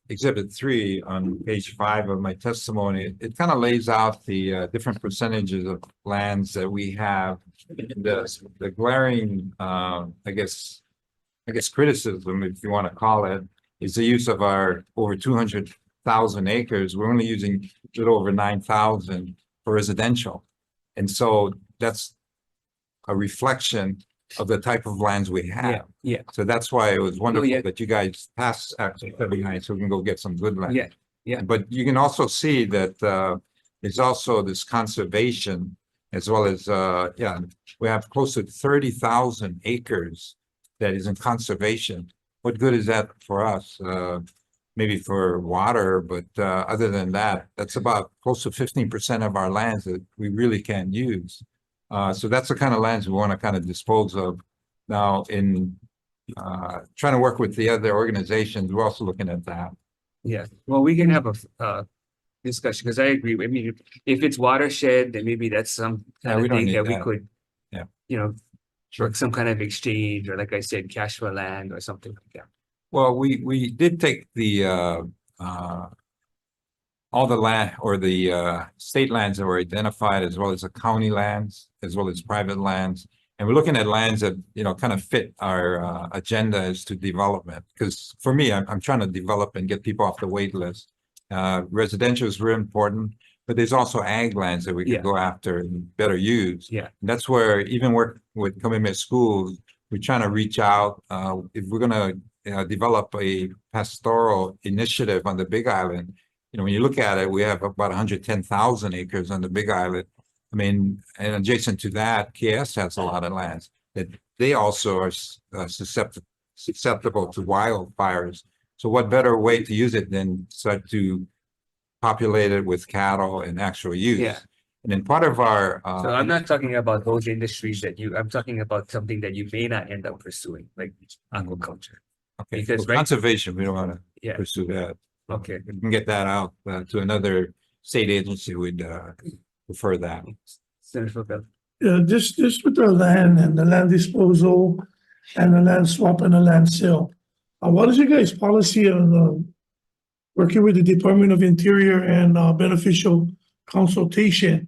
Exhibit 3 on page 5 of my testimony, it kind of lays out the different percentages of lands that we have. The glaring, I guess criticism, if you want to call it, is the use of our over 200,000 acres. We're only using a little over 9,000 for residential. And so that's a reflection of the type of lands we have. Yeah. So that's why it was wonderful yeah. that you guys passed Act 79 so we can go get some good land. Yeah. Yeah. But you can also see that there's also this conservation as well as, we have close to 30,000 acres that is in conservation. What good is that for us? Maybe for water, but other than that, that's about close to 15% of our lands that we really can't use. So that's the kind of lands we want to kind of dispose of. Now, in trying to work with the other organizations, we're also looking at that. Yeah, well, we can have a discussion, because I agree. I mean, if it's watershed, then maybe that's some Yeah, kind we of don't thing need that we that. could. Yeah. You know, Sure. like some kind of exchange, or like I said, cash for land or something like that. Well, we did take the all the land or the state lands that were identified, as well as the county lands, as well as private lands. And we're looking at lands that, you know, kind of fit our agenda as to development. Because for me, I'm trying to develop and get people off the wait list. Residential is really important, but there's also ag lands that we Yeah. could go after and better use. Yeah. And that's where even work with commitment schools, we're trying to reach out. If we're gonna develop a pastoral initiative on the Big Island, you know, when you look at it, we have about 110,000 acres on the Big Island. I mean, and adjacent to that, KS has a lot of lands that they also are susceptible to wildfires. So what better way to use it than start to populate it with cattle and actual use? Yeah. And then part of our So I'm not talking about those industries that I'm talking about something that you may not end up pursuing, like aquaculture. okay, because for right- conservation, we don't want to Yeah, pursue that. okay. We can get that out to another state agency. Would prefer that. Senator Bell. Yeah, just with the land and the land disposal and the land swap and the land sale. What is your guys' policy on working with the Department of Interior and beneficial consultation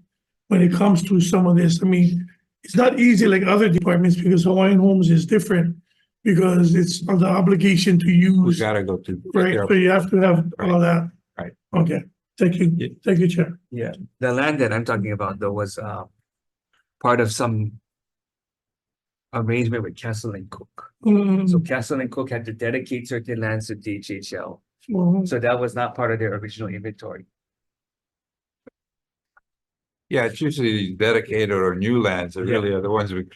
when it comes to some of this? I mean, it's not easy like other departments because Hawaiian Homes is different because it's on the obligation to We use, gotta go to. right? So you have to have all that. Right. Okay, thank you. Yeah. Thank you, Chair. Yeah, the land that I'm talking about though was part of some arrangement with Castle and Cook. So Castle and Cook had to dedicate certain lands to DHHL. So that was not part of their original inventory. Yeah, it's usually dedicated or new lands that Yeah. really are the ones we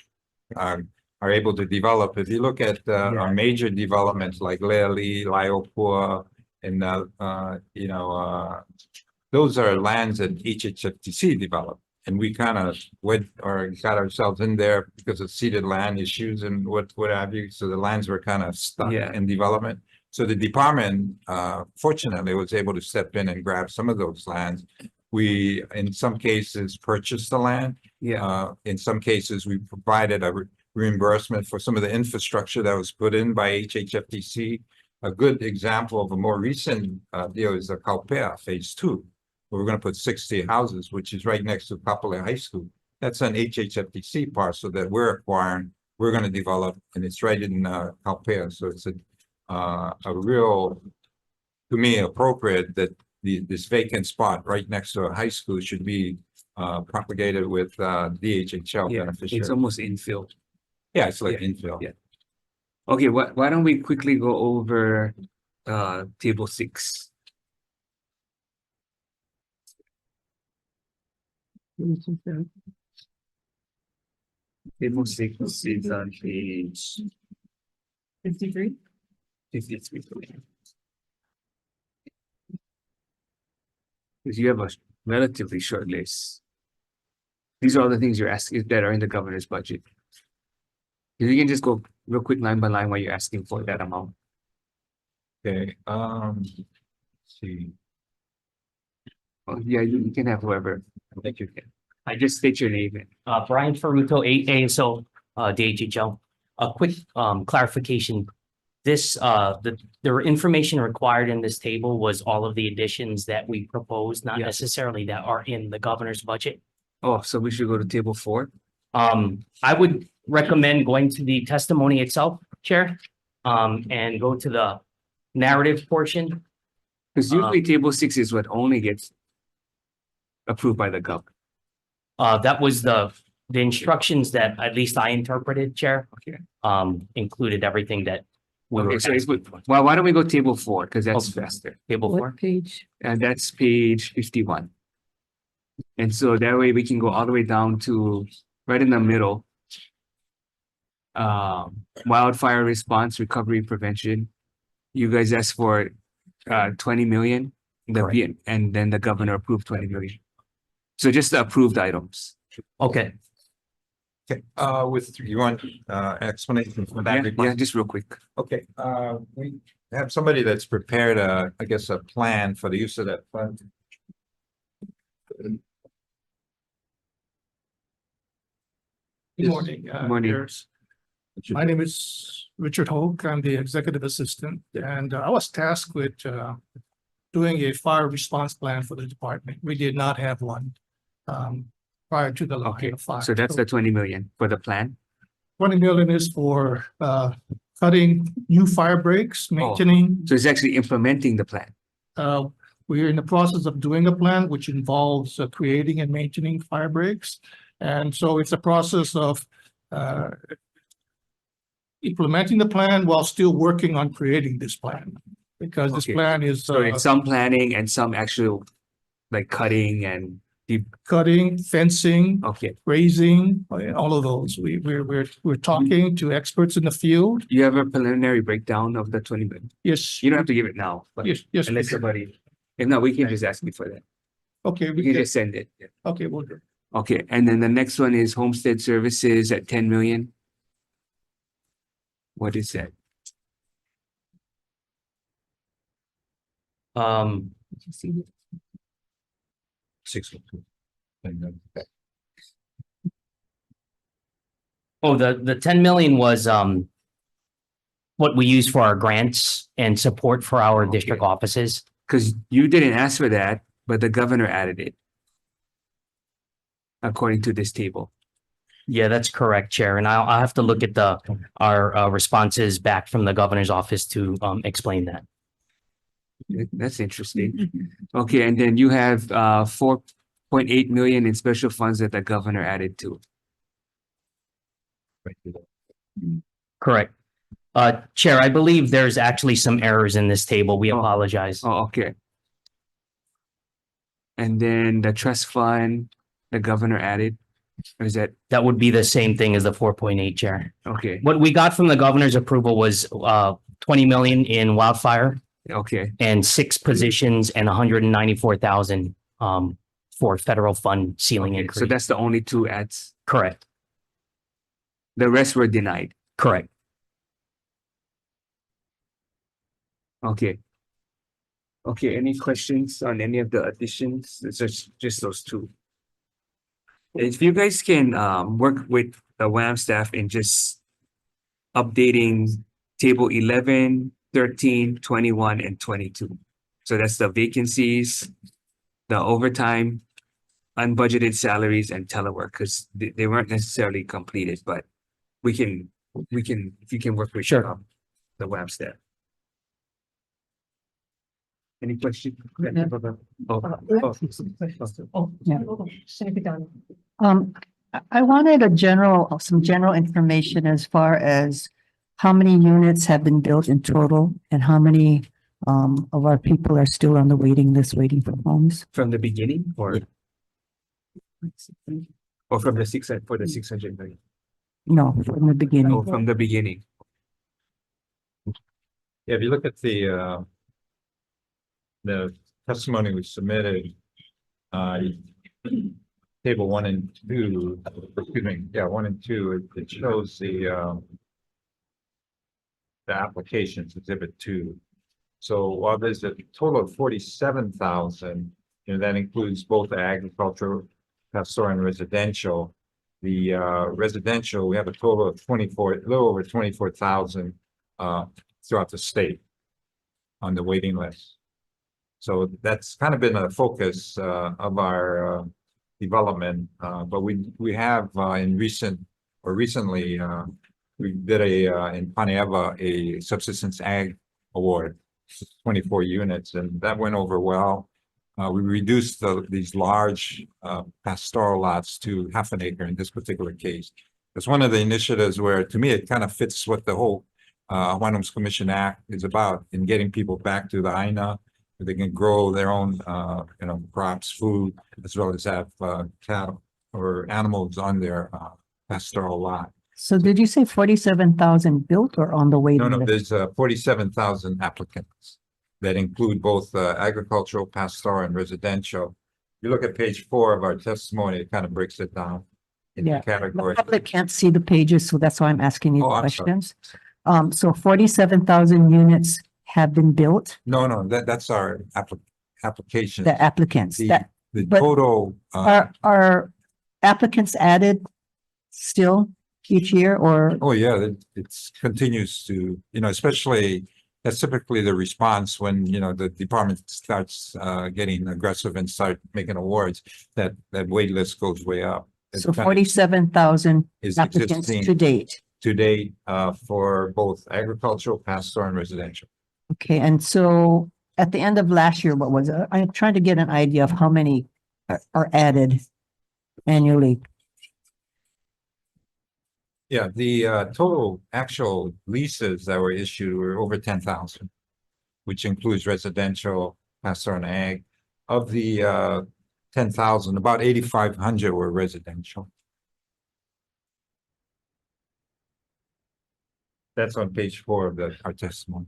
are able to develop. If you look at our major developments like Leali, Laopua, and you know, those are lands that HHFTC developed. And we kind of went or got ourselves in there because of ceded land issues and what have you. So the lands were kind of stuck Yeah. in development. So the department, fortunately, was able to step in and grab some of those lands. We, in some cases, purchased the land. Yeah, In some cases, we provided a reimbursement for some of the infrastructure that was put in by HHFTC. A good example of a more recent deal is the Kaupea Phase 2. We're going to put 60 houses, which is right next to Kapolei High School. That's an HHFTC parcel that we're acquiring. We're going to develop, and it's right in Kaupea. So it's a real, to me, appropriate that this vacant spot right next to a high school should be propagated with DHHL yeah, beneficiary. it's almost infill. Yeah, it's like Yeah. infill. Yeah. Okay, why don't we quickly go over table 6? Table 6 is on page 53? 53. Because you have a relatively short list. These are all the things you're asking that are in the governor's budget. If you can just go real quick line by line while you're asking for that amount. Okay, let's see. Oh, yeah, you can have whoever. I think you can. I just state your name. Brian Ferruto, ASO, DHHL. A quick clarification. This, the information required in this table was all of the additions that we proposed, not Yeah. necessarily that are in the governor's budget. Oh, so we should go to table 4? I would recommend going to the testimony itself, Chair, and go to the narrative portion. Because usually table 6 is what only gets approved by the governor. That was the instructions that at least I interpreted, Chair, Okay. included everything that we were Okay, so asking for. well, why don't we go table 4? Because that's Okay. faster. Table 4. Page? And that's page 51. And so that way we can go all the way down to right in the middle. Wildfire response, recovery, prevention. You guys asked for 20 million. And then the governor approved 20 million. So just the approved items. Okay. Okay, you want explanation for that? Yeah, request? just real quick. Okay, have somebody that's prepared I guess, a plan for the use of that fund. Good morning. Morning. Mayor's. My name is Richard Hoke. I'm the executive assistant, and I was tasked with doing a fire response plan for the department. We did not have one prior to the line Okay, of fire. so that's the 20 million for the plan. 20 million is for cutting new fire breaks, maintaining. So it's actually implementing the plan. We're in the process of doing a plan which involves creating and maintaining fire breaks. And so it's a process of implementing the plan while still working on creating this plan. Because this Okay. plan is So it's some planning and some actual like cutting and deep. cutting, fencing, Okay, grazing, all of those. We're talking to experts in the field. you have a preliminary breakdown of the 20 million. Yes. You don't have to give it now, but Yes, yes. unless somebody, if not, we can just ask you for that. Okay, We can just send it. Yeah. okay, we'll do. Okay, and then the next one is homestead services at 10 million. What is that? Six. Oh, the 10 million was what we use for our grants and support for our district offices. Because you didn't ask for that, but the governor added it. According to this table. Yeah, that's correct, Chair. And I'll have to look at our responses back from the governor's office to explain that. That's interesting. Okay, and then you have 4.8 million in special funds that the governor added to. Correct. Chair, I believe there's actually some errors in this table. We apologize. Oh, okay. And then the trust fund, the governor added, or is that, That would be the same thing as the 4.8, Chair. okay, What we got from the governor's approval was 20 million in wildfire okay, and 6 positions and 194,000 for federal fund ceiling okay. increase. So that's the only two ads. Correct. The rest were denied. Correct. Okay. Okay, any questions on any of the additions? It's just those two. If you guys can work with the WAM staff in just updating table 11, 13, 21, and 22. So that's the vacancies, the overtime, unbudgeted salaries, and telework, because they weren't necessarily completed, but we can, if you can work with Sure. the WAM staff. Any questions? I wanted some general information as far as how many units have been built in total and how many of our people are still on the waiting list waiting for homes. From the beginning or from the 600 million? No, from the beginning. Oh, from the beginning. Yeah, if you look at the testimony we submitted, table 1 and 2, excuse me, yeah, 1 and 2, it shows the applications, exhibit 2. So while there's a total of 47,000, that includes both agricultural, pastoral, and residential. The residential, we have a total of a little over 24,000 throughout the state on the waiting list. So that's kind of been a focus of our development, but we have recently we did in Panieva a subsistence ag award, 24 units, and that went over well. We reduced these large pastoral lots to half an acre in this particular case. It's one of the initiatives where, to me, it kind of fits what the whole Hawai'i Commission Act is about, in getting people back to the Aina, where they can grow their own, crops, food, as well as have cattle or animals on their pastoral lot. So did you say 47,000 built or on the waiting No, list? there's 47,000 applicants that include both agricultural, pastoral, and residential. You look at page 4 of our testimony, it kind of breaks it down into Yeah, the categories. public can't see the pages, so that's why I'm asking you Oh, I'm sorry. questions. So 47,000 units have been built? No, that's our application. The applicants, The, that, the but total, are applicants added still each year or? oh yeah, it's continues to, especially that's typically the response when, the department starts getting aggressive and start making awards, that wait list goes way up. It So kind of 47,000 is applicants existing to date. to date for both agricultural, pastoral, and residential. Okay, and so at the end of last year, what was it? I'm trying to get an idea of how many are added annually. Yeah, the total actual leases that were issued were over 10,000, which includes residential, pastoral, and ag. Of the 10,000, about 8,500 were residential. That's on page 4 of our testimony.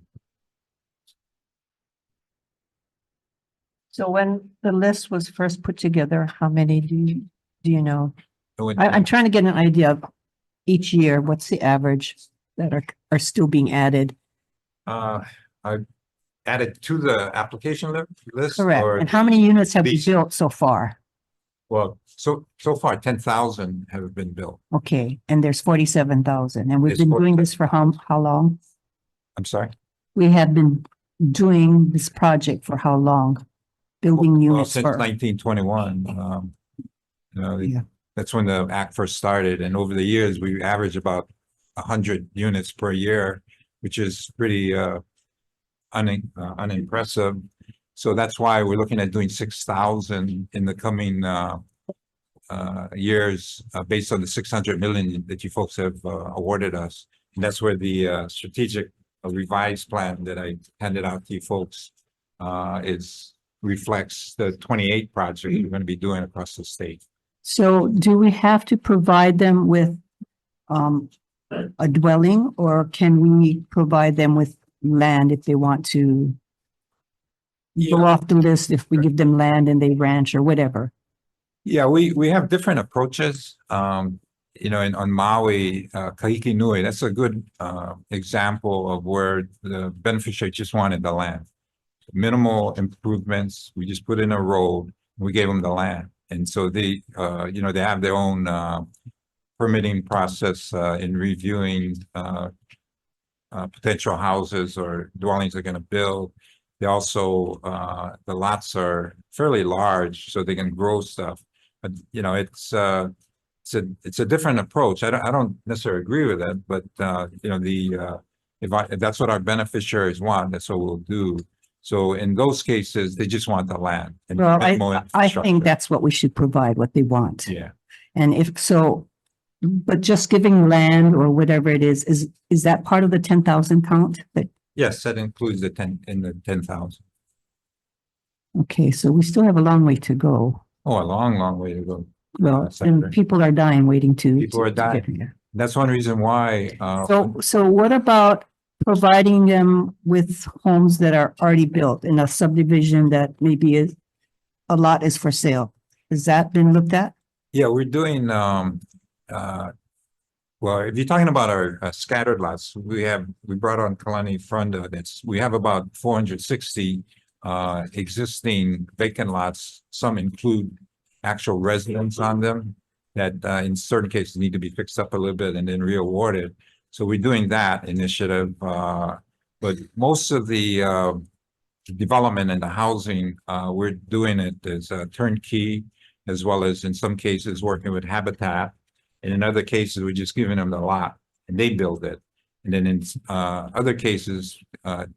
So when the list was first put together, how many do you know? I'm trying to get an idea of each year, what's the average that are still being added? I added to the application list. Correct. or And how many units have we these- built so far? Well, so far 10,000 have been built. Okay, and there's 47,000, and we've There's been doing this for how long? I'm sorry. We have been doing this project for how long? Building Well, units since for, 1921, Yeah. that's when the act first started. And over the years, we average about 100 units per year, which is pretty unimpressive. So that's why we're looking at doing 6,000 in the coming years, based on the 600 million that you folks have awarded us. And that's where the strategic revised plan that I handed out to you folks reflects the 28 projects we're going to be doing across the state. so do we have to provide them with a dwelling, or can we provide them with land if they want to go off the list, if we give them land and they ranch or whatever? Yeah, we have different approaches. On Maui, Kahiki Nui, that's a good example of where the beneficiary just wanted the land. Minimal improvements, we just put in a road, we gave them the land. And so they have their own permitting process in reviewing potential houses or dwellings they're going to build. They also, the lots are fairly large, so they can grow stuff. But it's a different approach. I don't necessarily agree with that, but if that's what our beneficiaries want, that's what we'll do. So in those cases, they just want the land. And Well, minimal I infrastructure. think that's what we should provide, what they want. Yeah. And if so, but just giving land or whatever it is that part of the 10,000 count? That, Yes, that includes the 10,000. okay, so we still have a long way to go. Oh, a long way to go. Well, Senator. and people are dying waiting to. People are to get dying. here. That's one reason why, So what about providing them with homes that are already built in a subdivision that maybe a lot is for sale? Has that been looked at? yeah, we're doing, well, if you're talking about our scattered lots, we brought on Kalani Fronda. We have about 460 existing vacant lots. Some include actual residents on them that in certain cases need to be fixed up a little bit and then re-awarded. So we're doing that initiative. But most of the development and the housing, we're doing it as a turnkey, as well as in some cases working with Habitat. And in other cases, we're just giving them the lot and they build it. And then in other cases,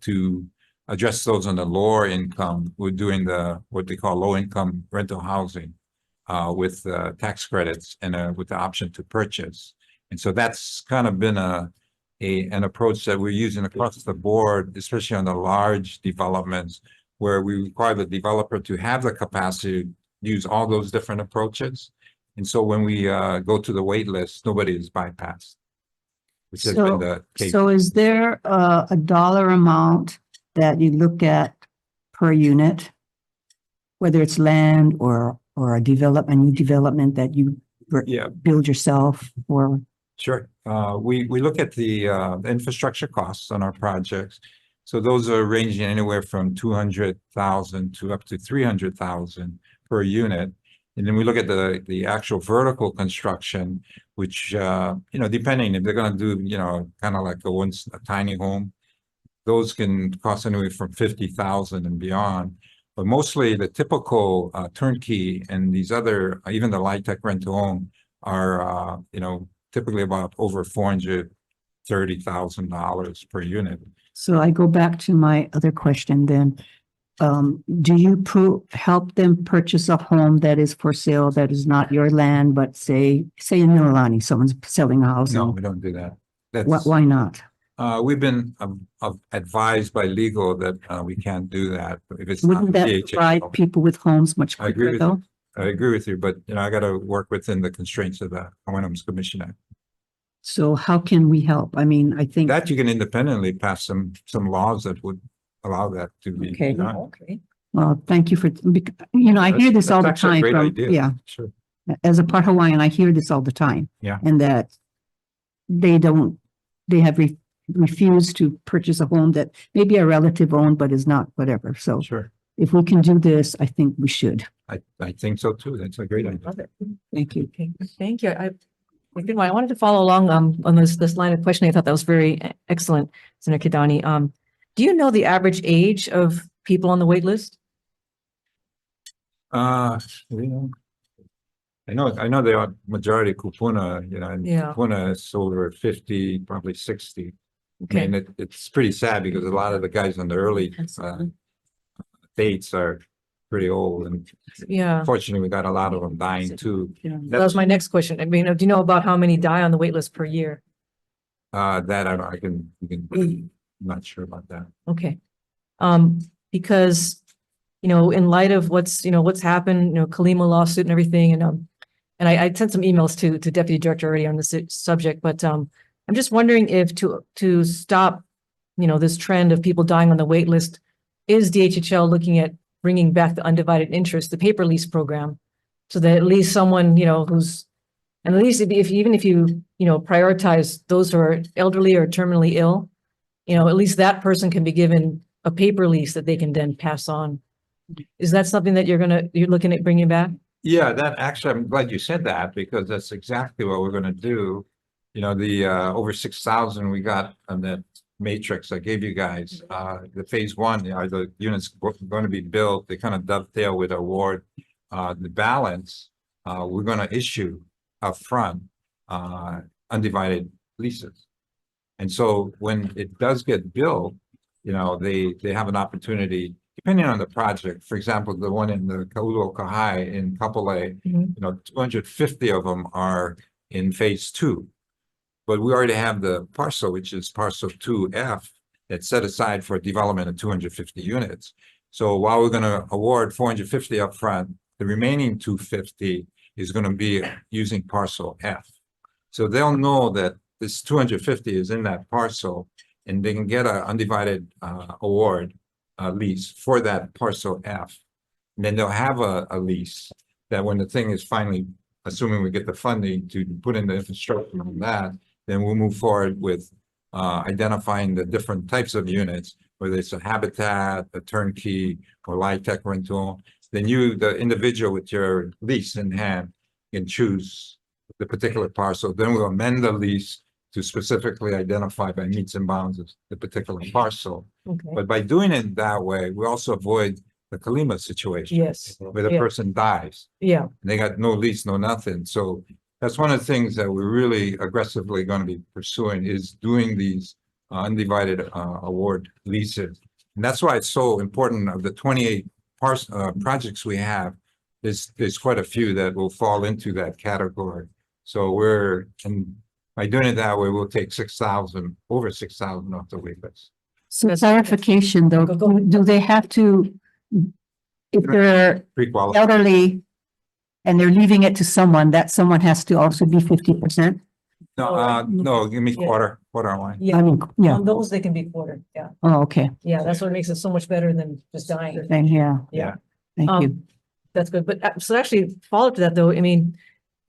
to address those on the lower income, we're doing what they call low income rental housing with tax credits and with the option to purchase. And so that's kind of been an approach that we're using across the board, especially on the large developments, where we require the developer to have the capacity to use all those different approaches. And so when we go to the wait list, nobody is bypassed. Which has been the case. So is there a dollar amount that you look at per unit? Whether it's land or a new development that you build yourself or? Sure. We look at the infrastructure costs on our projects. So those are ranging anywhere from 200,000 to up to 300,000 per unit. And then we look at the actual vertical construction, which, depending if they're gonna do, kind of like a tiny home, those can cost anywhere from 50,000 and beyond. But mostly the typical turnkey and these other, even the light tech rent to own are, typically about over $430,000 per unit. So I go back to my other question then. Do you help them purchase a home that is for sale, that is not your land, but say in Mililani, someone's selling a house? No, and- we don't do that. Why not? We've been advised by legal that we can't do that. If it's Wouldn't not that DHHL. provide people with homes much I agree quicker with though? I agree with you, but I got to work within the constraints of the Homeowners Commission Act. So how can we help? I mean, I think. That you can independently pass some laws that would allow that to be Okay. done. Okay. Well, thank you for, I hear this all the That's actually a time great from, idea. yeah, Sure. as a part Hawaiian, I hear this all the time. Yeah. And that they have refused to purchase a home that maybe a relative owned, but is not whatever. So Sure. if we can do this, I think we should. I think so too. That's a great idea. Love it. Thank you. Okay, thank you. I wanted to follow along on this line of questioning. I thought that was very excellent, Senator Kidani. Do you know the average age of people on the wait list? I know they are majority kupuna, and Yeah. kupuna is over 50, probably 60. I Okay. mean, it's pretty sad because a lot of the guys on the early dates are pretty old, and Yeah, unfortunately, we got a lot of them dying too. that was my next question. I mean, do you know about how many die on the wait list per year? That I'm not sure about that. Okay. Because, in light of what's happened, Kalima lawsuit and everything, and I sent some emails to Deputy Director already on this subject, but I'm just wondering if to stop, this trend of people dying on the wait list, is DHHL looking at bringing back the undivided interest, the paper lease program, so that at least someone, who's, and at least even if you prioritize those who are elderly or terminally ill, at least that person can be given a paper lease that they can then pass on. Is that something that you're looking at bringing back? Yeah, that actually, I'm glad you said that because that's exactly what we're going to do. The over 6,000 we got on that matrix I gave you guys, the phase one, the units going to be built, they kind of dovetail with award. The balance, we're going to issue upfront undivided leases. And so when it does get built, they have an opportunity, depending on the project. For example, the one in the Kaulo Kahai in Kapolei, 250 of them are in phase two. But we already have the parcel, which is parcel 2F, that's set aside for development of 250 units. So while we're going to award 450 upfront, the remaining 250 is going to be using parcel F. So they'll know that this 250 is in that parcel, and they can get an undivided award lease for that parcel F. And then they'll have a lease that when the thing is finally, assuming we get the funding to put in the infrastructure on that, then we'll move forward with identifying the different types of units, whether it's a habitat, a turnkey, or light tech rental. Then you, the individual with your lease in hand, can choose the particular parcel. Then we'll amend the lease to specifically identify by meets and bounds of the particular parcel. Okay. But by doing it that way, we also avoid the Kalima situation. Yes. Where the Yeah. person dies. Yeah. And they got no lease, no nothing. So that's one of the things that we're really aggressively going to be pursuing is doing these undivided award leases. And that's why it's so important of the 28 projects we have, there's quite a few that will fall into that category. So and by doing it that way, we'll take over 6,000 off the wait list. So clarification though, do they have to, if they're Pre-qualified. elderly and they're leaving it to someone, that someone has to also be 50%? No, give me quarter line. Yeah, I mean, yeah. on those, they can be quartered. Yeah. Oh, okay. Yeah, that's what makes it so much better than just dying. Then, yeah. Yeah. Thank you. That's good. But so actually follow up to that though, I mean,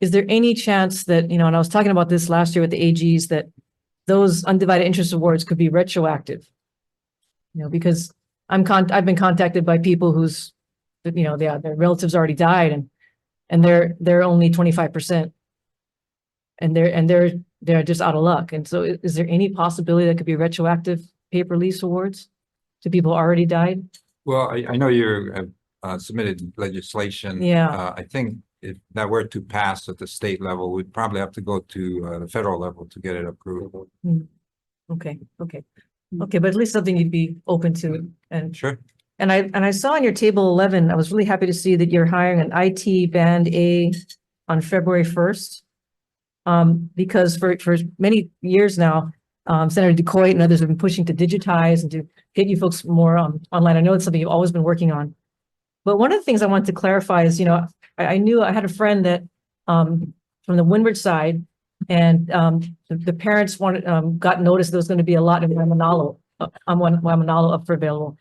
is there any chance that, and I was talking about this last year with the AGs, that those undivided interest awards could be retroactive? because I've been contacted by people whose, their relatives already died and they're only 25%. And they're just out of luck. And so is there any possibility that could be retroactive paper lease awards to people who already died? Well, I know you submitted legislation. Yeah. I think if that were to pass at the state level, we'd probably have to go to the federal level to get it approved. Okay, but at least something you'd be open to. And Sure. And I saw in your table 11, I was really happy to see that you're hiring an IT band A on February 1st. Because for many years now, Senator DeCoit and others have been pushing to digitize and to get you folks more online. I know it's something you've always been working on. But one of the things I wanted to clarify is, I knew I had a friend that from the Windward side, and the parents got notice there was going to be a lot in Waimanalo up for available.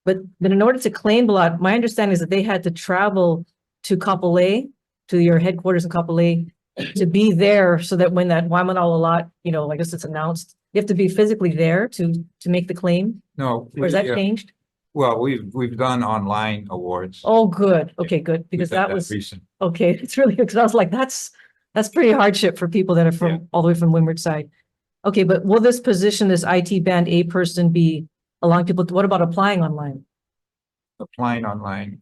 But then in order to claim the lot, my understanding is that they had to travel to Kapolei, to your headquarters in Kapolei, to be there so that when that Waimanalo lot, I guess it's announced, you have to be physically there to make the claim? No. Or has that changed? Well, we've done online awards. Oh, good. Okay, good. Because that was, recent. okay, it's really good. Because I was like, that's pretty hardship for people that are from all the way from Windward side. Okay, but will this position, this IT band A person be allowing people, what about applying online? Applying online.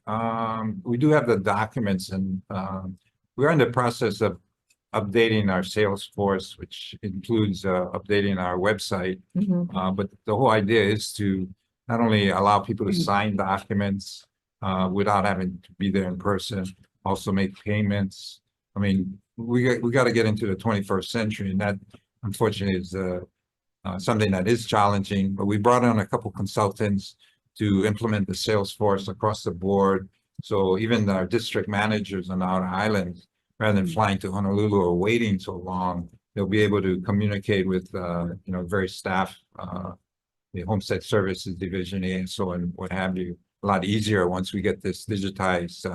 We do have the documents and we're in the process of updating our Salesforce, which includes updating our website. But the whole idea is to not only allow people to sign documents without having to be there in person, also make payments. I mean, we got to get into the 21st century, and that unfortunately is something that is challenging. But we brought on a couple consultants to implement the Salesforce across the board. So even our district managers on our islands, rather than flying to Honolulu or waiting so long, they'll be able to communicate with, various staff, the Homestead Services Division, ASO, and what have you, a lot easier once we get this digitized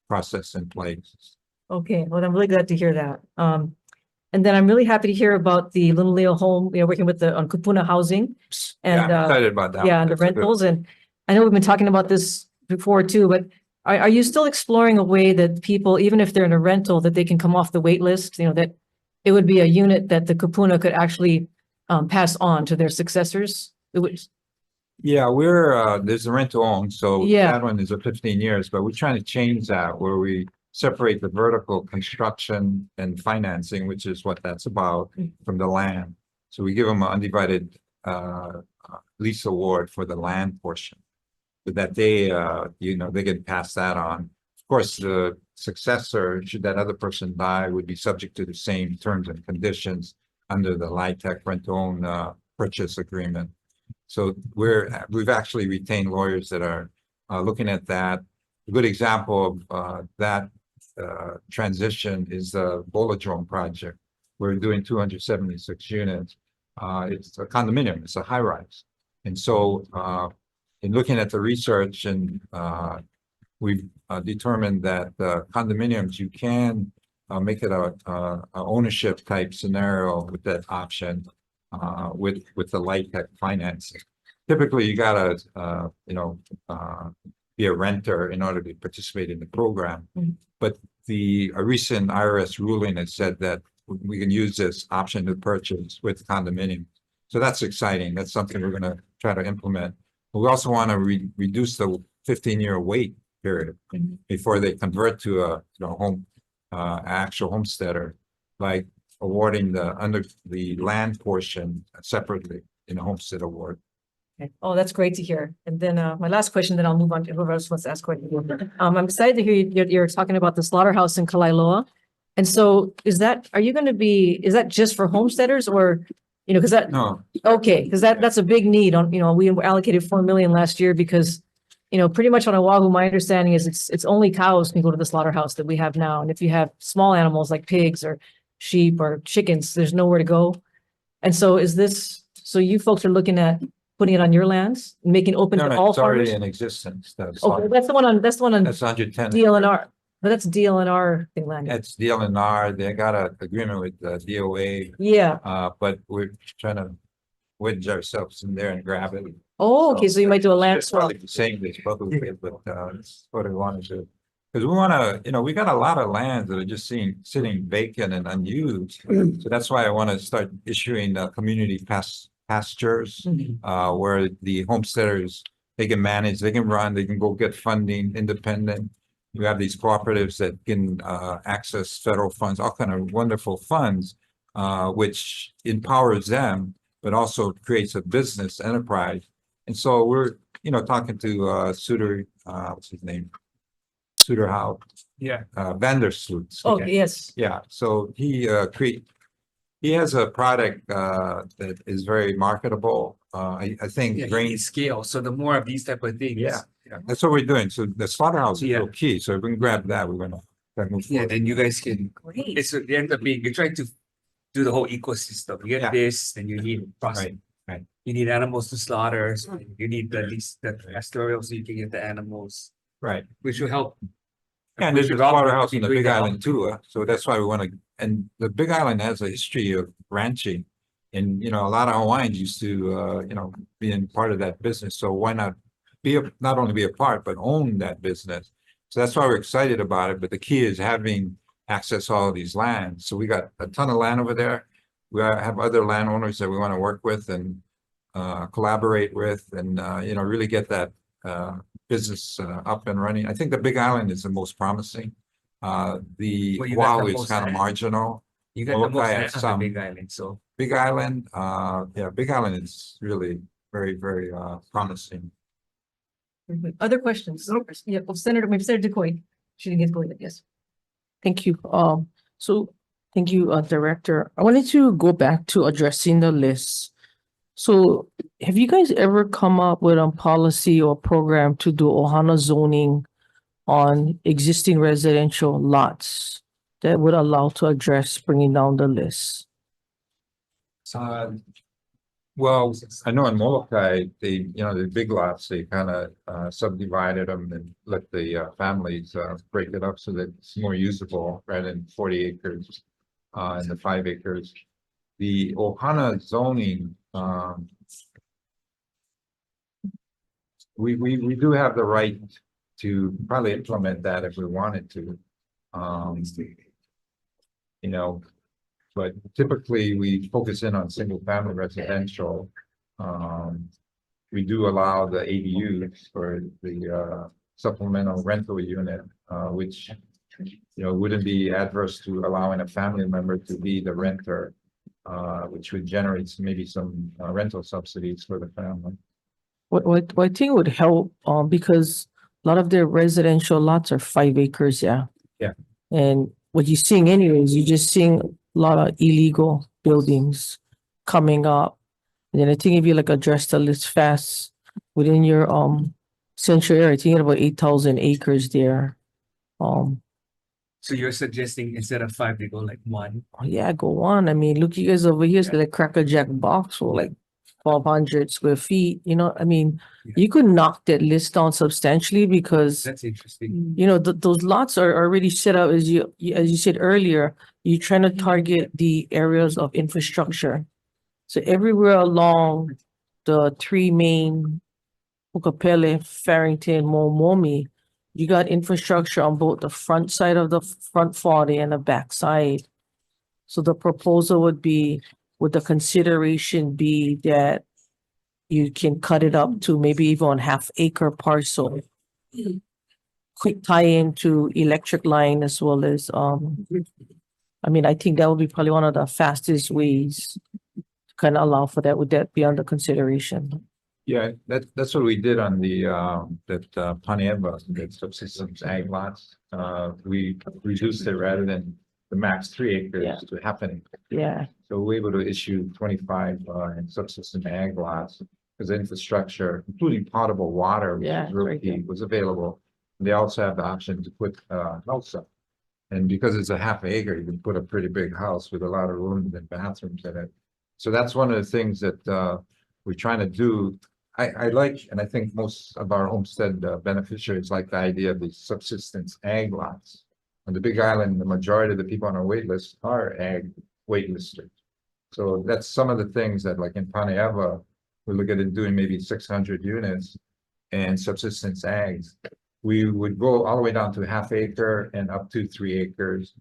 process in place. Okay, well, I'm really glad to hear that. And then I'm really happy to hear about the Little Leo home, working with on Kupuna housing. And I'm excited about that. Yeah, and the rentals. And I know we've been talking about this before too, but are you still exploring a way that people, even if they're in a rental, that they can come off the wait list, that it would be a unit that the Kupuna could actually pass on to their successors? Yeah, there's a rent to own, so that one is a 15 years, but we're trying to change that where we separate the vertical construction and financing, which is what that's about, from the land. So we give them an undivided lease award for the land portion, but that they can pass that on. Of course, the successor, should that other person die, would be subject to the same terms and conditions under the LIHTC rent-to-own purchase agreement. So we've actually retained lawyers that are looking at that. A good example of that transition is the Bolodrome project. We're doing 276 units. It's a condominium, it's a high rise. And so in looking at the research, and we've determined that condominiums, you can make it a ownership type scenario with that option with the LIHTC financing. Typically, you gotta be a renter in order to participate in the program. But a recent IRS ruling has said that we can use this option to purchase with condominium. So that's exciting. That's something we're going to try to implement. But we also want to reduce the 15-year wait period before they convert to a actual homesteader by awarding the land portion separately in a homestead award. Okay. Oh, that's great to hear. And then my last question, then I'll move on to whoever else wants to ask questions. I'm excited to hear you're talking about the slaughterhouse in Kalailoa. And so is that just for homesteaders, or, because that, no. Okay, because that's a big need on, we allocated 4 million last year because, pretty much on Oahu, my understanding is it's only cows can go to the slaughterhouse that we have now. And if you have small animals like pigs or sheep or chickens, there's nowhere to go. And so so you folks are looking at putting it on your lands, making open to all it's already farmers? in existence. Okay, that's the one on That's 110. DLNR, but that's DLNR thing land. That's DLNR. They got an agreement with the DOA. Yeah. But we're trying to wedge ourselves in there and grab it. Oh, okay, so you might do a land Just swap. probably saying this publicly, but that's what I wanted to. Because we wanna, we got a lot of lands that are just sitting vacant and unused. So that's why I want to start issuing community pastures, where the homesteaders, they can manage, they can run, they can go get funding independent. You have these cooperatives that can access federal funds, all kind of wonderful funds, which empowers them, but also creates a business enterprise. And so we're, talking to Suter, what's his name? Suter Howe. Yeah. Vandersloot. Oh, yes. Yeah, so he has a product that is very marketable. I think Yeah, grain. scale. So the more of these type of things. Yeah, that's what we're doing. So the slaughterhouse is Yeah. real key. So if we can grab that, we're gonna move Yeah, forward. then you guys can, Great. it's, they end up being, you're trying to do the whole ecosystem. You Yeah. get this, then you need process. Right. You need animals to slaughter, so you need the least, the pastoral, so you can get the animals, Right. which will help. And there's a Which will slaughterhouse be in the doing Big the Island too, so that's why we want to, and the Big Island has a history of ranching. And, a lot of Hawaiians used to, being part of that business, so why not not only be a part, but own that business? So that's why we're excited about it, but the key is having access to all of these lands. So we got a ton of land over there. We have other landowners that we want to work with and collaborate with and, really get that business up and running. I think the Big Island is the most promising. The Well, you got the Oahu is most kind of land. marginal. You got the most Molokai land has on some. the Big Island, so. Big Island, Big Island is really very, very promising. Other questions? Yeah, well, maybe Senator DeCoy. She didn't get going, yes. Thank you. Thank you, Director. I wanted to go back to addressing the list. So have you guys ever come up with a policy or program to do Ohana zoning on existing residential lots that would allow to address bringing down the list? Well, I know in Molokai, the big lots, they kind of subdivided them and let the families break it up so that it's more usable rather than 40 acres and the 5 acres. The Ohana zoning, we do have the right to probably implement that if we wanted to. But typically we focus in on single family residential. We do allow the ADUs for the supplemental rental unit, which wouldn't be adverse to allowing a family member to be the renter, which would generate maybe some rental subsidies for the family. What I think would help, because a lot of their residential lots are 5 acres, yeah. Yeah. And what you're seeing anyways, you're just seeing a lot of illegal buildings coming up. And then I think if you address the list fast within your central area, I think you have about 8,000 acres there. So you're suggesting instead of 5, they go like 1? Yeah, go on. I mean, look, you guys over here, it's like Cracker Jack box for 1,200 square feet, you could knock that list down substantially because That's interesting. those lots are already set up as you said earlier, you're trying to target the areas of infrastructure. So everywhere along the 3 main Ukapele, Farrington, Momomi, you got infrastructure on both the front side of the front 40 and the back side. So the proposal would the consideration be that you can cut it up to maybe even 1/2 acre parcel. Quick tie-in to electric line as well as, I think that would be probably one of the fastest ways to kind of allow for that. Would that be under consideration? Yeah, that's what we did on the Panieva, that subsistence ag lots. We reduced it rather than the max 3 acres Yeah. to 1/2 an acre. Yeah, So we're able to issue 25 in subsistence ag lots because infrastructure, including potable water, which Yeah, is really right there. key, was available. They also have the option to put house up. And because it's a 1/2 acre, you can put a pretty big house with a lot of rooms and bathrooms in it. So that's one of the things that we're trying to do. I like, and I think most of our homestead beneficiaries like the idea of these subsistence ag lots. On the Big Island, the majority of the people on our wait list are ag waitlisted. So that's some of the things that, like in Panieva, we look at it doing maybe 600 units and subsistence ags, we would go all the way down to ½ acre and up to 3 acres.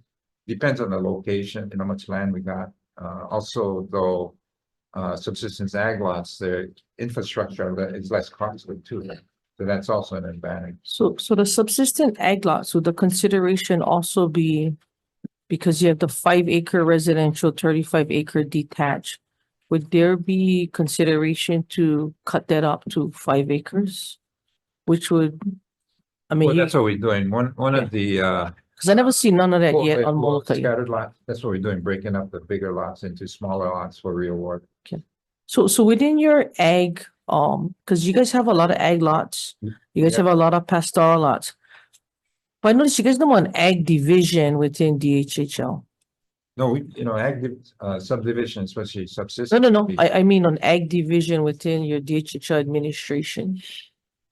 Depends on the location and how much land we got. Also, though, subsistence ag lots, their infrastructure is less costly too. So that's also an advantage. So the subsistent ag lots, would the consideration also be because you have the 5 acre residential, 35 acre detached? Would there be consideration to cut that up to 5 acres? Which would, I mean, Well, that's what we're doing. One of the, because I never see none of that yet on multi. scattered lots, that's what we're doing, breaking up the bigger lots into smaller lots for real work. So within your ag, because you guys have a lot of ag lots, you guys Yeah. have a lot of pastoral lots. But I noticed you guys don't want ag division within DHHL. No, we, subdivision, especially subsistence. No. I mean on ag division within your DHHL administration.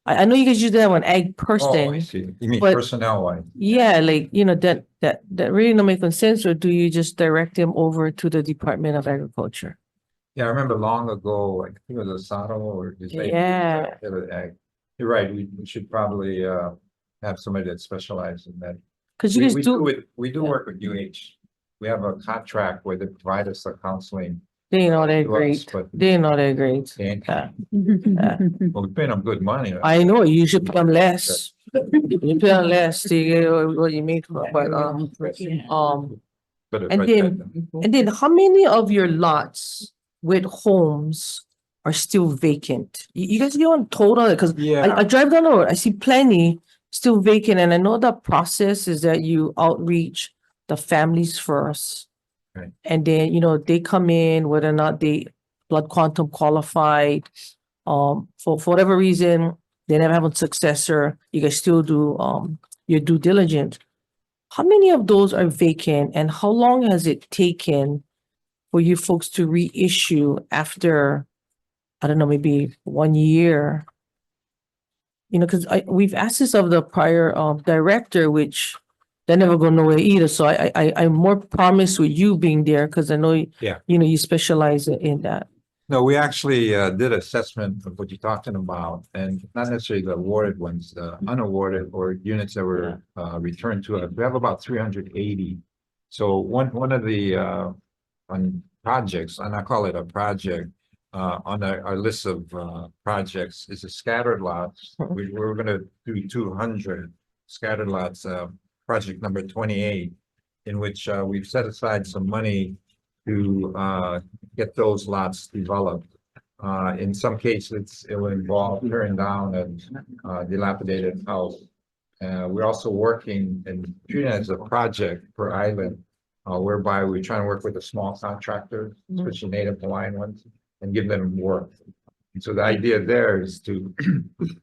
I know you guys usually have an ag Oh, I person. see. You mean but- personnel wise? Yeah, like, that really don't make sense, or do you just direct them over to the Department of Agriculture? Yeah, I remember long ago, like, I think it was Asado or just. Yeah. You're right, we should probably, have somebody that specializes in that. Because you guys We do work with UH. We have a contract where they provide us the counseling. they ain't all that to us, great. But They ain't all that great. they ain't, Yeah. well, we pay them good money. I know, you should pay them less. You pay them less to get what you make, but, But and then how many of your lots with homes are still vacant? You guys get on total, because yeah, I drive down the road, I see plenty still vacant, and I know the process is that you outreach the families first. Right. And then, they come in, whether or not they blood quantum qualified, for whatever reason, they never have a successor, you guys still do, your due diligence. How many of those are vacant, and how long has it taken for you folks to reissue after, I don't know, maybe 1 year? Because we've asked this of the prior director, which they're never going nowhere either. So I'm more promised with you being there, because I know Yeah. you specialize in that. No, we actually did assessment of what you're talking about, and not necessarily the awarded ones, the unawarded or units that were returned to us. We have about 380. So one of the on projects, and I call it a project, on our list of projects is a scattered lots. We're gonna do 200 scattered lots, project number 28, in which we've set aside some money to get those lots developed. In some cases, it will involve tearing down a dilapidated house. We're also working and treating it as a project per island, whereby we're trying to work with the small contractors, especially Native Hawaiian ones, and give them work. And so the idea there is to,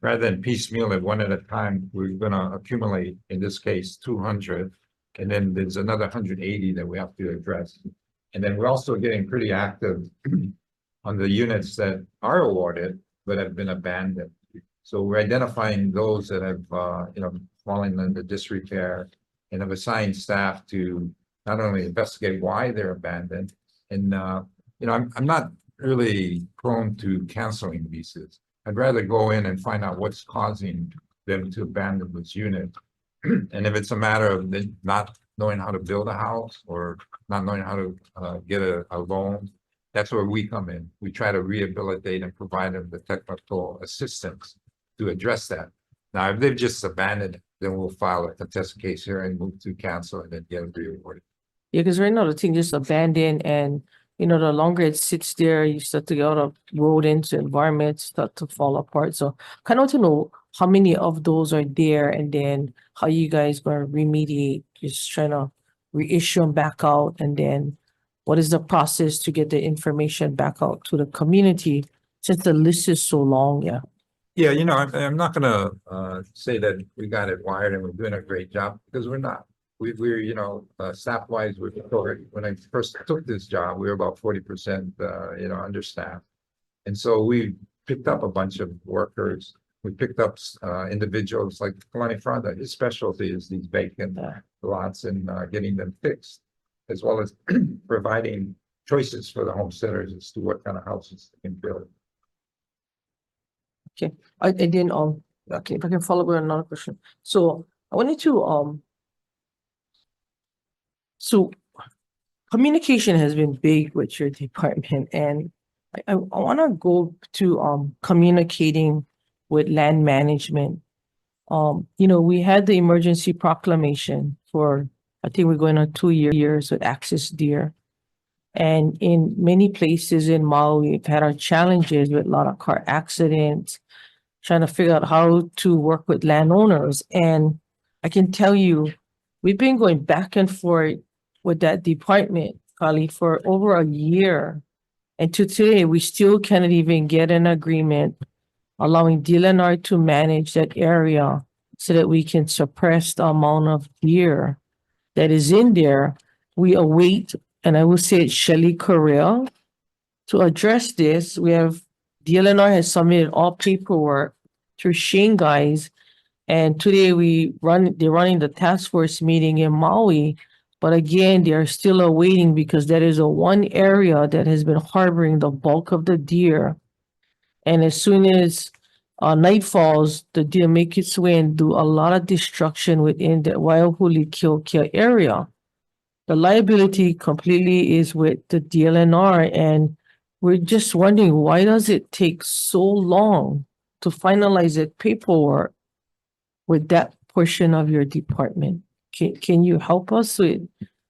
rather than piecemeal it one at a time, we're gonna accumulate, in this case, 200. And then there's another 180 that we have to address. And then we're also getting pretty active on the units that are awarded, but have been abandoned. So we're identifying those that have, fallen into disrepair, and have assigned staff to not only investigate why they're abandoned. And, I'm not really prone to canceling leases. I'd rather go in and find out what's causing them to abandon this unit. And if it's a matter of them not knowing how to build a house or not knowing how to get a loan, that's where we come in. We try to rehabilitate and provide them the technical assistance to address that. Now, if they've just abandoned it, then we'll file a contested case here and move to cancel and then get it re-awarded. Yeah, because right now the thing just abandoned, and the longer it sits there, you start to get out of rodents, environments start to fall apart. So kind of want to know how many of those are there, and then how you guys gonna remediate, just trying to reissue them back out, and then what is the process to get the information back out to the community, since the list is so long? Yeah. Yeah, I'm not gonna say that we got it wired and we're doing a great job, because we're not. We're staff wise, when I first took this job, we were about 40%, understaffed. And so we picked up a bunch of workers. We picked up individuals like Kalani Franda. His specialty is these vacant lots and getting them fixed, as well as providing choices for the homesteaders as to what kind of houses they can build. And then, okay, if I can follow up with another question. So I wanted to, so communication has been big with your department, and I want to go to, communicating with land management. We had the emergency proclamation for, I think we're going on 2 years with Access Deer. And in many places in Maui, we've had our challenges with a lot of car accidents, trying to figure out how to work with landowners. And I can tell you, we've been going back and forth with that department, Kali, for over a year. And to today, we still cannot even get an agreement allowing DLNR to manage that area so that we can suppress the amount of deer that is in there. We await, and I will say it's Shelley Correa, to address this. We have, DLNR has submitted all paperwork through Shane guys. And today they're running the task force meeting in Maui. But again, they are still awaiting because that is a one area that has been harboring the bulk of the deer. And as soon as night falls, the deer make its way and do a lot of destruction within the Waiahuli Kilkia area. The liability completely is with the DLNR, and we're just wondering, why does it take so long to finalize that paperwork with that portion of your department? Can you help us with,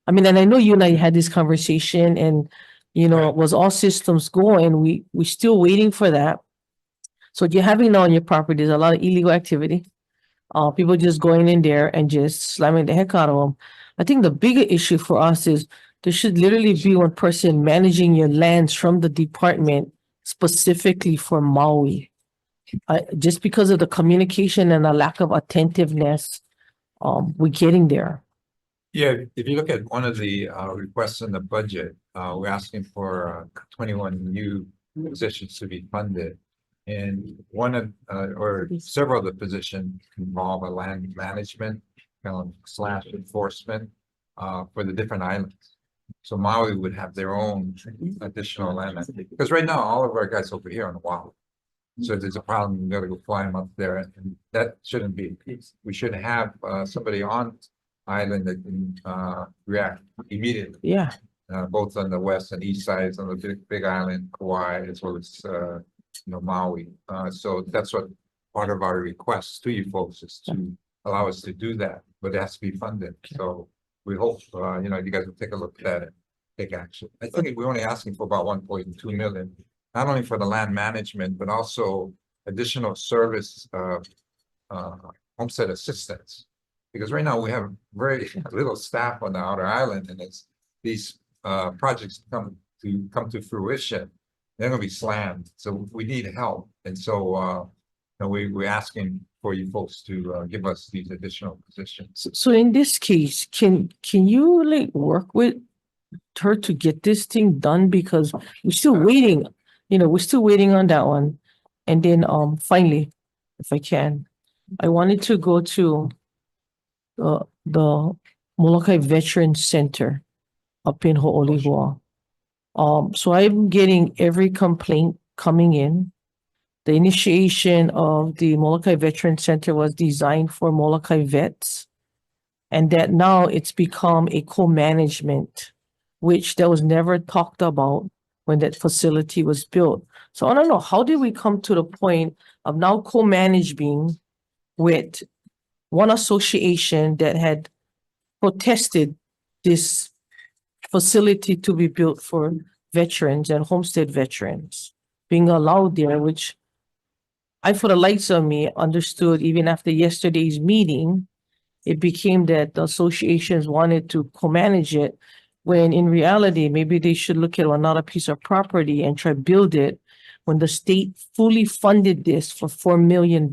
I mean, and I know you and I had this conversation and, it was all systems go, and we're still waiting for that. So what you're having now on your property is a lot of illegal activity. People just going in there and just slamming the heck out of them. I think the bigger issue for us is there should literally be one person managing your lands from the department specifically for Maui. Just because of the communication and the lack of attentiveness, we're getting there. Yeah, if you look at one of the requests in the budget, we're asking for 21 new positions to be funded. And one of, or several of the positions involve a land management / enforcement for the different islands. So Maui would have their own additional land, because right now all of our guys over here on the Oahu. So if there's a problem, you gotta go fly them up there, and that shouldn't be. We should have somebody on island that can react immediately. Yeah. Both on the west and east sides, on the big island, Kauai, as well as Maui. So that's what part of our request to you folks is to allow us to do that, but it has to be funded. So we hope you guys will take a look at that and take action. I think we're only asking for about 1.2 million, not only for the land management, but also additional service homestead assistance. Because right now we have very little staff on the outer island, and it's these projects come to fruition, they're gonna be slammed. So we need help. And so we're asking for you folks to give us these additional positions. So in this case, can you work with her to get this thing done? Because we're still waiting, we're still waiting on that one. And then finally, if I can, I wanted to go to the Molokai Veteran Center up in Ho'olihua. So I'm getting every complaint coming in. The initiation of the Molokai Veteran Center was designed for Molokai vets, and that now it's become a co-management, which that was never talked about when that facility was built. So I don't know, how did we come to the point of now co-managing with one association that had protested this facility to be built for veterans and homestead veterans being allowed there, which I, for the likes of me, understood even after yesterday's meeting, it became that the associations wanted to co-manage it, when in reality, maybe they should look at another piece of property and try to build it when the state fully funded this for $4 million.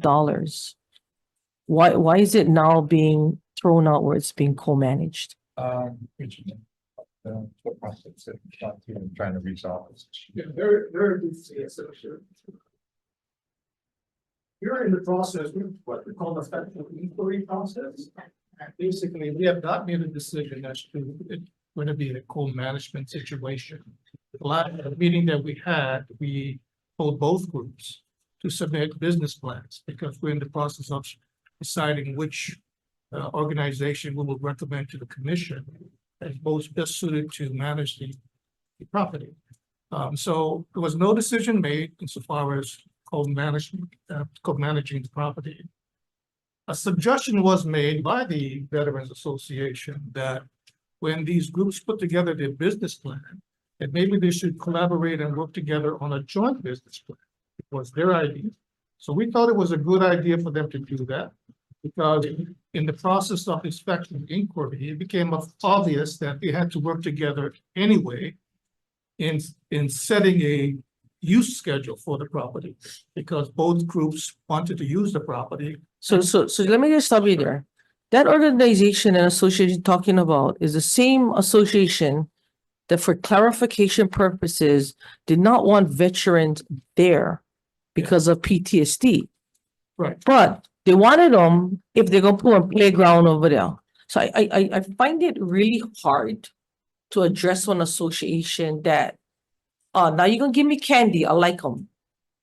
Why is it now being thrown out where it's being co-managed? The process of trying to resolve this issue. You're in the process, what we call the federal inquiry process. And basically, we have not made a decision as to it's going to be a co-management situation. The last meeting that we had, we told both groups to submit business plans because we're in the process of deciding which organization we will recommend to the commission as most best suited to manage the property. So there was no decision made insofar as co-managing the property. A suggestion was made by the Veterans Association that when these groups put together their business plan, that maybe they should collaborate and work together on a joint business plan. It was their idea. So we thought it was a good idea for them to do that because in the process of inspection inquiry, it became obvious that they had to work together anyway in setting a use schedule for the property because both groups wanted to use the property. So let me just stop you there. That organization and association talking about is the same association that for clarification purposes did not want veterans there because of PTSD. Right. But they wanted them if they're gonna put a playground over there. So I find it really hard to address an association that, now you're gonna give me candy, I like them.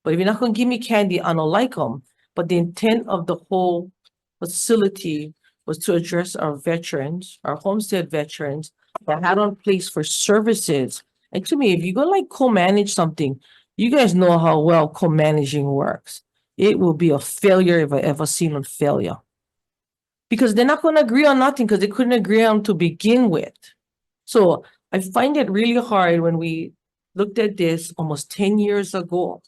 But if you're not gonna give me candy, I don't like them. But the intent of the whole facility was to address our veterans, our homestead veterans that had on place for services. And to me, if you're gonna like co-manage something, you guys know how well co-managing works. It will be a failure if I ever seen a failure. Because they're not gonna agree on nothing because they couldn't agree on to begin with. So I find it really hard when we looked at this almost 10 years ago.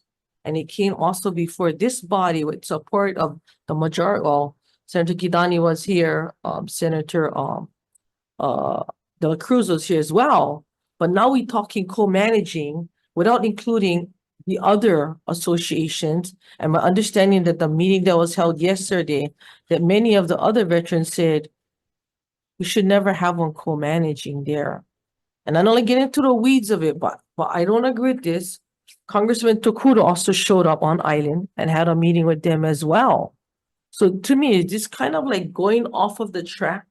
And it came also before this body with support of the majority. Well, Senator Kidani was here, Senator De La Cruz was here as well. But now we're talking co-managing without including the other associations. And my understanding that the meeting that was held yesterday, that many of the other veterans said, we should never have one co-managing there. And I don't like get into the weeds of it, but I don't agree with this. Congressman Tokuda also showed up on island and had a meeting with them as well. So to me, it's just kind of like going off of the track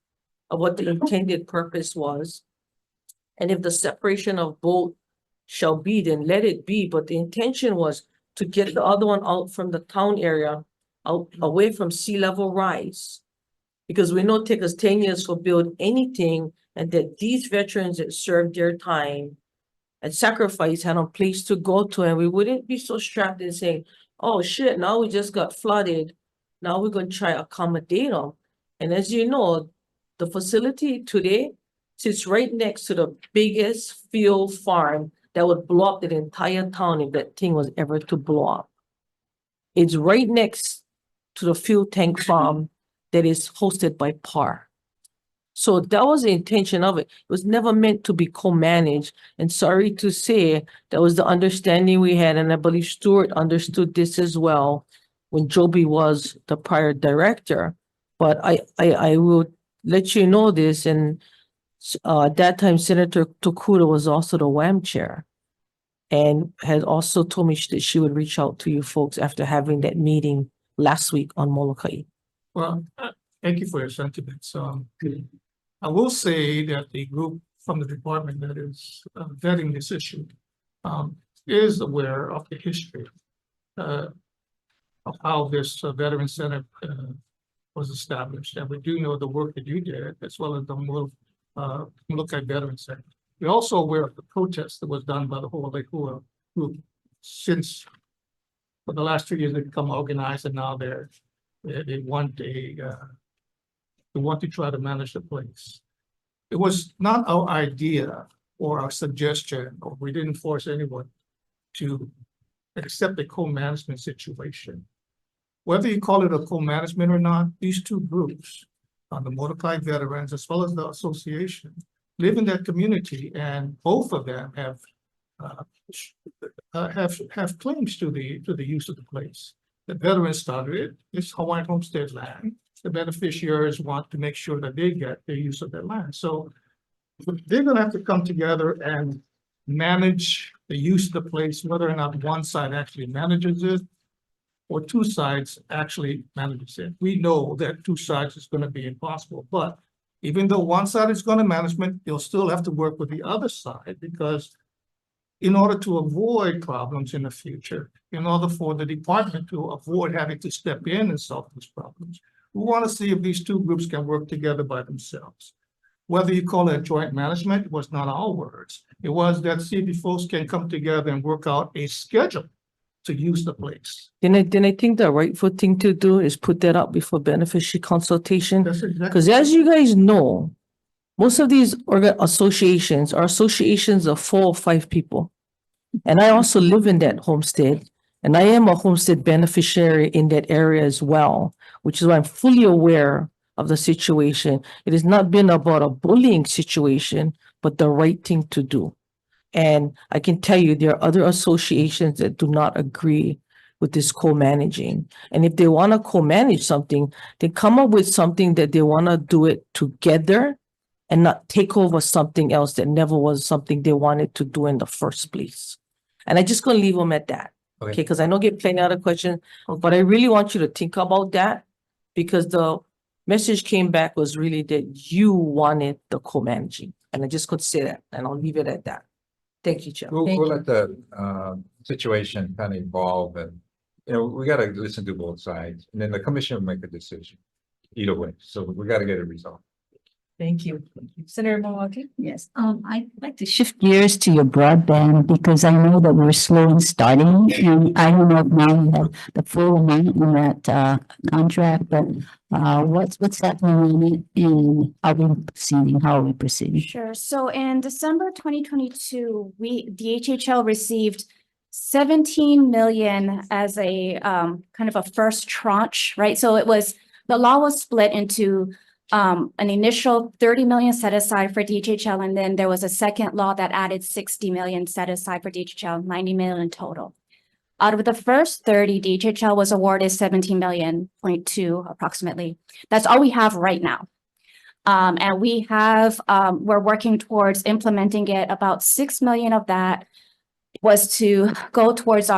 of what the intended purpose was. And if the separation of both shall be, then let it be. But the intention was to get the other one out from the town area, out away from sea level rise. Because we know it takes us 10 years to build anything, and that these veterans that served their time and sacrifice had a place to go to, and we wouldn't be so strapped in saying, oh shit, now we just got flooded. Now we're going to try to accommodate them. And as you know, the facility today sits right next to the biggest field farm that would blow up the entire town if that thing was ever to blow up. It's right next to the fuel tank farm that is hosted by PAR. So that was the intention of it. It was never meant to be co-managed. And sorry to say, that was the understanding we had. And I believe Stuart understood this as well when Joby was the prior director. But I will let you know this. And at that time, Senator Tokuda was also the WAM chair and had also told me that she would reach out to you folks after having that meeting last week on Molokai. Well, thank you for your sentiments. I will say that the group from the department that is vetting this issue is aware of the history of how this veteran center was established. And we do know the work that you did, as well as the Molokai Veteran Center. We're also aware of the protest that was done by the whole Hawai'i group since for the last 2 years they've become organized, and now they want to try to manage the place. It was not our idea or our suggestion, or we didn't force anyone to accept a co-management situation. Whether you call it a co-management or not, these two groups, the Molokai veterans as well as the association, live in that community, and both of them have claims to the use of the place. The veterans started it. It's Hawaiian homestead land. The beneficiaries want to make sure that they get the use of their land. So they're going to have to come together and manage the use of the place, whether or not one side actually manages it or two sides actually manages it. We know that two sides is going to be impossible, but even though one side is going to management, they'll still have to work with the other side, because in order to avoid problems in the future, in order for the department to avoid having to step in and solve those problems. We want to see if these two groups can work together by themselves. Whether you call it joint management was not our words. It was that see if you folks can come together and work out a schedule to use the place. Then I think the rightful thing to do is put that up before beneficiary consultation. That's exactly. Because as you guys know, most of these associations are associations of 4 or 5 people. And I also live in that homestead, and I am a homestead beneficiary in that area as well, which is why I'm fully aware of the situation. It has not been about a bullying situation, but the right thing to do. And I can tell you there are other associations that do not agree with this co-managing. And if they want to co-manage something, they come up with something that they want to do it together and not take over something else that never was something they wanted to do in the first place. And I just gonna leave them at that. Okay, because I know get plenty other questions, but I really want you to think about that because the message came back was really that you wanted the co-managing. And I just could say that, and I'll leave it at that. Thank you, Chair. We'll let the situation kind of evolve and, we got to listen to both sides and then the commission will make a decision either way. So we got to get it resolved. Thank you. Senator Milwaukee? Yes, I'd like to shift gears to your broadband because I know that we're slow in starting. And I don't know if now we have the full amount on that contract, but what's happening on it and are we proceeding? How are we proceeding? Sure. So in December 2022, DHHL received 17 million as a kind of a first tranche, right? So the law was split into an initial 30 million set aside for DHHL, and then there was a second law that added 60 million set aside for DHHL, 90 million total. Out of the first 30, DHHL was awarded 17.2 million approximately. That's all we have right now. And we have, we're working towards implementing it. About 6 million of that was to go towards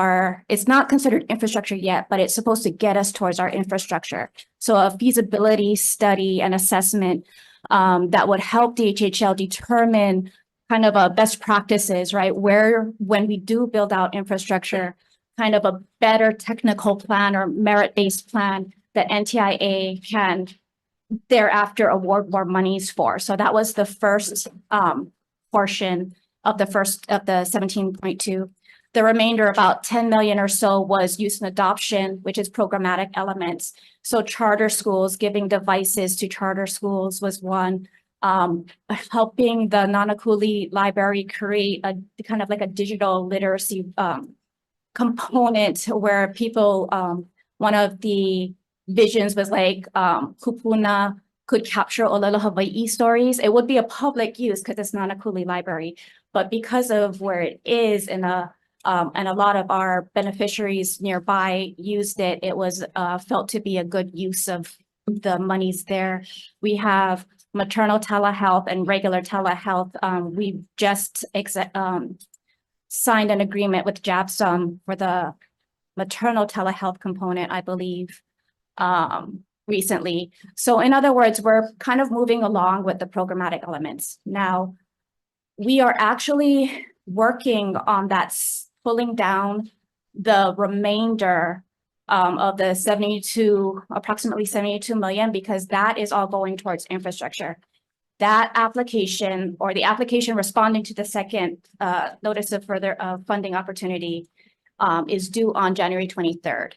it's not considered infrastructure yet, but it's supposed to get us towards our infrastructure. So a feasibility study and assessment that would help DHHL determine kind of best practices, right? When we do build out infrastructure, kind of a better technical plan or merit-based plan that NTIA can thereafter award more monies for. So that was the first portion of the 17.2. The remainder, about 10 million or so, was use and adoption, which is programmatic elements. So charter schools, giving devices to charter schools was one. Helping the Nanakuli Library create a kind of like a digital literacy component where people, one of the visions was like Kupuna could capture Olelo Hawai'i stories. It would be a public use because it's Nanakuli Library. But because of where it is and a lot of our beneficiaries nearby used it, it was felt to be a good use of the monies there. We have maternal telehealth and regular telehealth. We just signed an agreement with JABSOM for the maternal telehealth component, I believe, recently. So in other words, we're kind of moving along with the programmatic elements. Now, we are actually working on that, pulling down the remainder of the approximately 72 million, because that is all going towards infrastructure. That application or the application responding to the second notice of further funding opportunity is due on January 23rd.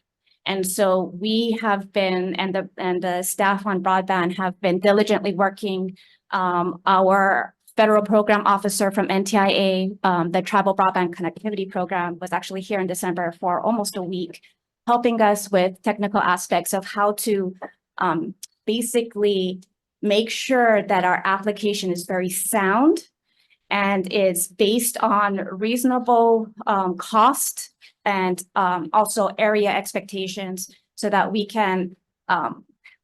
And so we have been, and the staff on Broadband have been diligently working. Our federal program officer from NTIA, the Tribal Broadband Connectivity Program, was actually here in December for almost a week, helping us with technical aspects of how to basically make sure that our application is very sound and is based on reasonable cost and also area expectations so that we can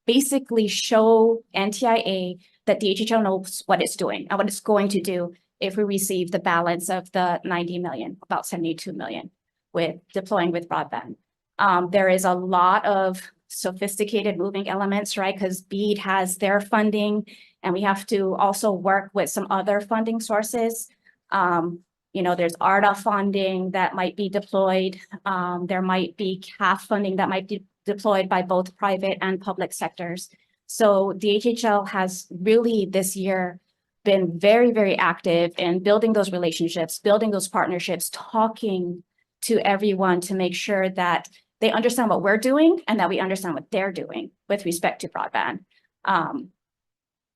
basically show NTIA that DHHL knows what it's doing and what it's going to do if we receive the balance of the 90 million, about 72 million, with deploying with broadband. There is a lot of sophisticated moving elements, right? Because BEAD has their funding, and we have to also work with some other funding sources. there's ARDA funding that might be deployed. There might be CAF funding that might be deployed by both private and public sectors. So DHHL has really this year been very, very active in building those relationships, building those partnerships, talking to everyone to make sure that they understand what we're doing and that we understand what they're doing with respect to broadband.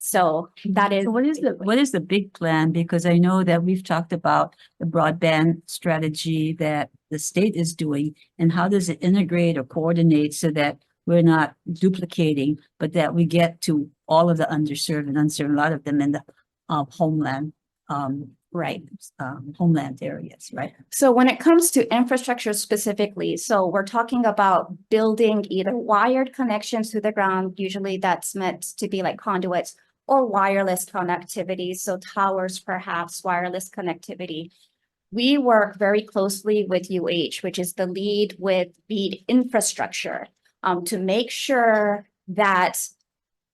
So that is. So what is the big plan? Because I know that we've talked about the broadband strategy that the state is doing, and how does it integrate or coordinate so that we're not duplicating, but that we get to all of the underserved and unserved, a lot of them in the homeland, homeland areas, right? So when it comes to infrastructure specifically, so we're talking about building either wired connections to the ground, usually that's meant to be like conduits, or wireless connectivity, so towers, perhaps wireless connectivity. We work very closely with UH, which is the lead with BEAD infrastructure, to make sure that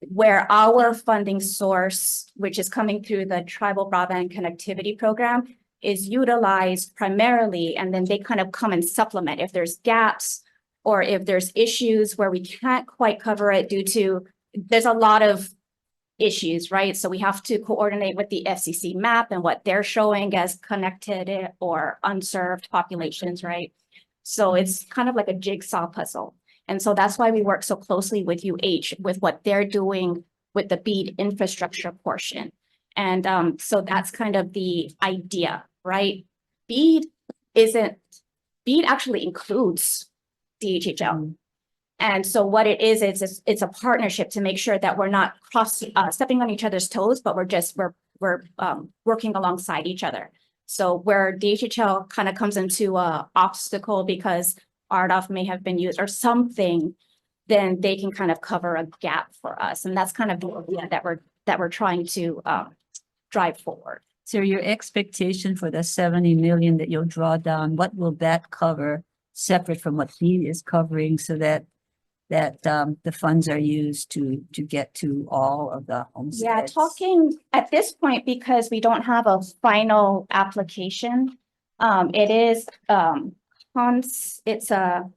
where our funding source, which is coming through the Tribal Broadband Connectivity Program, is utilized primarily, and then they kind of come and supplement if there's gaps or if there's issues where we can't quite cover it due to, there's a lot of issues, right? So we have to coordinate with the FCC map and what they're showing as connected or unserved populations, right? So it's kind of like a jigsaw puzzle. And so that's why we work so closely with UH with what they're doing with the BEAD infrastructure portion. And so that's kind of the idea, right? BEAD actually includes DHHL. And so what it is it's a partnership to make sure that we're not stepping on each other's toes, but we're working alongside each other. So where DHHL kind of comes into a obstacle because RDOF may have been used or something, then they can kind of cover a gap for us. And that's kind of the idea that we're trying to drive forward. So your expectation for the 70 million that you'll draw down, what will that cover separate from what BEAD is covering so that the funds are used to get to all of the homesteads? Yeah, talking at this point, because we don't have a final application, it is it's a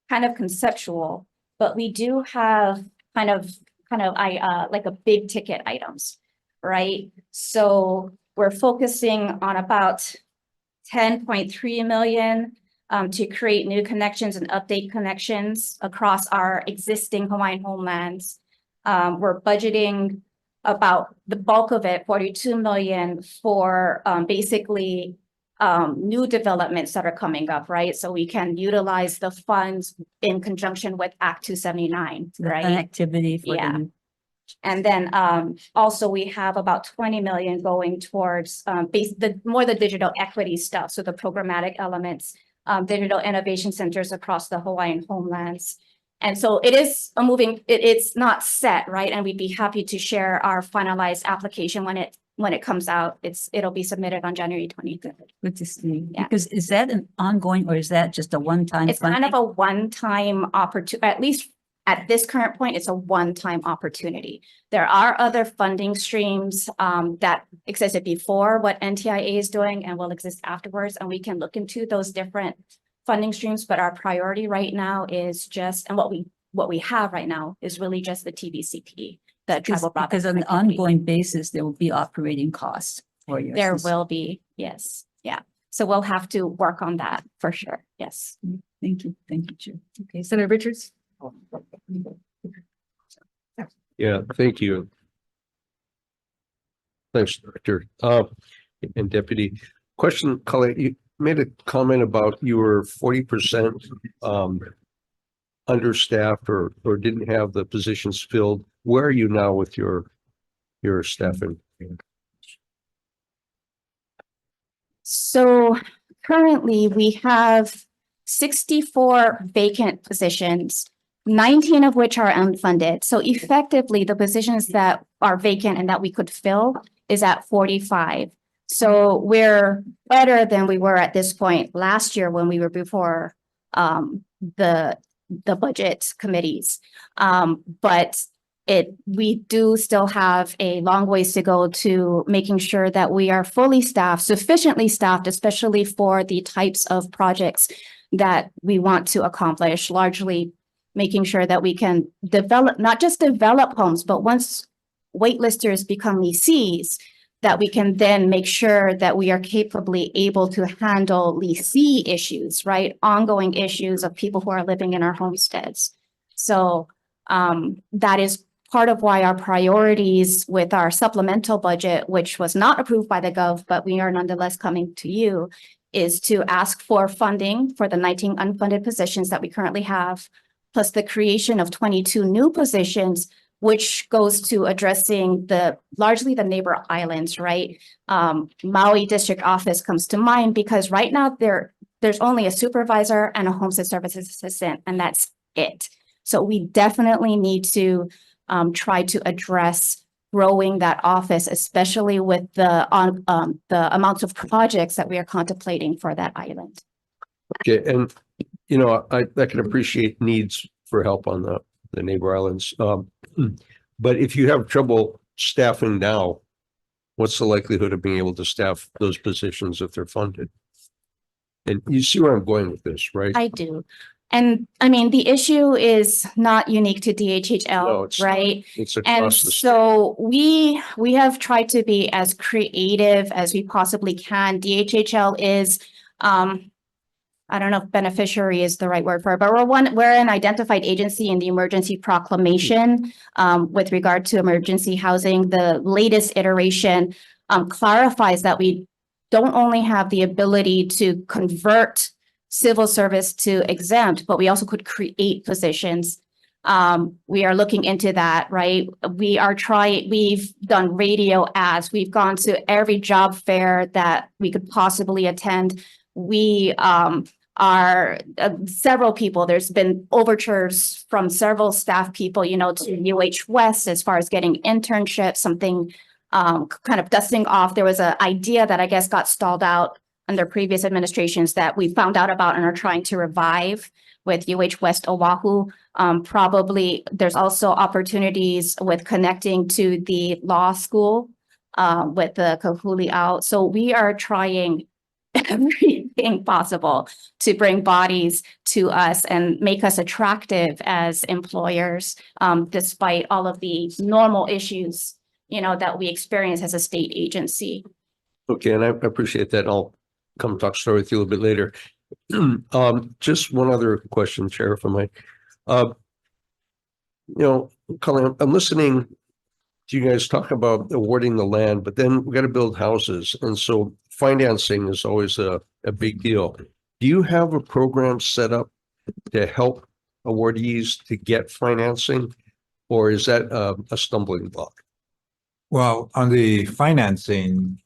kind of conceptual, but we do have kind of like a big ticket items, right? So we're focusing on about 10.3 million to create new connections and update connections across our existing Hawaiian homelands. We're budgeting about the bulk of it, 42 million, for basically new developments that are coming up, right? So we can utilize the funds in conjunction with Act 279, right? Connectivity for Yeah. And then also we have about 20 million going towards the digital equity stuff. So the programmatic elements, digital innovation centers across the Hawaiian homelands. And so it is it's not set, right? And we'd be happy to share our finalized application when it comes out. It'll be submitted on January 23rd. Good to see. Yeah. Because is that an ongoing or is that just a one-time? It's kind of a one-time opportunity, at least at this current point, it's a one-time opportunity. There are other funding streams that existed before what NTIA is doing and will exist afterwards. And we can look into those different funding streams, but our priority right now is just, and what we have right now is really just the TBCP, the Tribal Broadband. Because on an ongoing basis, there will be operating costs for your. There will be, yes, yeah. So we'll have to work on that for sure, yes. Thank you, Chair. Okay, Senator Richards. Yeah, thank you. Thanks, Director. And Deputy. Question, Colleen, you made a comment about you were 40% understaffed or didn't have the positions filled. Where are you now with your staffing? So currently we have 64 vacant positions, 19 of which are unfunded. So effectively the positions that are vacant and that we could fill is at 45. So we're better than we were at this point last year when we were before the budget committees. But we do still have a long ways to go to making sure that we are fully staffed, sufficiently staffed, especially for the types of projects that we want to accomplish, largely making sure that we can develop, not just develop homes, but once waitlisters become leasees, that we can then make sure that we are capably able to handle leasee issues, right? Ongoing issues of people who are living in our homesteads. So that is part of why our priorities with our supplemental budget, which was not approved by the Gov, but we are nonetheless coming to you, is to ask for funding for the 19 unfunded positions that we currently have, plus the creation of 22 new positions, which goes to addressing largely the neighbor islands, right? Maui District Office comes to mind because right now there's only a supervisor and a homestead services assistant, and that's it. So we definitely need to try to address growing that office, especially with the amounts of projects that we are contemplating for that island. Okay, and I can appreciate needs for help on the neighbor islands. But if you have trouble staffing now, what's the likelihood of being able to staff those positions if they're funded? And you see where I'm going with this, right? I do. And I mean, the issue is not unique to DHHL, No, it's right? not. It's And across the state. so we have tried to be as creative as we possibly can. DHHL is, I don't know if beneficiary is the right word for it, but we're an identified agency in the emergency proclamation with regard to emergency housing. The latest iteration clarifies that we don't only have the ability to convert civil service to exempt, but we also could create positions. We are looking into that, right? We've done radio ads. We've gone to every job fair that we could possibly attend. We are several people. There's been overtures from several staff people, to UH West as far as getting internships, something kind of dusting off. There was an idea that I guess got stalled out under previous administrations that we found out about and are trying to revive with UH West Oahu. Probably there's also opportunities with connecting to the law school with the Kahuli out. So we are trying everything possible to bring bodies to us and make us attractive as employers, despite all of the normal issues, that we experience as a state agency. Okay, and I appreciate that. I'll come talk story with you a little bit later. Just one other question, Chair, if I might. Colleen, I'm listening to you guys talk about awarding the land, but then we got to build houses. And so financing is always a big deal. Do you have a program set up to help awardees to get financing, or is that a stumbling block? Well, on the financing,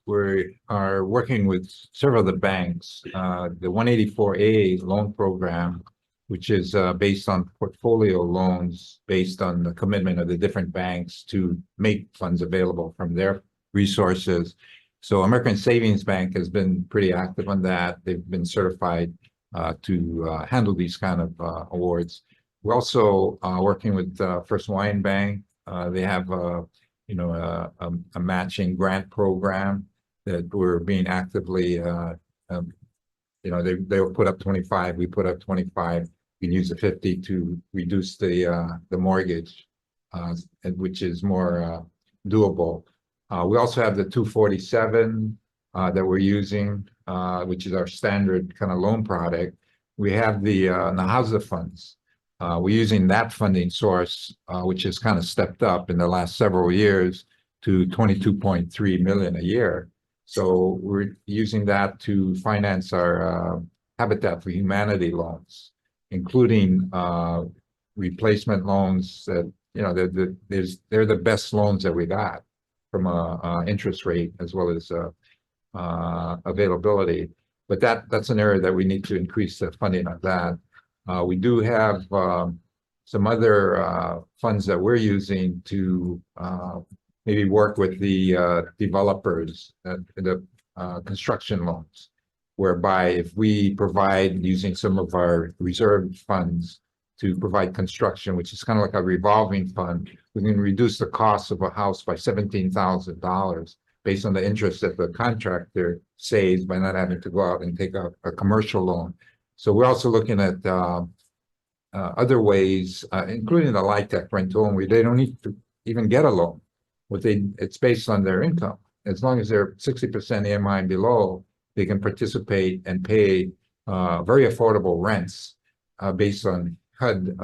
we are working with several of the banks. The 184A loan program, which is based on portfolio loans, based on the commitment of the different banks to make funds available from their resources. So American Savings Bank has been pretty active on that. They've been certified to handle these kind of awards. We're also working with First Hawaiian Bank. They have a matching grant program that we're being actively, they'll put up 25, we put up 25. We use the 50 to reduce the mortgage, which is more doable. We also have the 247 that we're using, which is our standard kind of loan product. We have the Nahaza funds. We're using that funding source, which has kind of stepped up in the last several years to 22.3 million a year. So we're using that to finance our Habitat for Humanity loans, including replacement loans that, they're the best loans that we got from a interest rate as well as availability. But that's an area that we need to increase the funding of that. We do have some other funds that we're using to maybe work with the developers, the construction loans, whereby if we provide using some of our reserve funds to provide construction, which is kind of like a revolving fund. We can reduce the cost of a house by $17,000 based on the interest that the contractor saves by not having to go out and take a commercial loan. So we're also looking at other ways, including the LIHTC rent-to-own, where they don't need to even get a loan. It's based on their income. As long as they're 60% AMI and below, they can participate and pay very affordable rents based on HUD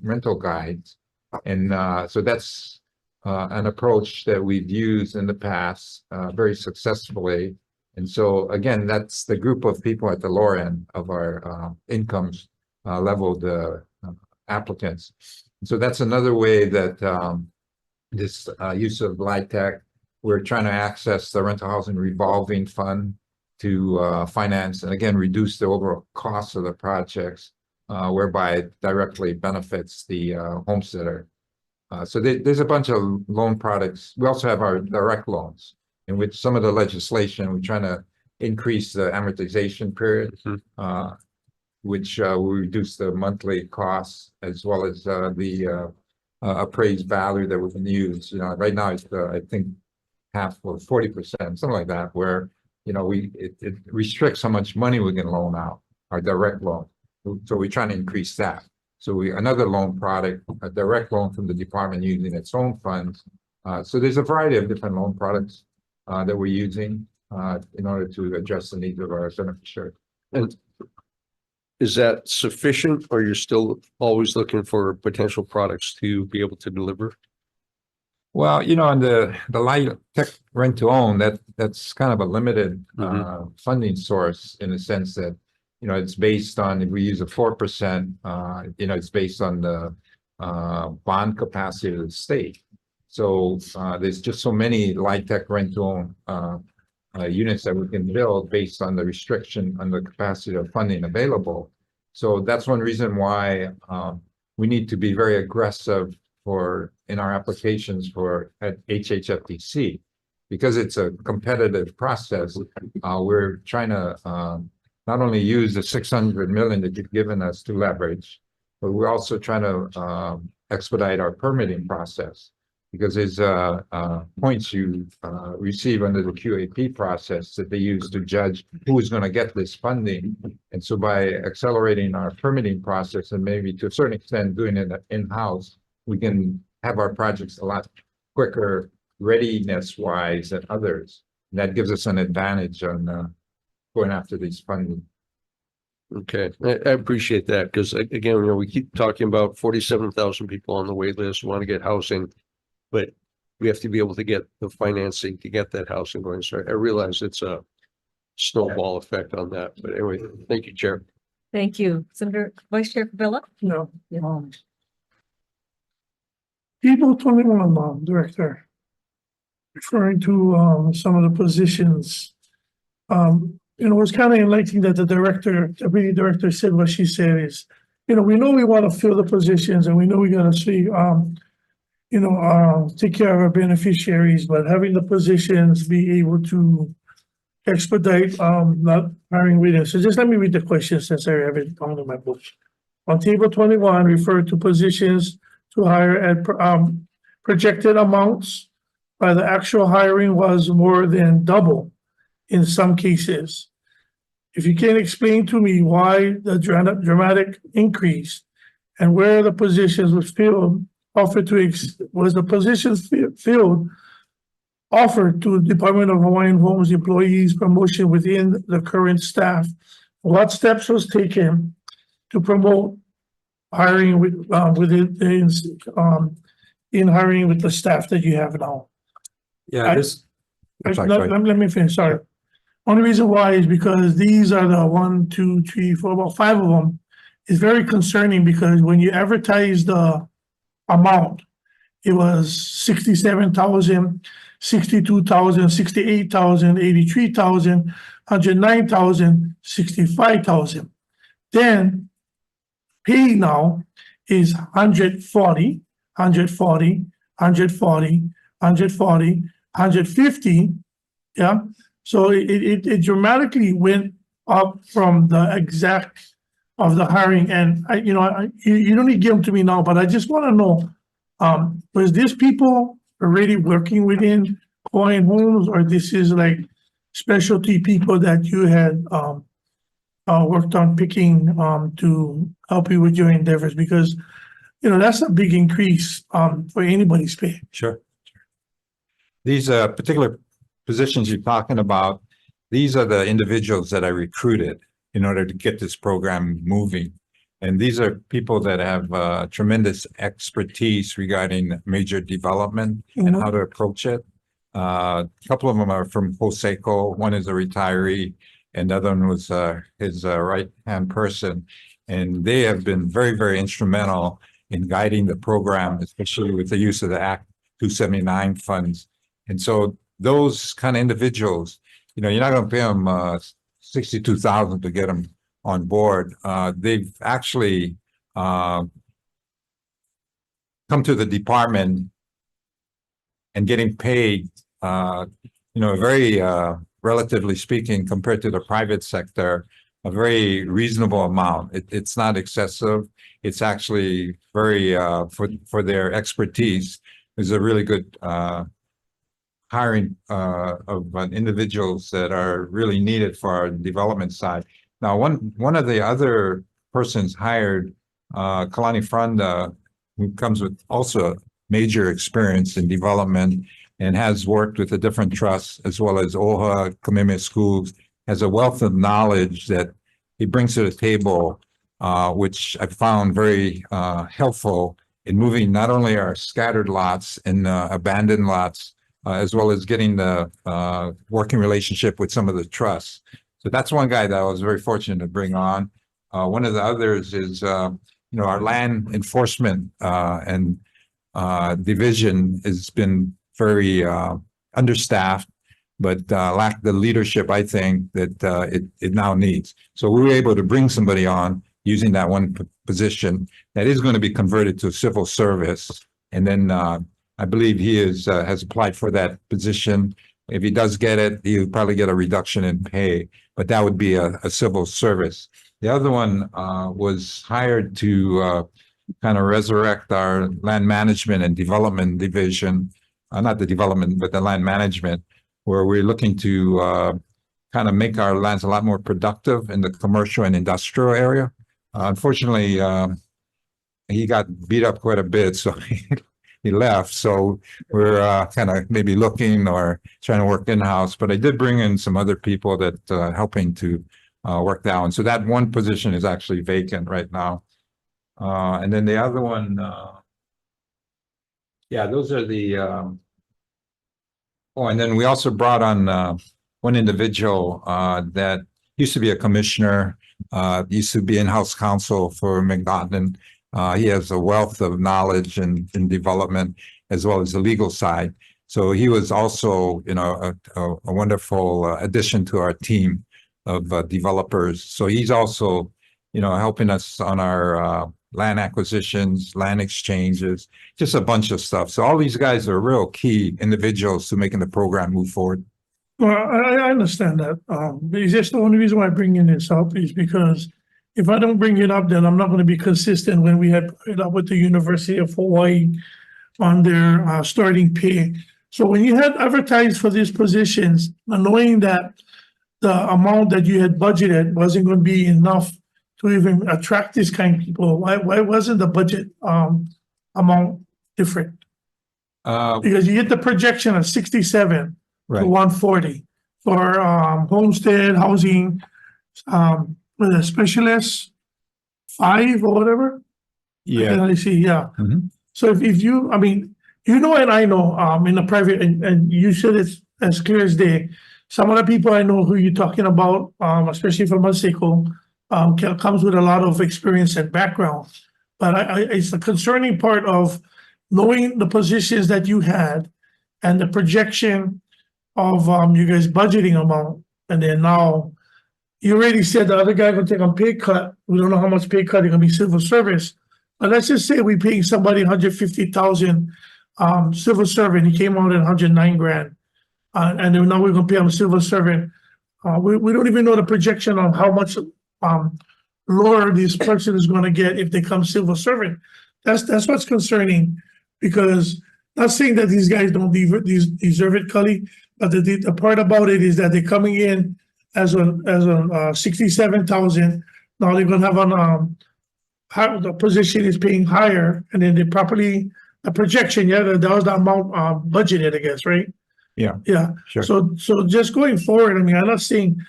rental guides. And so that's an approach that we've used in the past very successfully. And so again, that's the group of people at the lower end of our incomes leveled applicants. So that's another way that this use of LIHTC, we're trying to access the rental housing revolving fund to finance and again reduce the overall cost of the projects, whereby it directly benefits the homesteader. So there's a bunch of loan products. We also have our direct loans, in which some of the legislation, we're trying to increase the amortization period, which will reduce the monthly costs as well as the appraised value that we can use. Right now it's I think half or 40%, something like that, where it restricts how much money we can loan out, our direct loan. So we're trying to increase that. So another loan product, a direct loan from the department using its own funds. So there's a variety of different loan products that we're using in order to address the needs of our beneficiaries. And is that sufficient, or you're still always looking for potential products to be able to deliver? Well, on the LIHTC rent-to-own, that's kind of a limited funding source in the sense that it's based on, if we use a 4%, it's based on the bond capacity of the state. So there's just so many LIHTC rent-to-own units that we can build based on the restriction on the capacity of funding available. So that's one reason why we need to be very aggressive in our applications at HHFDC, because it's a competitive process. We're trying to not only use the 600 million that you've given us to leverage, but we're also trying to expedite our permitting process, because there's points you receive under the QAP process that they use to judge who is going to get this funding. And so by accelerating our permitting process and maybe to a certain extent doing it in-house, we can have our projects a lot quicker readiness-wise than others. And that gives us an advantage on going after these funding. Okay, I appreciate that, because again, we keep talking about 47,000 people on the wait list want to get housing, but we have to be able to get the financing to get that housing going. So I realize it's a snowball effect on that. But anyway, thank you, Chair. Thank you. Senator Vice Chair Favela? No. Table 21, Director, referring to some of the positions. It was kind of enlightening that the deputy director said what she said is, we know we want to fill the positions and we know we got to see, take care of our beneficiaries, but having the positions be able to expedite not hiring readers. So just let me read the question since I have it on my book. On table 21, refer to positions to hire at projected amounts, but the actual hiring was more than double in some cases. If you can explain to me why the dramatic increase and where the positions was filled, offered to Department of Hawaiian Homes employees promotion within the current staff, what steps was taken to promote hiring in hiring with the staff that you have now? Yeah, let me finish, sorry. Only reason why is because these are the 1, 2, 3, 4, about 5 of them. It's very concerning because when you advertise the amount, it was 67,000, 62,000, 68,000, 83,000, 109,000, 65,000. Then pay now is 140, 140, 140, 140, 150. Yeah. So it dramatically went up from the exact of the hiring, and you don't need to give them to me now, but I just want to know, was this people already working within Hawaiian Homes, or this is like specialty people that you had worked on picking to help you with your endeavors? Because that's a big increase for anybody's pay. Sure. These particular positions you're talking about, these are the individuals that I recruited in order to get this program moving. And these are people that have tremendous expertise regarding major development and how to approach it. A couple of them are from Hoseco. One is a retiree, and the other one was his right-hand person. And they have been very, very instrumental in guiding the program, especially with the use of the Act 279 funds. And so those kind of individuals, you're not going to pay them $62,000 to get them on board. They've actually come to the department and getting paid, very relatively speaking, compared to the private sector, a very reasonable amount. It's not excessive. It's actually very, for their expertise, is a really good hiring of individuals that are really needed for our development side. Now, one of the other persons hired, Kalani Franda, who comes with also major experience in development and has worked with the different trusts as well as OHA, Kamehameha Schools, has a wealth of knowledge that he brings to the table, which I found very helpful in moving not only our scattered lots and abandoned lots, as well as getting the working relationship with some of the trusts. So that's one guy that I was very fortunate to bring on. One of the others is, our land enforcement and division has been very understaffed, but lacked the leadership, I think, that it now needs. So we were able to bring somebody on using that one position that is going to be converted to civil service. And then I believe he has applied for that position. If he does get it, he'll probably get a reduction in pay, but that would be a civil service. The other one was hired to kind of resurrect our land management and development division, not the development, but the land management, where we're looking to kind of make our lands a lot more productive in the commercial and industrial area. Unfortunately, he got beat up quite a bit, so he left. So we're kind of maybe looking or trying to work in-house, but I did bring in some other people that helping to work that one. So that one position is actually vacant right now. And then the other one, those are the, and then we also brought on one individual that used to be a commissioner, used to be in-house counsel for McNaughton. He has a wealth of knowledge in development as well as the legal side. So he was also, a wonderful addition to our team of developers. So he's also, helping us on our land acquisitions, land exchanges, just a bunch of stuff. So all these guys are real key individuals to making the program move forward. Well, I understand that. It's just the only reason why I bring in this up is because if I don't bring it up, then I'm not going to be consistent when we had it up with the University of Hawaii on their starting pay. So when you had advertised for these positions, knowing that the amount that you had budgeted wasn't going to be enough to even attract this kind of people, why wasn't the budget amount different? Because you get the projection of 67 to 140 for homestead housing, with a specialist 5 or whatever. Yeah. I see. Yeah. So if you, and I know, in the private, and you said it's as clear as day. Some of the people I know who you're talking about, especially from Mexico, comes with a lot of experience and background. But it's the concerning part of knowing the positions that you had and the projection of you guys budgeting amount, and then now you already said the other guy gonna take a pay cut. We don't know how much pay cut. It's gonna be civil service, but let's just say we paying somebody 150,000 civil servant. He came out at 109 grand, and then now we're gonna pay him a civil servant. We don't even know the projection on how much lower this person is gonna get if they come civil servant. That's what's concerning, because not saying that these guys don't deserve it, Cully, but the part about it is that they're coming in as a 67,000. Now they're gonna have the position is paying higher, and then they properly, the projection, that was the amount budgeted, I guess, right? Yeah. Yeah. Sure. So just going forward, I mean, I'm not saying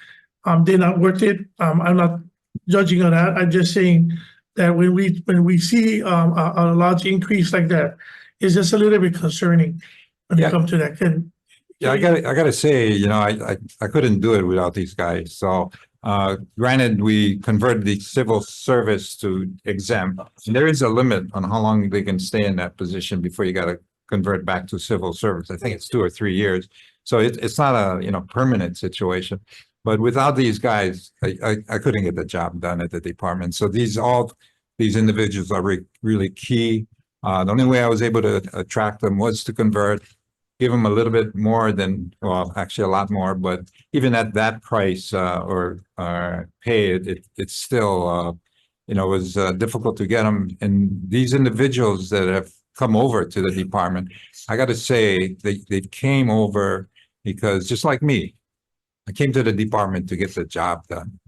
they're not worth it. I'm not judging on that. I'm just saying that when we see a large increase like that, it's just a little bit concerning when it comes to that. Yeah, I gotta say, you know, I couldn't do it without these guys. So granted, we converted the civil service to exempt, and there is a limit on how long they can stay in that position before you gotta convert back to civil service. I think it's 2 or 3 years. So it's not a, you know, permanent situation. But without these guys, I couldn't get the job done at the department. So these individuals are really key. The only way I was able to attract them was to convert, give them a little bit more than, well, actually a lot more, but even at that price or pay, it's still, you know, was difficult to get them. And these individuals that have come over to the department, I got to say, they came over because just like me, I came to the department to get the job done.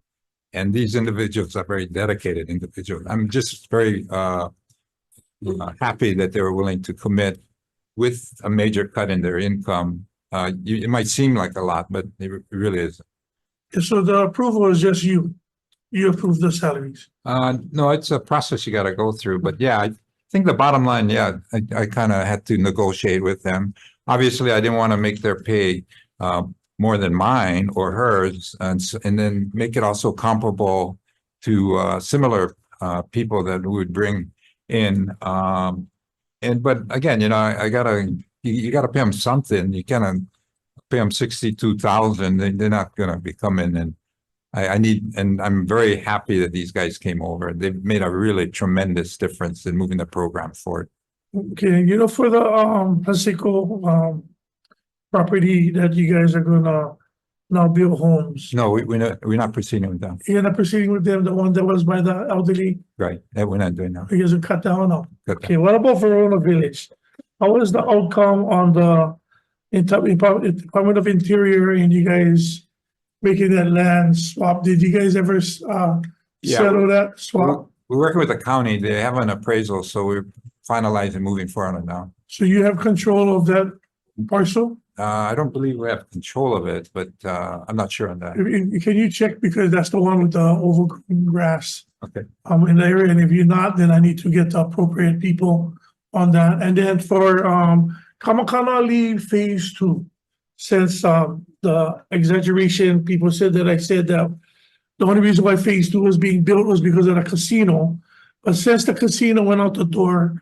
And these individuals are very dedicated individuals. I'm just very happy that they were willing to commit with a major cut in their income. It might seem like a lot, but it really isn't. So the approval is just you approve the salaries? No, it's a process you got to go through. But yeah, I think the bottom line, yeah, I kind of had to negotiate with them. Obviously, I didn't want to make their pay more than mine or hers, and then make it also comparable to similar people that we would bring in. But again, you know, you gotta pay them something. You can't pay them 62,000. They're not gonna be coming. And and I'm very happy that these guys came over. They've made a really tremendous difference in moving the program forward. Okay, you know, for the fiscal property that you guys are gonna now build homes. No, we're not proceeding with them. You're not proceeding with them, the one that was by the elderly? Right, that we're not doing now. You guys will cut down on? Cut Okay, what about Verona Village? How was the outcome on the Department of Interior and you guys making that land swap? Did you guys ever settle that swap? We're working with the county. They have an appraisal, so we're finalizing moving forward now. So you have control of that parcel? I don't believe we have control of it, but I'm not sure on that. Can you check, because that's the one with the overgrown grass Okay. in the area, and if you're not, then I need to get the appropriate people on that. And then for Kamakanali Phase 2, since the exaggeration, people said that I said that the only reason why Phase 2 was being built was because of the casino. But since the casino went out the door,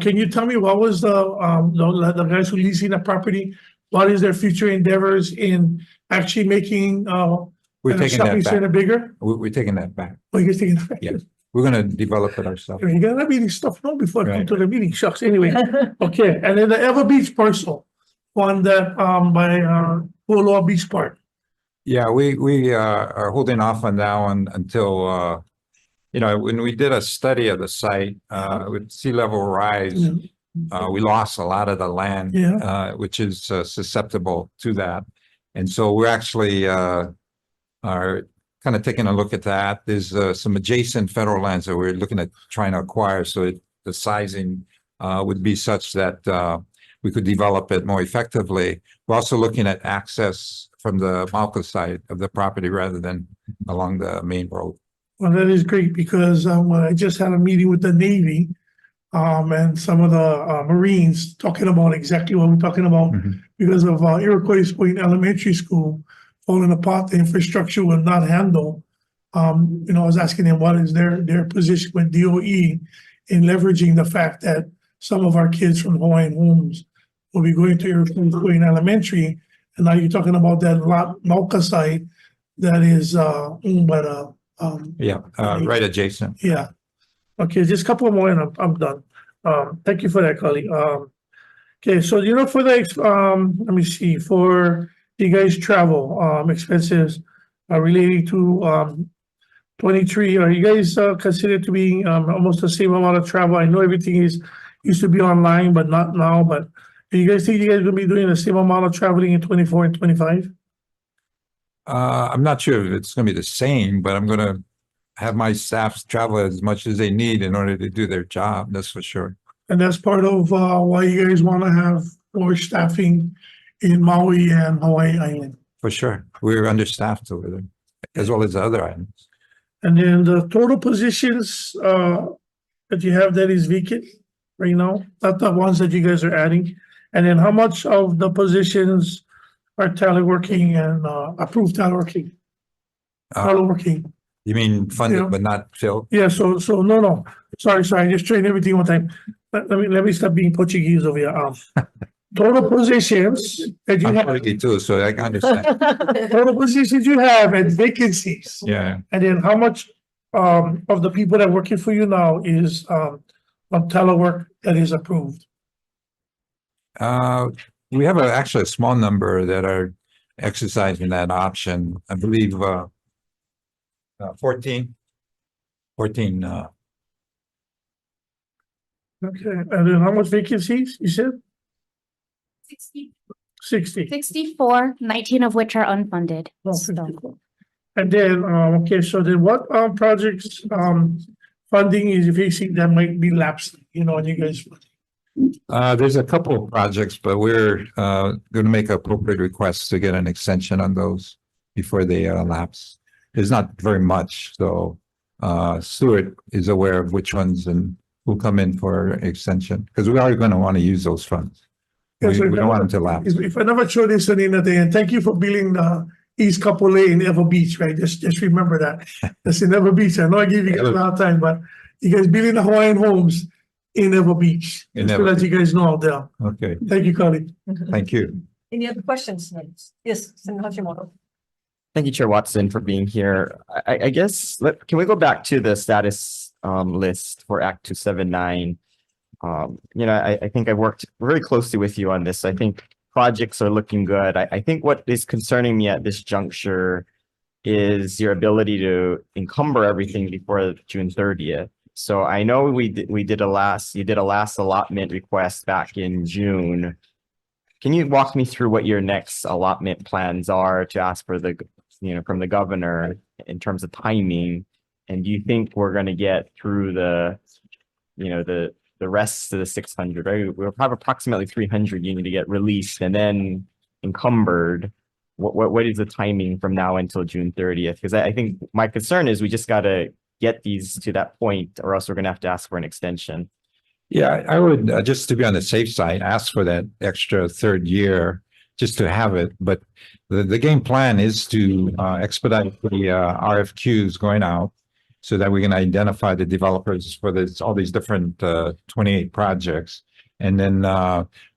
can you tell me what was the guys who leasing the property? What is their future endeavors in actually making We're taking shopping that center back. bigger? We're taking that back. Oh, you're taking it back? Yeah, we're gonna develop it ourselves. You gotta meeting stuff now before I come Right. to the meeting, shucks, anyway. Okay, and then the Ever Beach parcel, one that by Polo Beach Park. Yeah, we are holding off on that one until you know, when we did a study of the site with sea level rise, we lost a lot of the land, which is susceptible to that. And so we're actually are kind of taking a look at that. There's some adjacent federal lands that we're looking at trying to acquire, so the sizing would be such that we could develop it more effectively. We're also looking at access from the Malka side of the property rather than along the main road. Well, that is great, because I just had a meeting with the Navy and some of the Marines talking about exactly what we're talking about because of Iroquois Point Elementary School falling apart. The infrastructure will not handle. You know, I was asking them what is their position with DOE in leveraging the fact that some of our kids from Hawaiian homes will be going to Iroquois Point Elementary, and now you're talking about that Malka site that is owned by the right adjacent. Yeah. Okay, just a couple more and I'm done. Thank you for that, Carly. Okay, so you know, for the let me see, for you guys travel expenses relating to 23, are you guys considered to be almost the same amount of travel? I know everything used to be online, but not now, but do you guys think you guys will be doing the same amount of traveling in 24 and 25? I'm not sure if it's gonna be the same, but I'm gonna have my staff travel as much as they need in order to do their job, that's for sure. And that's part of why you guys want to have more staffing in Maui and Hawaii Island. For sure. We're understaffed over there, as well as the other items. And then the total positions that you have that is vacant right now, not the ones that you guys are adding. And then how much of the positions are teleworking and approved teleworking? Teleworking. You mean funded Yeah. but not filled? Yeah, so no. Sorry, I just trained everything one time. Let me stop being Portuguese over here. Total positions that you I'm have, Portuguese too, so I can understand. total positions you have and vacancies. Yeah. And then how much of the people that are working for you now is on telework that is approved? We have actually a small number that are exercising that option. I believe 14. Okay, and then how much vacancies you said? 60. 60. 64, 19 of which are unfunded. Oh, 54. And then, okay, so then what projects funding is facing that might be lapsed, and you guys? There's a couple of projects, but we're going to make appropriate requests to get an extension on those before they lapse. There's not very much, so Stuart is aware of which ones and will come in for extension, because we are going to want to use those funds. We don't want them to lapse. If I never show this on the and thank you for building the East Kapolei in Ever Beach, right? Just remember that. That's in Ever Beach. I know I give you guys a lot of time, but you guys building the Hawaiian homes in Ever Beach. In Just Ever to let you guys know out there. Okay, Thank you, Carly. thank you. Any other questions? Yes, Senator Hashimoto. Thank you, Chair Watson, for being here. I guess, can we go back to the status list for Act 279? I think I worked very closely with you on this. I think projects are looking good. I think what is concerning me at this juncture is your ability to encumber everything before June 30th. So I know you did a last allotment request back in June. Can you walk me through what your next allotment plans are to ask for from the governor in terms of timing? And do you think we're going to get through the rest of the 600, right? We'll have approximately 300 you need to get released and then encumbered. What is the timing from now until June 30th? Because I think my concern is we just got to get these to that point, or else we're going to have to ask for an extension. Yeah, I would, just to be on the safe side, ask for that extra third year just to have it. But the game plan is to expedite the RFQs going out so that we can identify the developers for all these different 28 projects, and then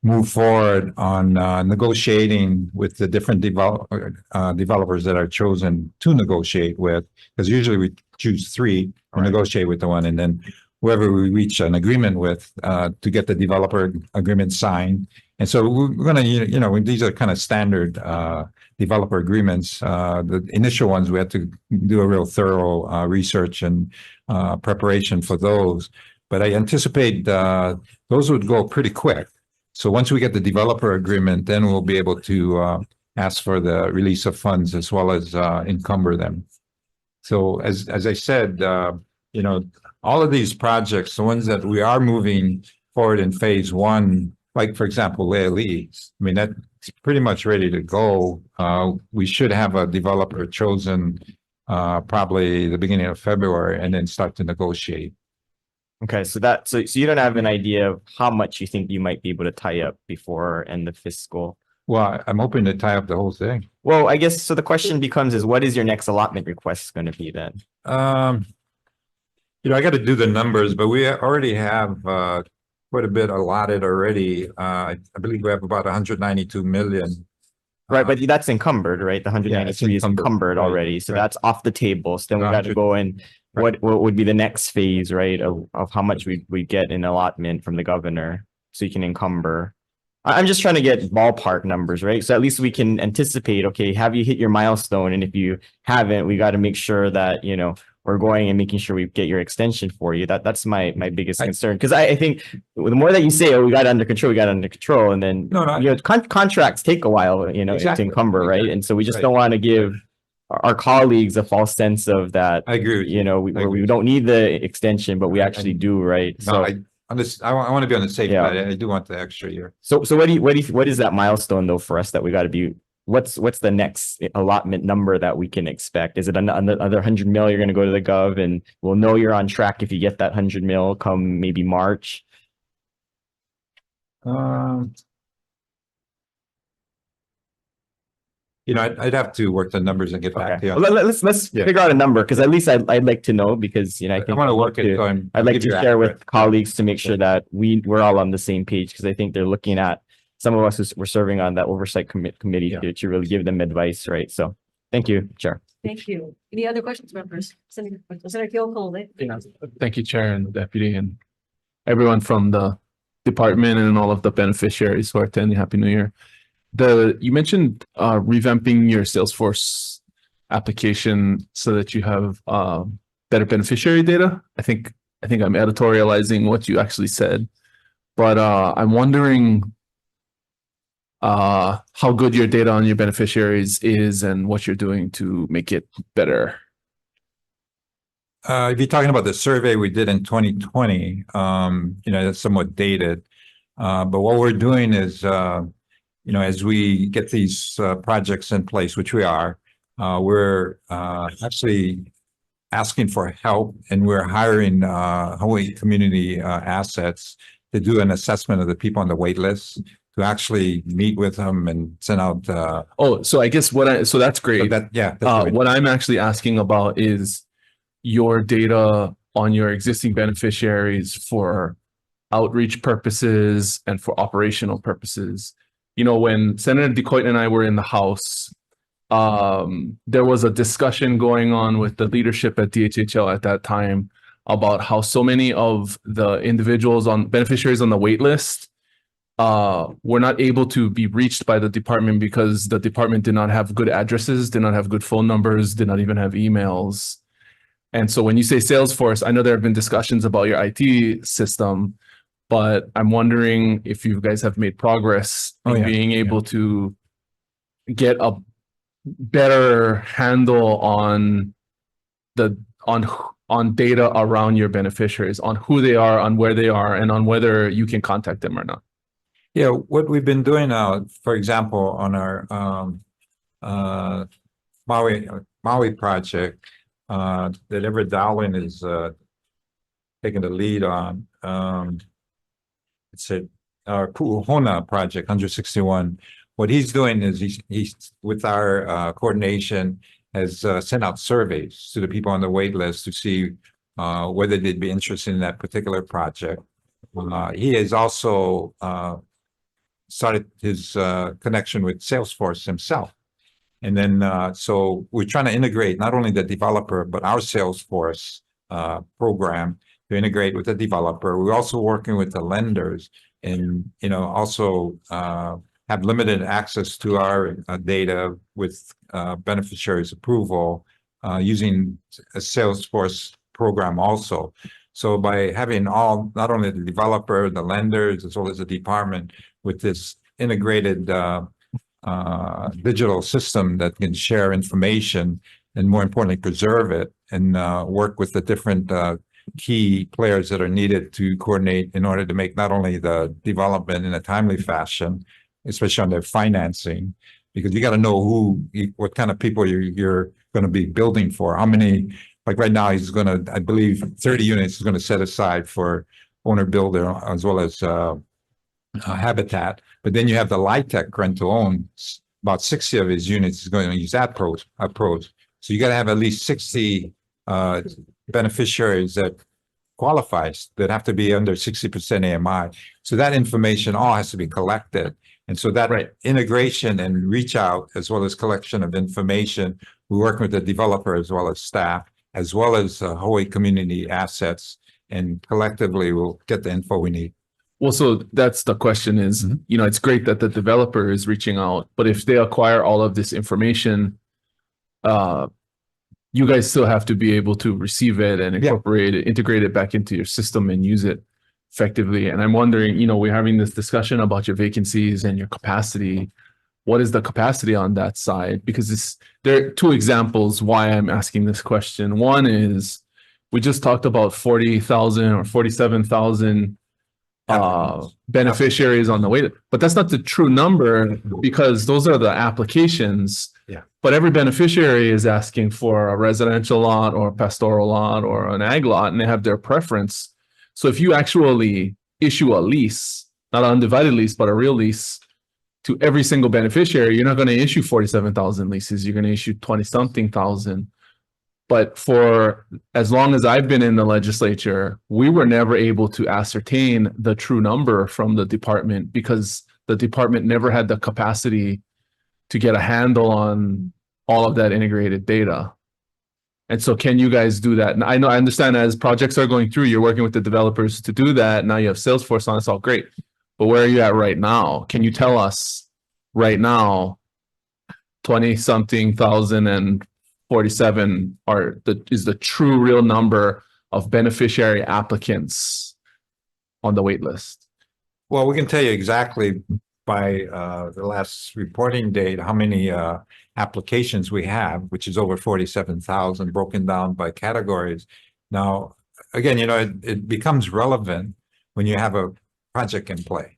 move forward on negotiating with the different developers that are chosen to negotiate with, because usually we choose 3 or negotiate with the one, and then whoever we reach an agreement with to get the developer agreement signed. And so we're going to, these are kind of standard developer agreements. The initial ones, we had to do a real thorough research and preparation for those. But I anticipate those would go pretty quick. So once we get the developer agreement, then we'll be able to ask for the release of funds as well as encumber them. So as I said, all of these projects, the ones that we are moving forward in phase 1, like for example, Leali, I mean, that's pretty much ready to go. We should have a developer chosen probably the beginning of February, and then start to negotiate. Okay, so you don't have an idea of how much you think you might be able to tie up before end of fiscal? Well, I'm hoping to tie up the whole thing. Well, I guess, so the question becomes what is your next allotment request going to be then? I got to do the numbers, but we already have quite a bit allotted already. I believe we have about 192 million. Right, but that's encumbered, right? The 193 is encumbered already, so that's off the table. So then we got to go in. What would be the next phase, right? Of how much we get in allotment from the governor, so you can encumber. I'm just trying to get ballpark numbers, right? So at least we can anticipate, okay, have you hit your milestone? And if you haven't, we got to make sure that, we're going and making sure we get your extension for you. That's my biggest concern. Because I think the more that you say, oh, we got it under control, and then contracts take a while, you know, to encumber, right? And so we just don't want to give our colleagues a false sense of that. I agree with you know, we don't need the extension, but we actually do, right? No, I want to be on the safe side. I do want the extra year. So what is that milestone though for us that we got to be? What's the next allotment number that we can expect? Is it another 100 mil? You're going to go to the gov, and we'll know you're on track if you get that 100 mil come maybe March. You know, I'd have to work the numbers and get back to you. Well, let's figure out a number, because at least I'd like to know, because, you know, I think I want to work it. I'd like to share with colleagues to make sure that we're all on the same page, because I think they're looking at some of us who were serving on that oversight committee to really give them advice, right? So thank you, Chair. Thank you. Any other questions, members? Senator Kyokoole. Thank you, Chair and Deputy, and everyone from the department and all of the beneficiaries who are attending. Happy New Year. You mentioned revamping your Salesforce application so that you have better beneficiary data. I think I'm editorializing what you actually said, but I'm wondering how good your data on your beneficiaries is and what you're doing to make it better. If you're talking about the survey we did in 2020, you know, that's somewhat dated. But what we're doing is, you know, as we get these projects in place, which we are, we're actually asking for help, and we're hiring Hawai'i community assets to do an assessment of the people on the wait list, to actually meet with them and send out. So I guess so that's great. What I'm actually asking about is your data on your existing beneficiaries for outreach purposes and for operational purposes. You know, when Senator DeCoite and I were in the House, there was a discussion going on with the leadership at DHHL at that time about how so many of the individuals on beneficiaries on the wait list were not able to be reached by the department because the department did not have good addresses, did not have good phone numbers, did not even have emails. And so when you say Salesforce, I know there have been discussions about your IT system, but I'm wondering if you guys have made progress in being able to get a better handle on on data around your beneficiaries, on who they are, on where they are, and on whether you can contact them or not. Yeah, what we've been doing now, for example, on our Maui project, that Everett Dowling is taking the lead on. It's our Pu'uhona project, 161. What he's doing is he's with our coordination, has sent out surveys to the people on the wait list to see whether they'd be interested in that particular project. He has also started his connection with Salesforce himself. And then, so we're trying to integrate not only the developer, but our Salesforce program to integrate with the developer. We're also working with the lenders and, you know, also have limited access to our data with beneficiaries approval using a Salesforce program also. So by having not only the developer, the lenders, as well as the department with this integrated digital system that can share information and, more importantly, preserve it and work with the different key players that are needed to coordinate in order to make not only the development in a timely fashion, especially on their financing, because you got to know what kind of people you're going to be building for. How many, like right now, he's going to, I believe, 30 units is going to set aside for owner builder as well as habitat. But then you have the LIHTC rent to own. About 60 of his units is going to use that approach. So you got to have at least 60 beneficiaries that qualifies, that have to be under 60% AMI. So that information all has to be collected. And so that integration and reach out, as well as collection of information, we work with the developer as well as staff, as well as Hawaii community assets, and collectively we'll get the info we need. Well, so that's the question is, you know, it's great that the developer is reaching out, but if they acquire all of this information, you guys still have to be able to receive it and incorporate it, integrate it back into your system and use it effectively. And I'm wondering, you know, we're having this discussion about your vacancies and your capacity. What is the capacity on that side? Because there are two examples why I'm asking this question. One is we just talked about 40,000 or 47,000 beneficiaries on the wait, but that's not the true number because those are the applications. Yeah. But every beneficiary is asking for a residential lot or a pastoral lot or an ag lot, and they have their preference. So if you actually issue a lease, not an undivided lease, but a real lease to every single beneficiary, you're not going to issue 47,000 leases. You're going to issue 20-something thousand. But for as long as I've been in the legislature, we were never able to ascertain the true number from the department because the department never had the capacity to get a handle on all of that integrated data. And so can you guys do that? And I understand as projects are going through, you're working with the developers to do that. Now you have Salesforce on, it's all great. But where are you at right now? Can you tell us right now, 20-something thousand and 47 is the true real number of beneficiary applicants on the wait list? Well, we can tell you exactly by the last reporting date how many applications we have, which is over 47,000 broken down by categories. Now, again, you know, it becomes relevant when you have a project in play.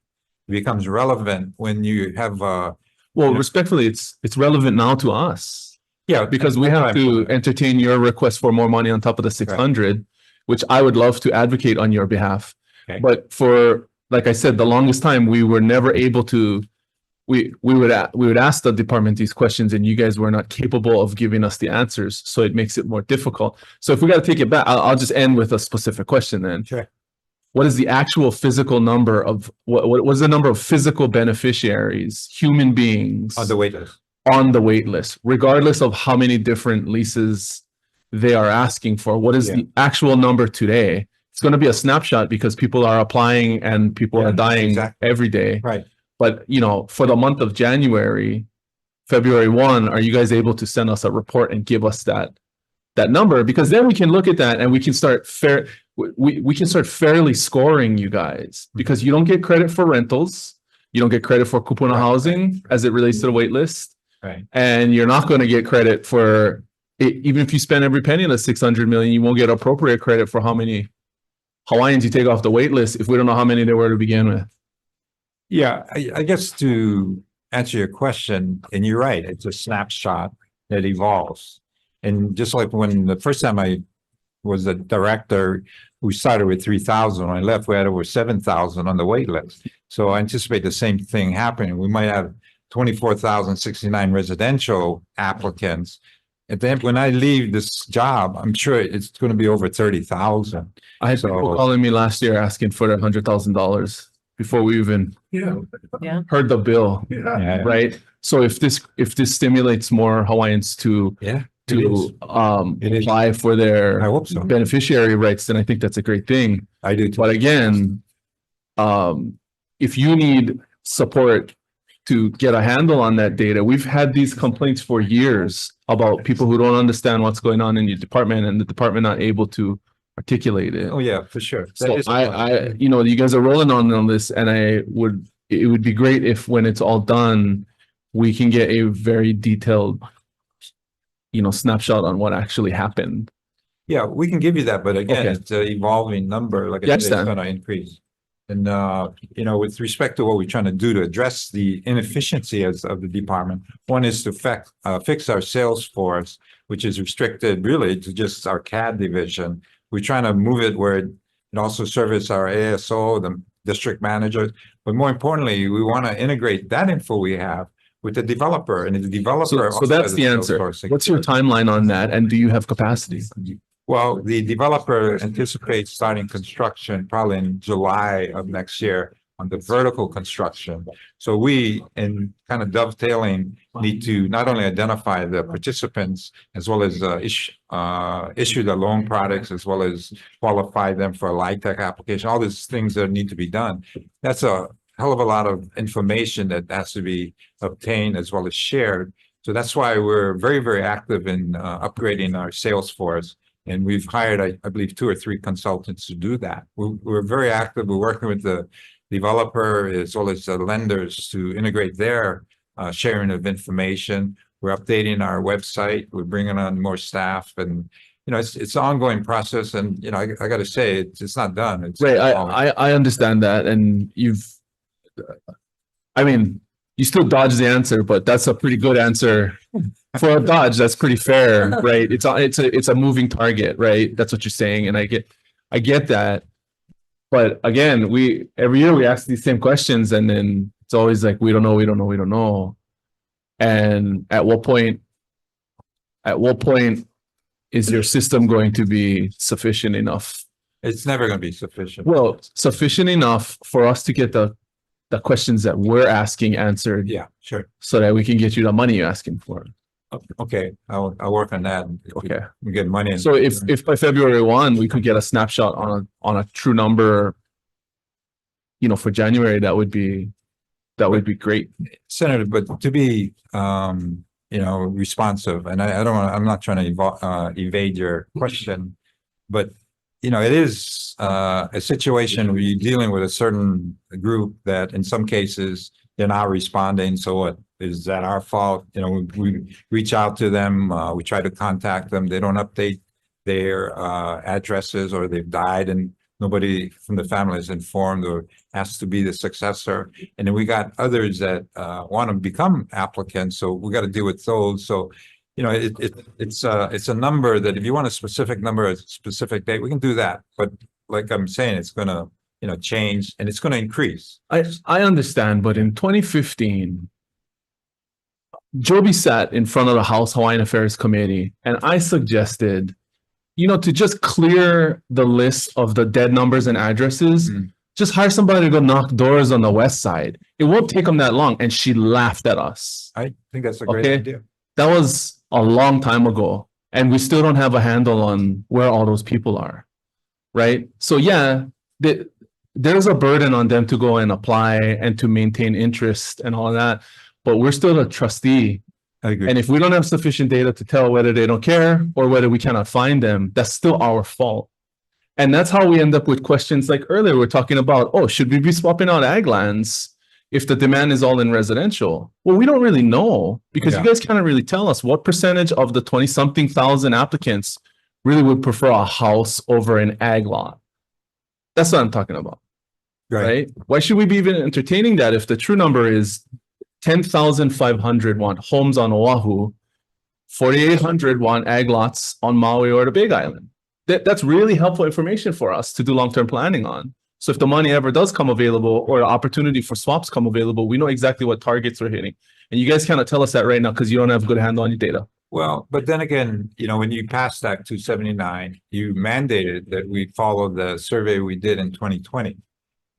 It becomes relevant when you have well, respectfully, it's relevant now to us. Yeah, because we have to entertain your request for more money on top of the 600, which I would love to advocate on your behalf. Okay. But for, like I said, the longest time, we were never able to, we would ask the department these questions and you guys were not capable of giving us the answers. So it makes it more difficult. So if we got to take it back, I'll just end with a specific question then. Sure. What is the actual physical number of, what was the number of physical beneficiaries, human beings? On the wait list. On the wait list, regardless of how many different leases they are asking for. What is the actual number today? It's going to be a snapshot because people are applying and people are dying every day. Right. But, you know, for the month of January, February 1, are you guys able to send us a report and give us that number? Because then we can look at that and we can start we can start fairly scoring you guys because you don't get credit for rentals. You don't get credit for kupuna housing as it relates to the wait list. Right. And you're not going to get credit for it, even if you spend every penny of the 600 million, you won't get appropriate credit for how many Hawaiians you take off the wait list if we don't know how many there were to begin with. Yeah, I guess to answer your question, and you're right, it's a snapshot that evolves. And just like when the first time I was a director, we started with 3,000. When I left, we had over 7,000 on the wait list. So I anticipate the same thing happening. We might have 24,069 residential applicants. And then when I leave this job, I'm sure it's going to be over 30,000. I had people calling me last year asking for $100,000 before we even heard the bill. Right. So if this stimulates more Hawaiians to apply for their beneficiary rights, then I think that's a great thing. I do too. But again, if you need support to get a handle on that data, we've had these complaints for years about people who don't understand what's going on in your department and the department not able to articulate it. Oh yeah, for sure. So I you know, you guys are rolling on this, and it would be great if when it's all done, we can get a very detailed, you know, snapshot on what actually happened. Yeah, we can give you that, but again, it's an evolving number. Like I said, it's going to increase. And you know, with respect to what we're trying to do to address the inefficiency of the department, one is to fix our sales force, which is restricted really to just our CAD division. We're trying to move it where it also service our ASO, the district managers. But more importantly, we want to integrate that info we have with the developer, and the developer. So that's the answer. What's your timeline on that, and do you have capacity? Well, the developer anticipates starting construction probably in July of next year on the vertical construction. So we, in kind of dovetailing, need to not only identify the participants as well as issue the loan products, as well as qualify them for a LIHTC application, all these things that need to be done. That's a hell of a lot of information that has to be obtained as well as shared. So that's why we're very, very active in upgrading our sales force. And we've hired, I believe, 2 or 3 consultants to do that. We're very active. We're working with the developer as well as the lenders to integrate their sharing of information. We're updating our website. We're bringing on more staff, and it's an ongoing process. And I got to say, it's not done. It's right. I understand that, and you still dodge the answer, but that's a pretty good answer for a dodge. That's pretty fair, right? It's a moving target, right? That's what you're saying, and I get that. But again, every year we ask these same questions, and then it's always like we don't know. And at what point is your system going to be sufficient enough? It's never going to be sufficient. Well, sufficient enough for us to get the questions that we're asking answered. Yeah, sure. So that we can get you the money you're asking for. Okay, I'll work on that. Okay, we get money. So if by February 1 we could get a snapshot on a true number, for January, that would be great, Senator. But to be responsive, and I'm not trying to evade your question, but it is a situation where you're dealing with a certain group that in some cases they're not responding. So what is that our fault? We reach out to them, we try to contact them. They don't update their addresses, or they've died and nobody from the family is informed or asked to be the successor. And then we got others that want to become applicants. So we got to deal with those. So it's a number that if you want a specific number, a specific date, we can do that. But like I'm saying, it's going to change, and it's going to increase. I understand, but in 2015, Joby sat in front of the House Hawaiian Affairs Committee, and I suggested, to just clear the list of the dead numbers and addresses, just hire somebody to go knock doors on the west side. It won't take them that long. And she laughed at us. I think that's a great idea. That was a long time ago, and we still don't have a handle on where all those people are, right? So yeah, there's a burden on them to go and apply and to maintain interest and all that, but we're still a trustee. I agree. And if we don't have sufficient data to tell whether they don't care or whether we cannot find them, that's still our fault. And that's how we end up with questions like earlier we're talking about, should we be swapping out ag lands if the demand is all in residential? Well, we don't really know, because you guys can't really tell us what percentage of the 20-something thousand applicants really would prefer a house over an ag lot. That's what I'm talking about, right? Why should we be even entertaining that if the true number is 10,500 want homes on Oahu, 4,800 want ag lots on Maui or the Big Island? That's really helpful information for us to do long-term planning on. So if the money ever does come available, or the opportunity for swaps come available, we know exactly what targets we're hitting. And you guys cannot tell us that right now because you don't have a good handle on your data. Well, but then again, when you passed Act 279, you mandated that we follow the survey we did in 2020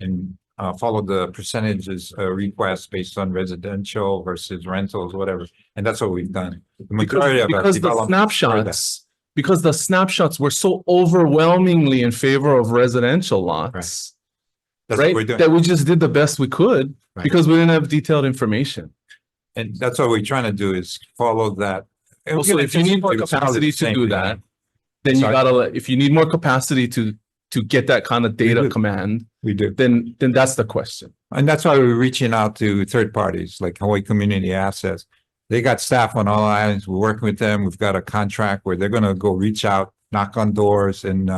and follow the percentages requests based on residential versus rentals, whatever. And that's what we've done. The majority of our developments because the snapshots were so overwhelmingly in favor of residential lots, That's what we're doing. that we just did the best we could because we didn't have detailed information. And that's what we're trying to do, is follow that. Also, if you need more capacity to do that, then you gotta, if you need more capacity to get that kind of data command, we do. Then that's the question. And that's why we're reaching out to third parties like Hawaii Community Assets. They got staff on all islands. We're working with them. We've got a contract where they're going to go reach out, knock on doors, and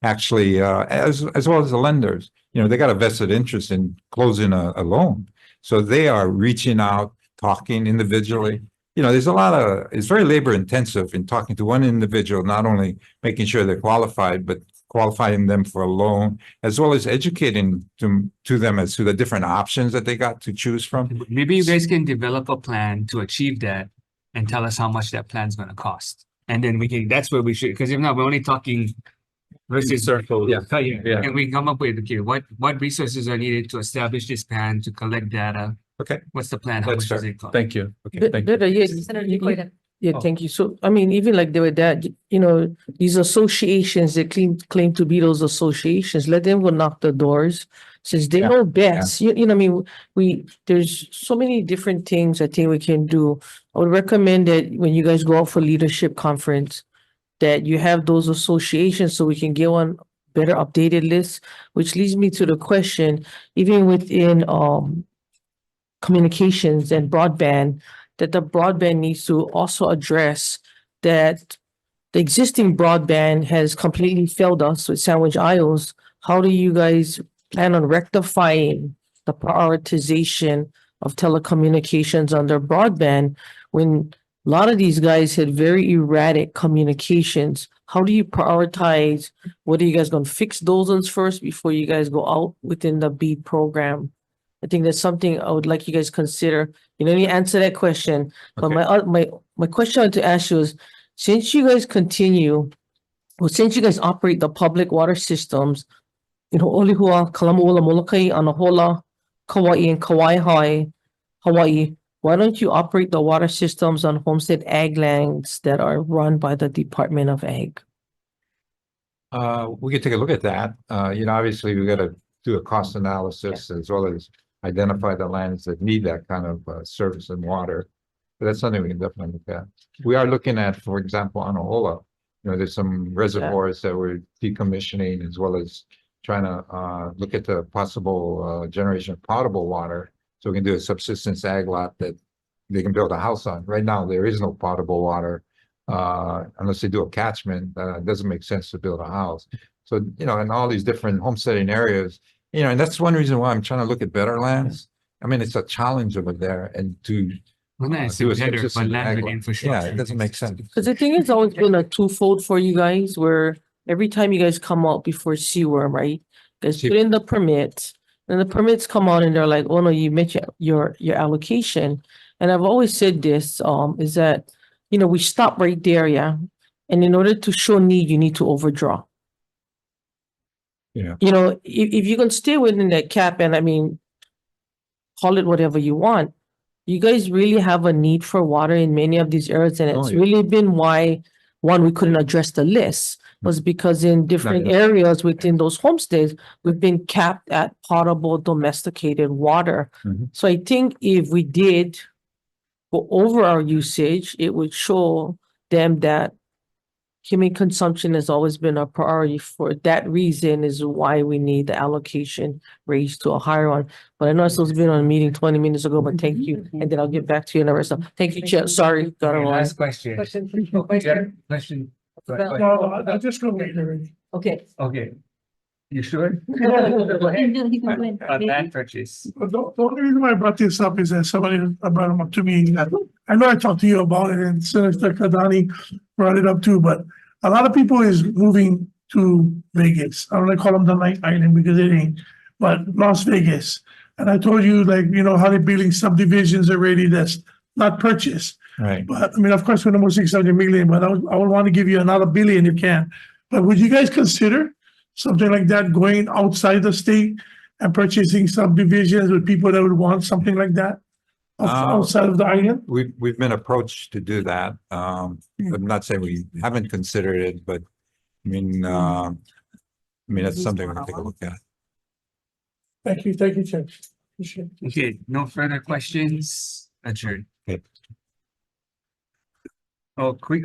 actually, as well as the lenders, they got a vested interest in closing a loan. So they are reaching out, talking individually. There's a lot of, it's very labor intensive in talking to one individual, not only making sure they're qualified, but qualifying them for a loan, as well as educating to them as to the different options that they got to choose from. Maybe you guys can develop a plan to achieve that and tell us how much that plan's going to cost. And then that's where we should, because if not, we're only talking versus circles. Yeah. And we come up with, okay, what resources are needed to establish this plan, to collect data? Okay. What's the plan? How much does it cost? Thank you. Okay. Thank you. Senator, yeah, thank you. So, even like they were that, these associations that claim to be those associations, let them go knock the doors, since they know best. There's so many different things I think we can do. I would recommend that when you guys go out for leadership conference, that you have those associations so we can get one better updated list, which leads me to the question, even within communications and broadband, that the broadband needs to also address that the existing broadband has completely failed us with Sandwich Isles. How do you guys plan on rectifying the prioritization of telecommunications under broadband when a lot of these guys had very erratic communications? How do you prioritize? What are you guys going to fix those ones first before you guys go out within the BEAD program? I think that's something I would like you guys consider. You know, you answer that question. But my question I want to ask you is, since you guys operate the public water systems, you know, Olihua, Kalamuola, Molokai, Anahola, Kauai, and Kauai, Hawaii, why don't you operate the water systems on homestead ag lands that are run by the Department of Ag? We could take a look at that. You know, obviously we got to do a cost analysis as well as identify the lands that need that kind of service and water. But that's something we can definitely look at. We are looking at, for example, Anahola. You know, there's some reservoirs that we're decommissioning as well as trying to look at the possible generation of potable water. So we can do a subsistence ag lot that they can build a house on. Right now, there is no potable water unless they do a catchment. It doesn't make sense to build a house. So, you know, in all these different homesteading areas, you know, and that's one reason why I'm trying to look at better lands. I mean, it's a challenge over there, and to Well, nice. do a Better, but subsistence land ag with lot. infrastructure. Yeah, it doesn't make sense. Because the thing has always been a twofold for you guys, where every time you guys come out before CWRM, right? You guys put in the permits, and the permits come out and they're like, oh no, you met your allocation. And I've always said this, is that, you know, we stop right there, yeah. And in order to show need, you need to overdraw. Yeah. You know, if you can stay within that cap, and I mean, call it whatever you want, you guys really have a need for water in many of these areas, and it's really been why, one, we couldn't address the list, was because in different areas within those homesteads, we've been capped at potable domesticated water. So I think if we did go over our usage, it would show them that human consumption has always been a priority. For that reason is why we need the allocation raised to a higher one. But I know I was supposed to be on a meeting 20 minutes ago, but thank you. And then I'll get back to you in the rest of. Thank you, Chair. Sorry. Got it wrong. Last question. Question. No, I just go wait already. Okay. Okay. You sure? Go ahead. On land purchase. The only reason why I brought this up is that somebody brought them up to me. I know I talked to you about it, and Senator Kadani brought it up too, but a lot of people is moving to Vegas. I don't want to call them the Night Island because it ain't, but Las Vegas. And I told you, like, you know, how they're building subdivisions already that's not purchased. Right. But I mean, of course, we're almost 600 million, but I would want to give you another billion if you can. But would you guys consider something like that, going outside the state and purchasing subdivisions with people that would want something like that outside of the island? We've been approached to do that. I'm not saying we haven't considered it, but I mean, that's something we're gonna take a look at. Thank you, Chair. Appreciate it. Okay, no further questions. Adjourned. Okay. Oh, quick.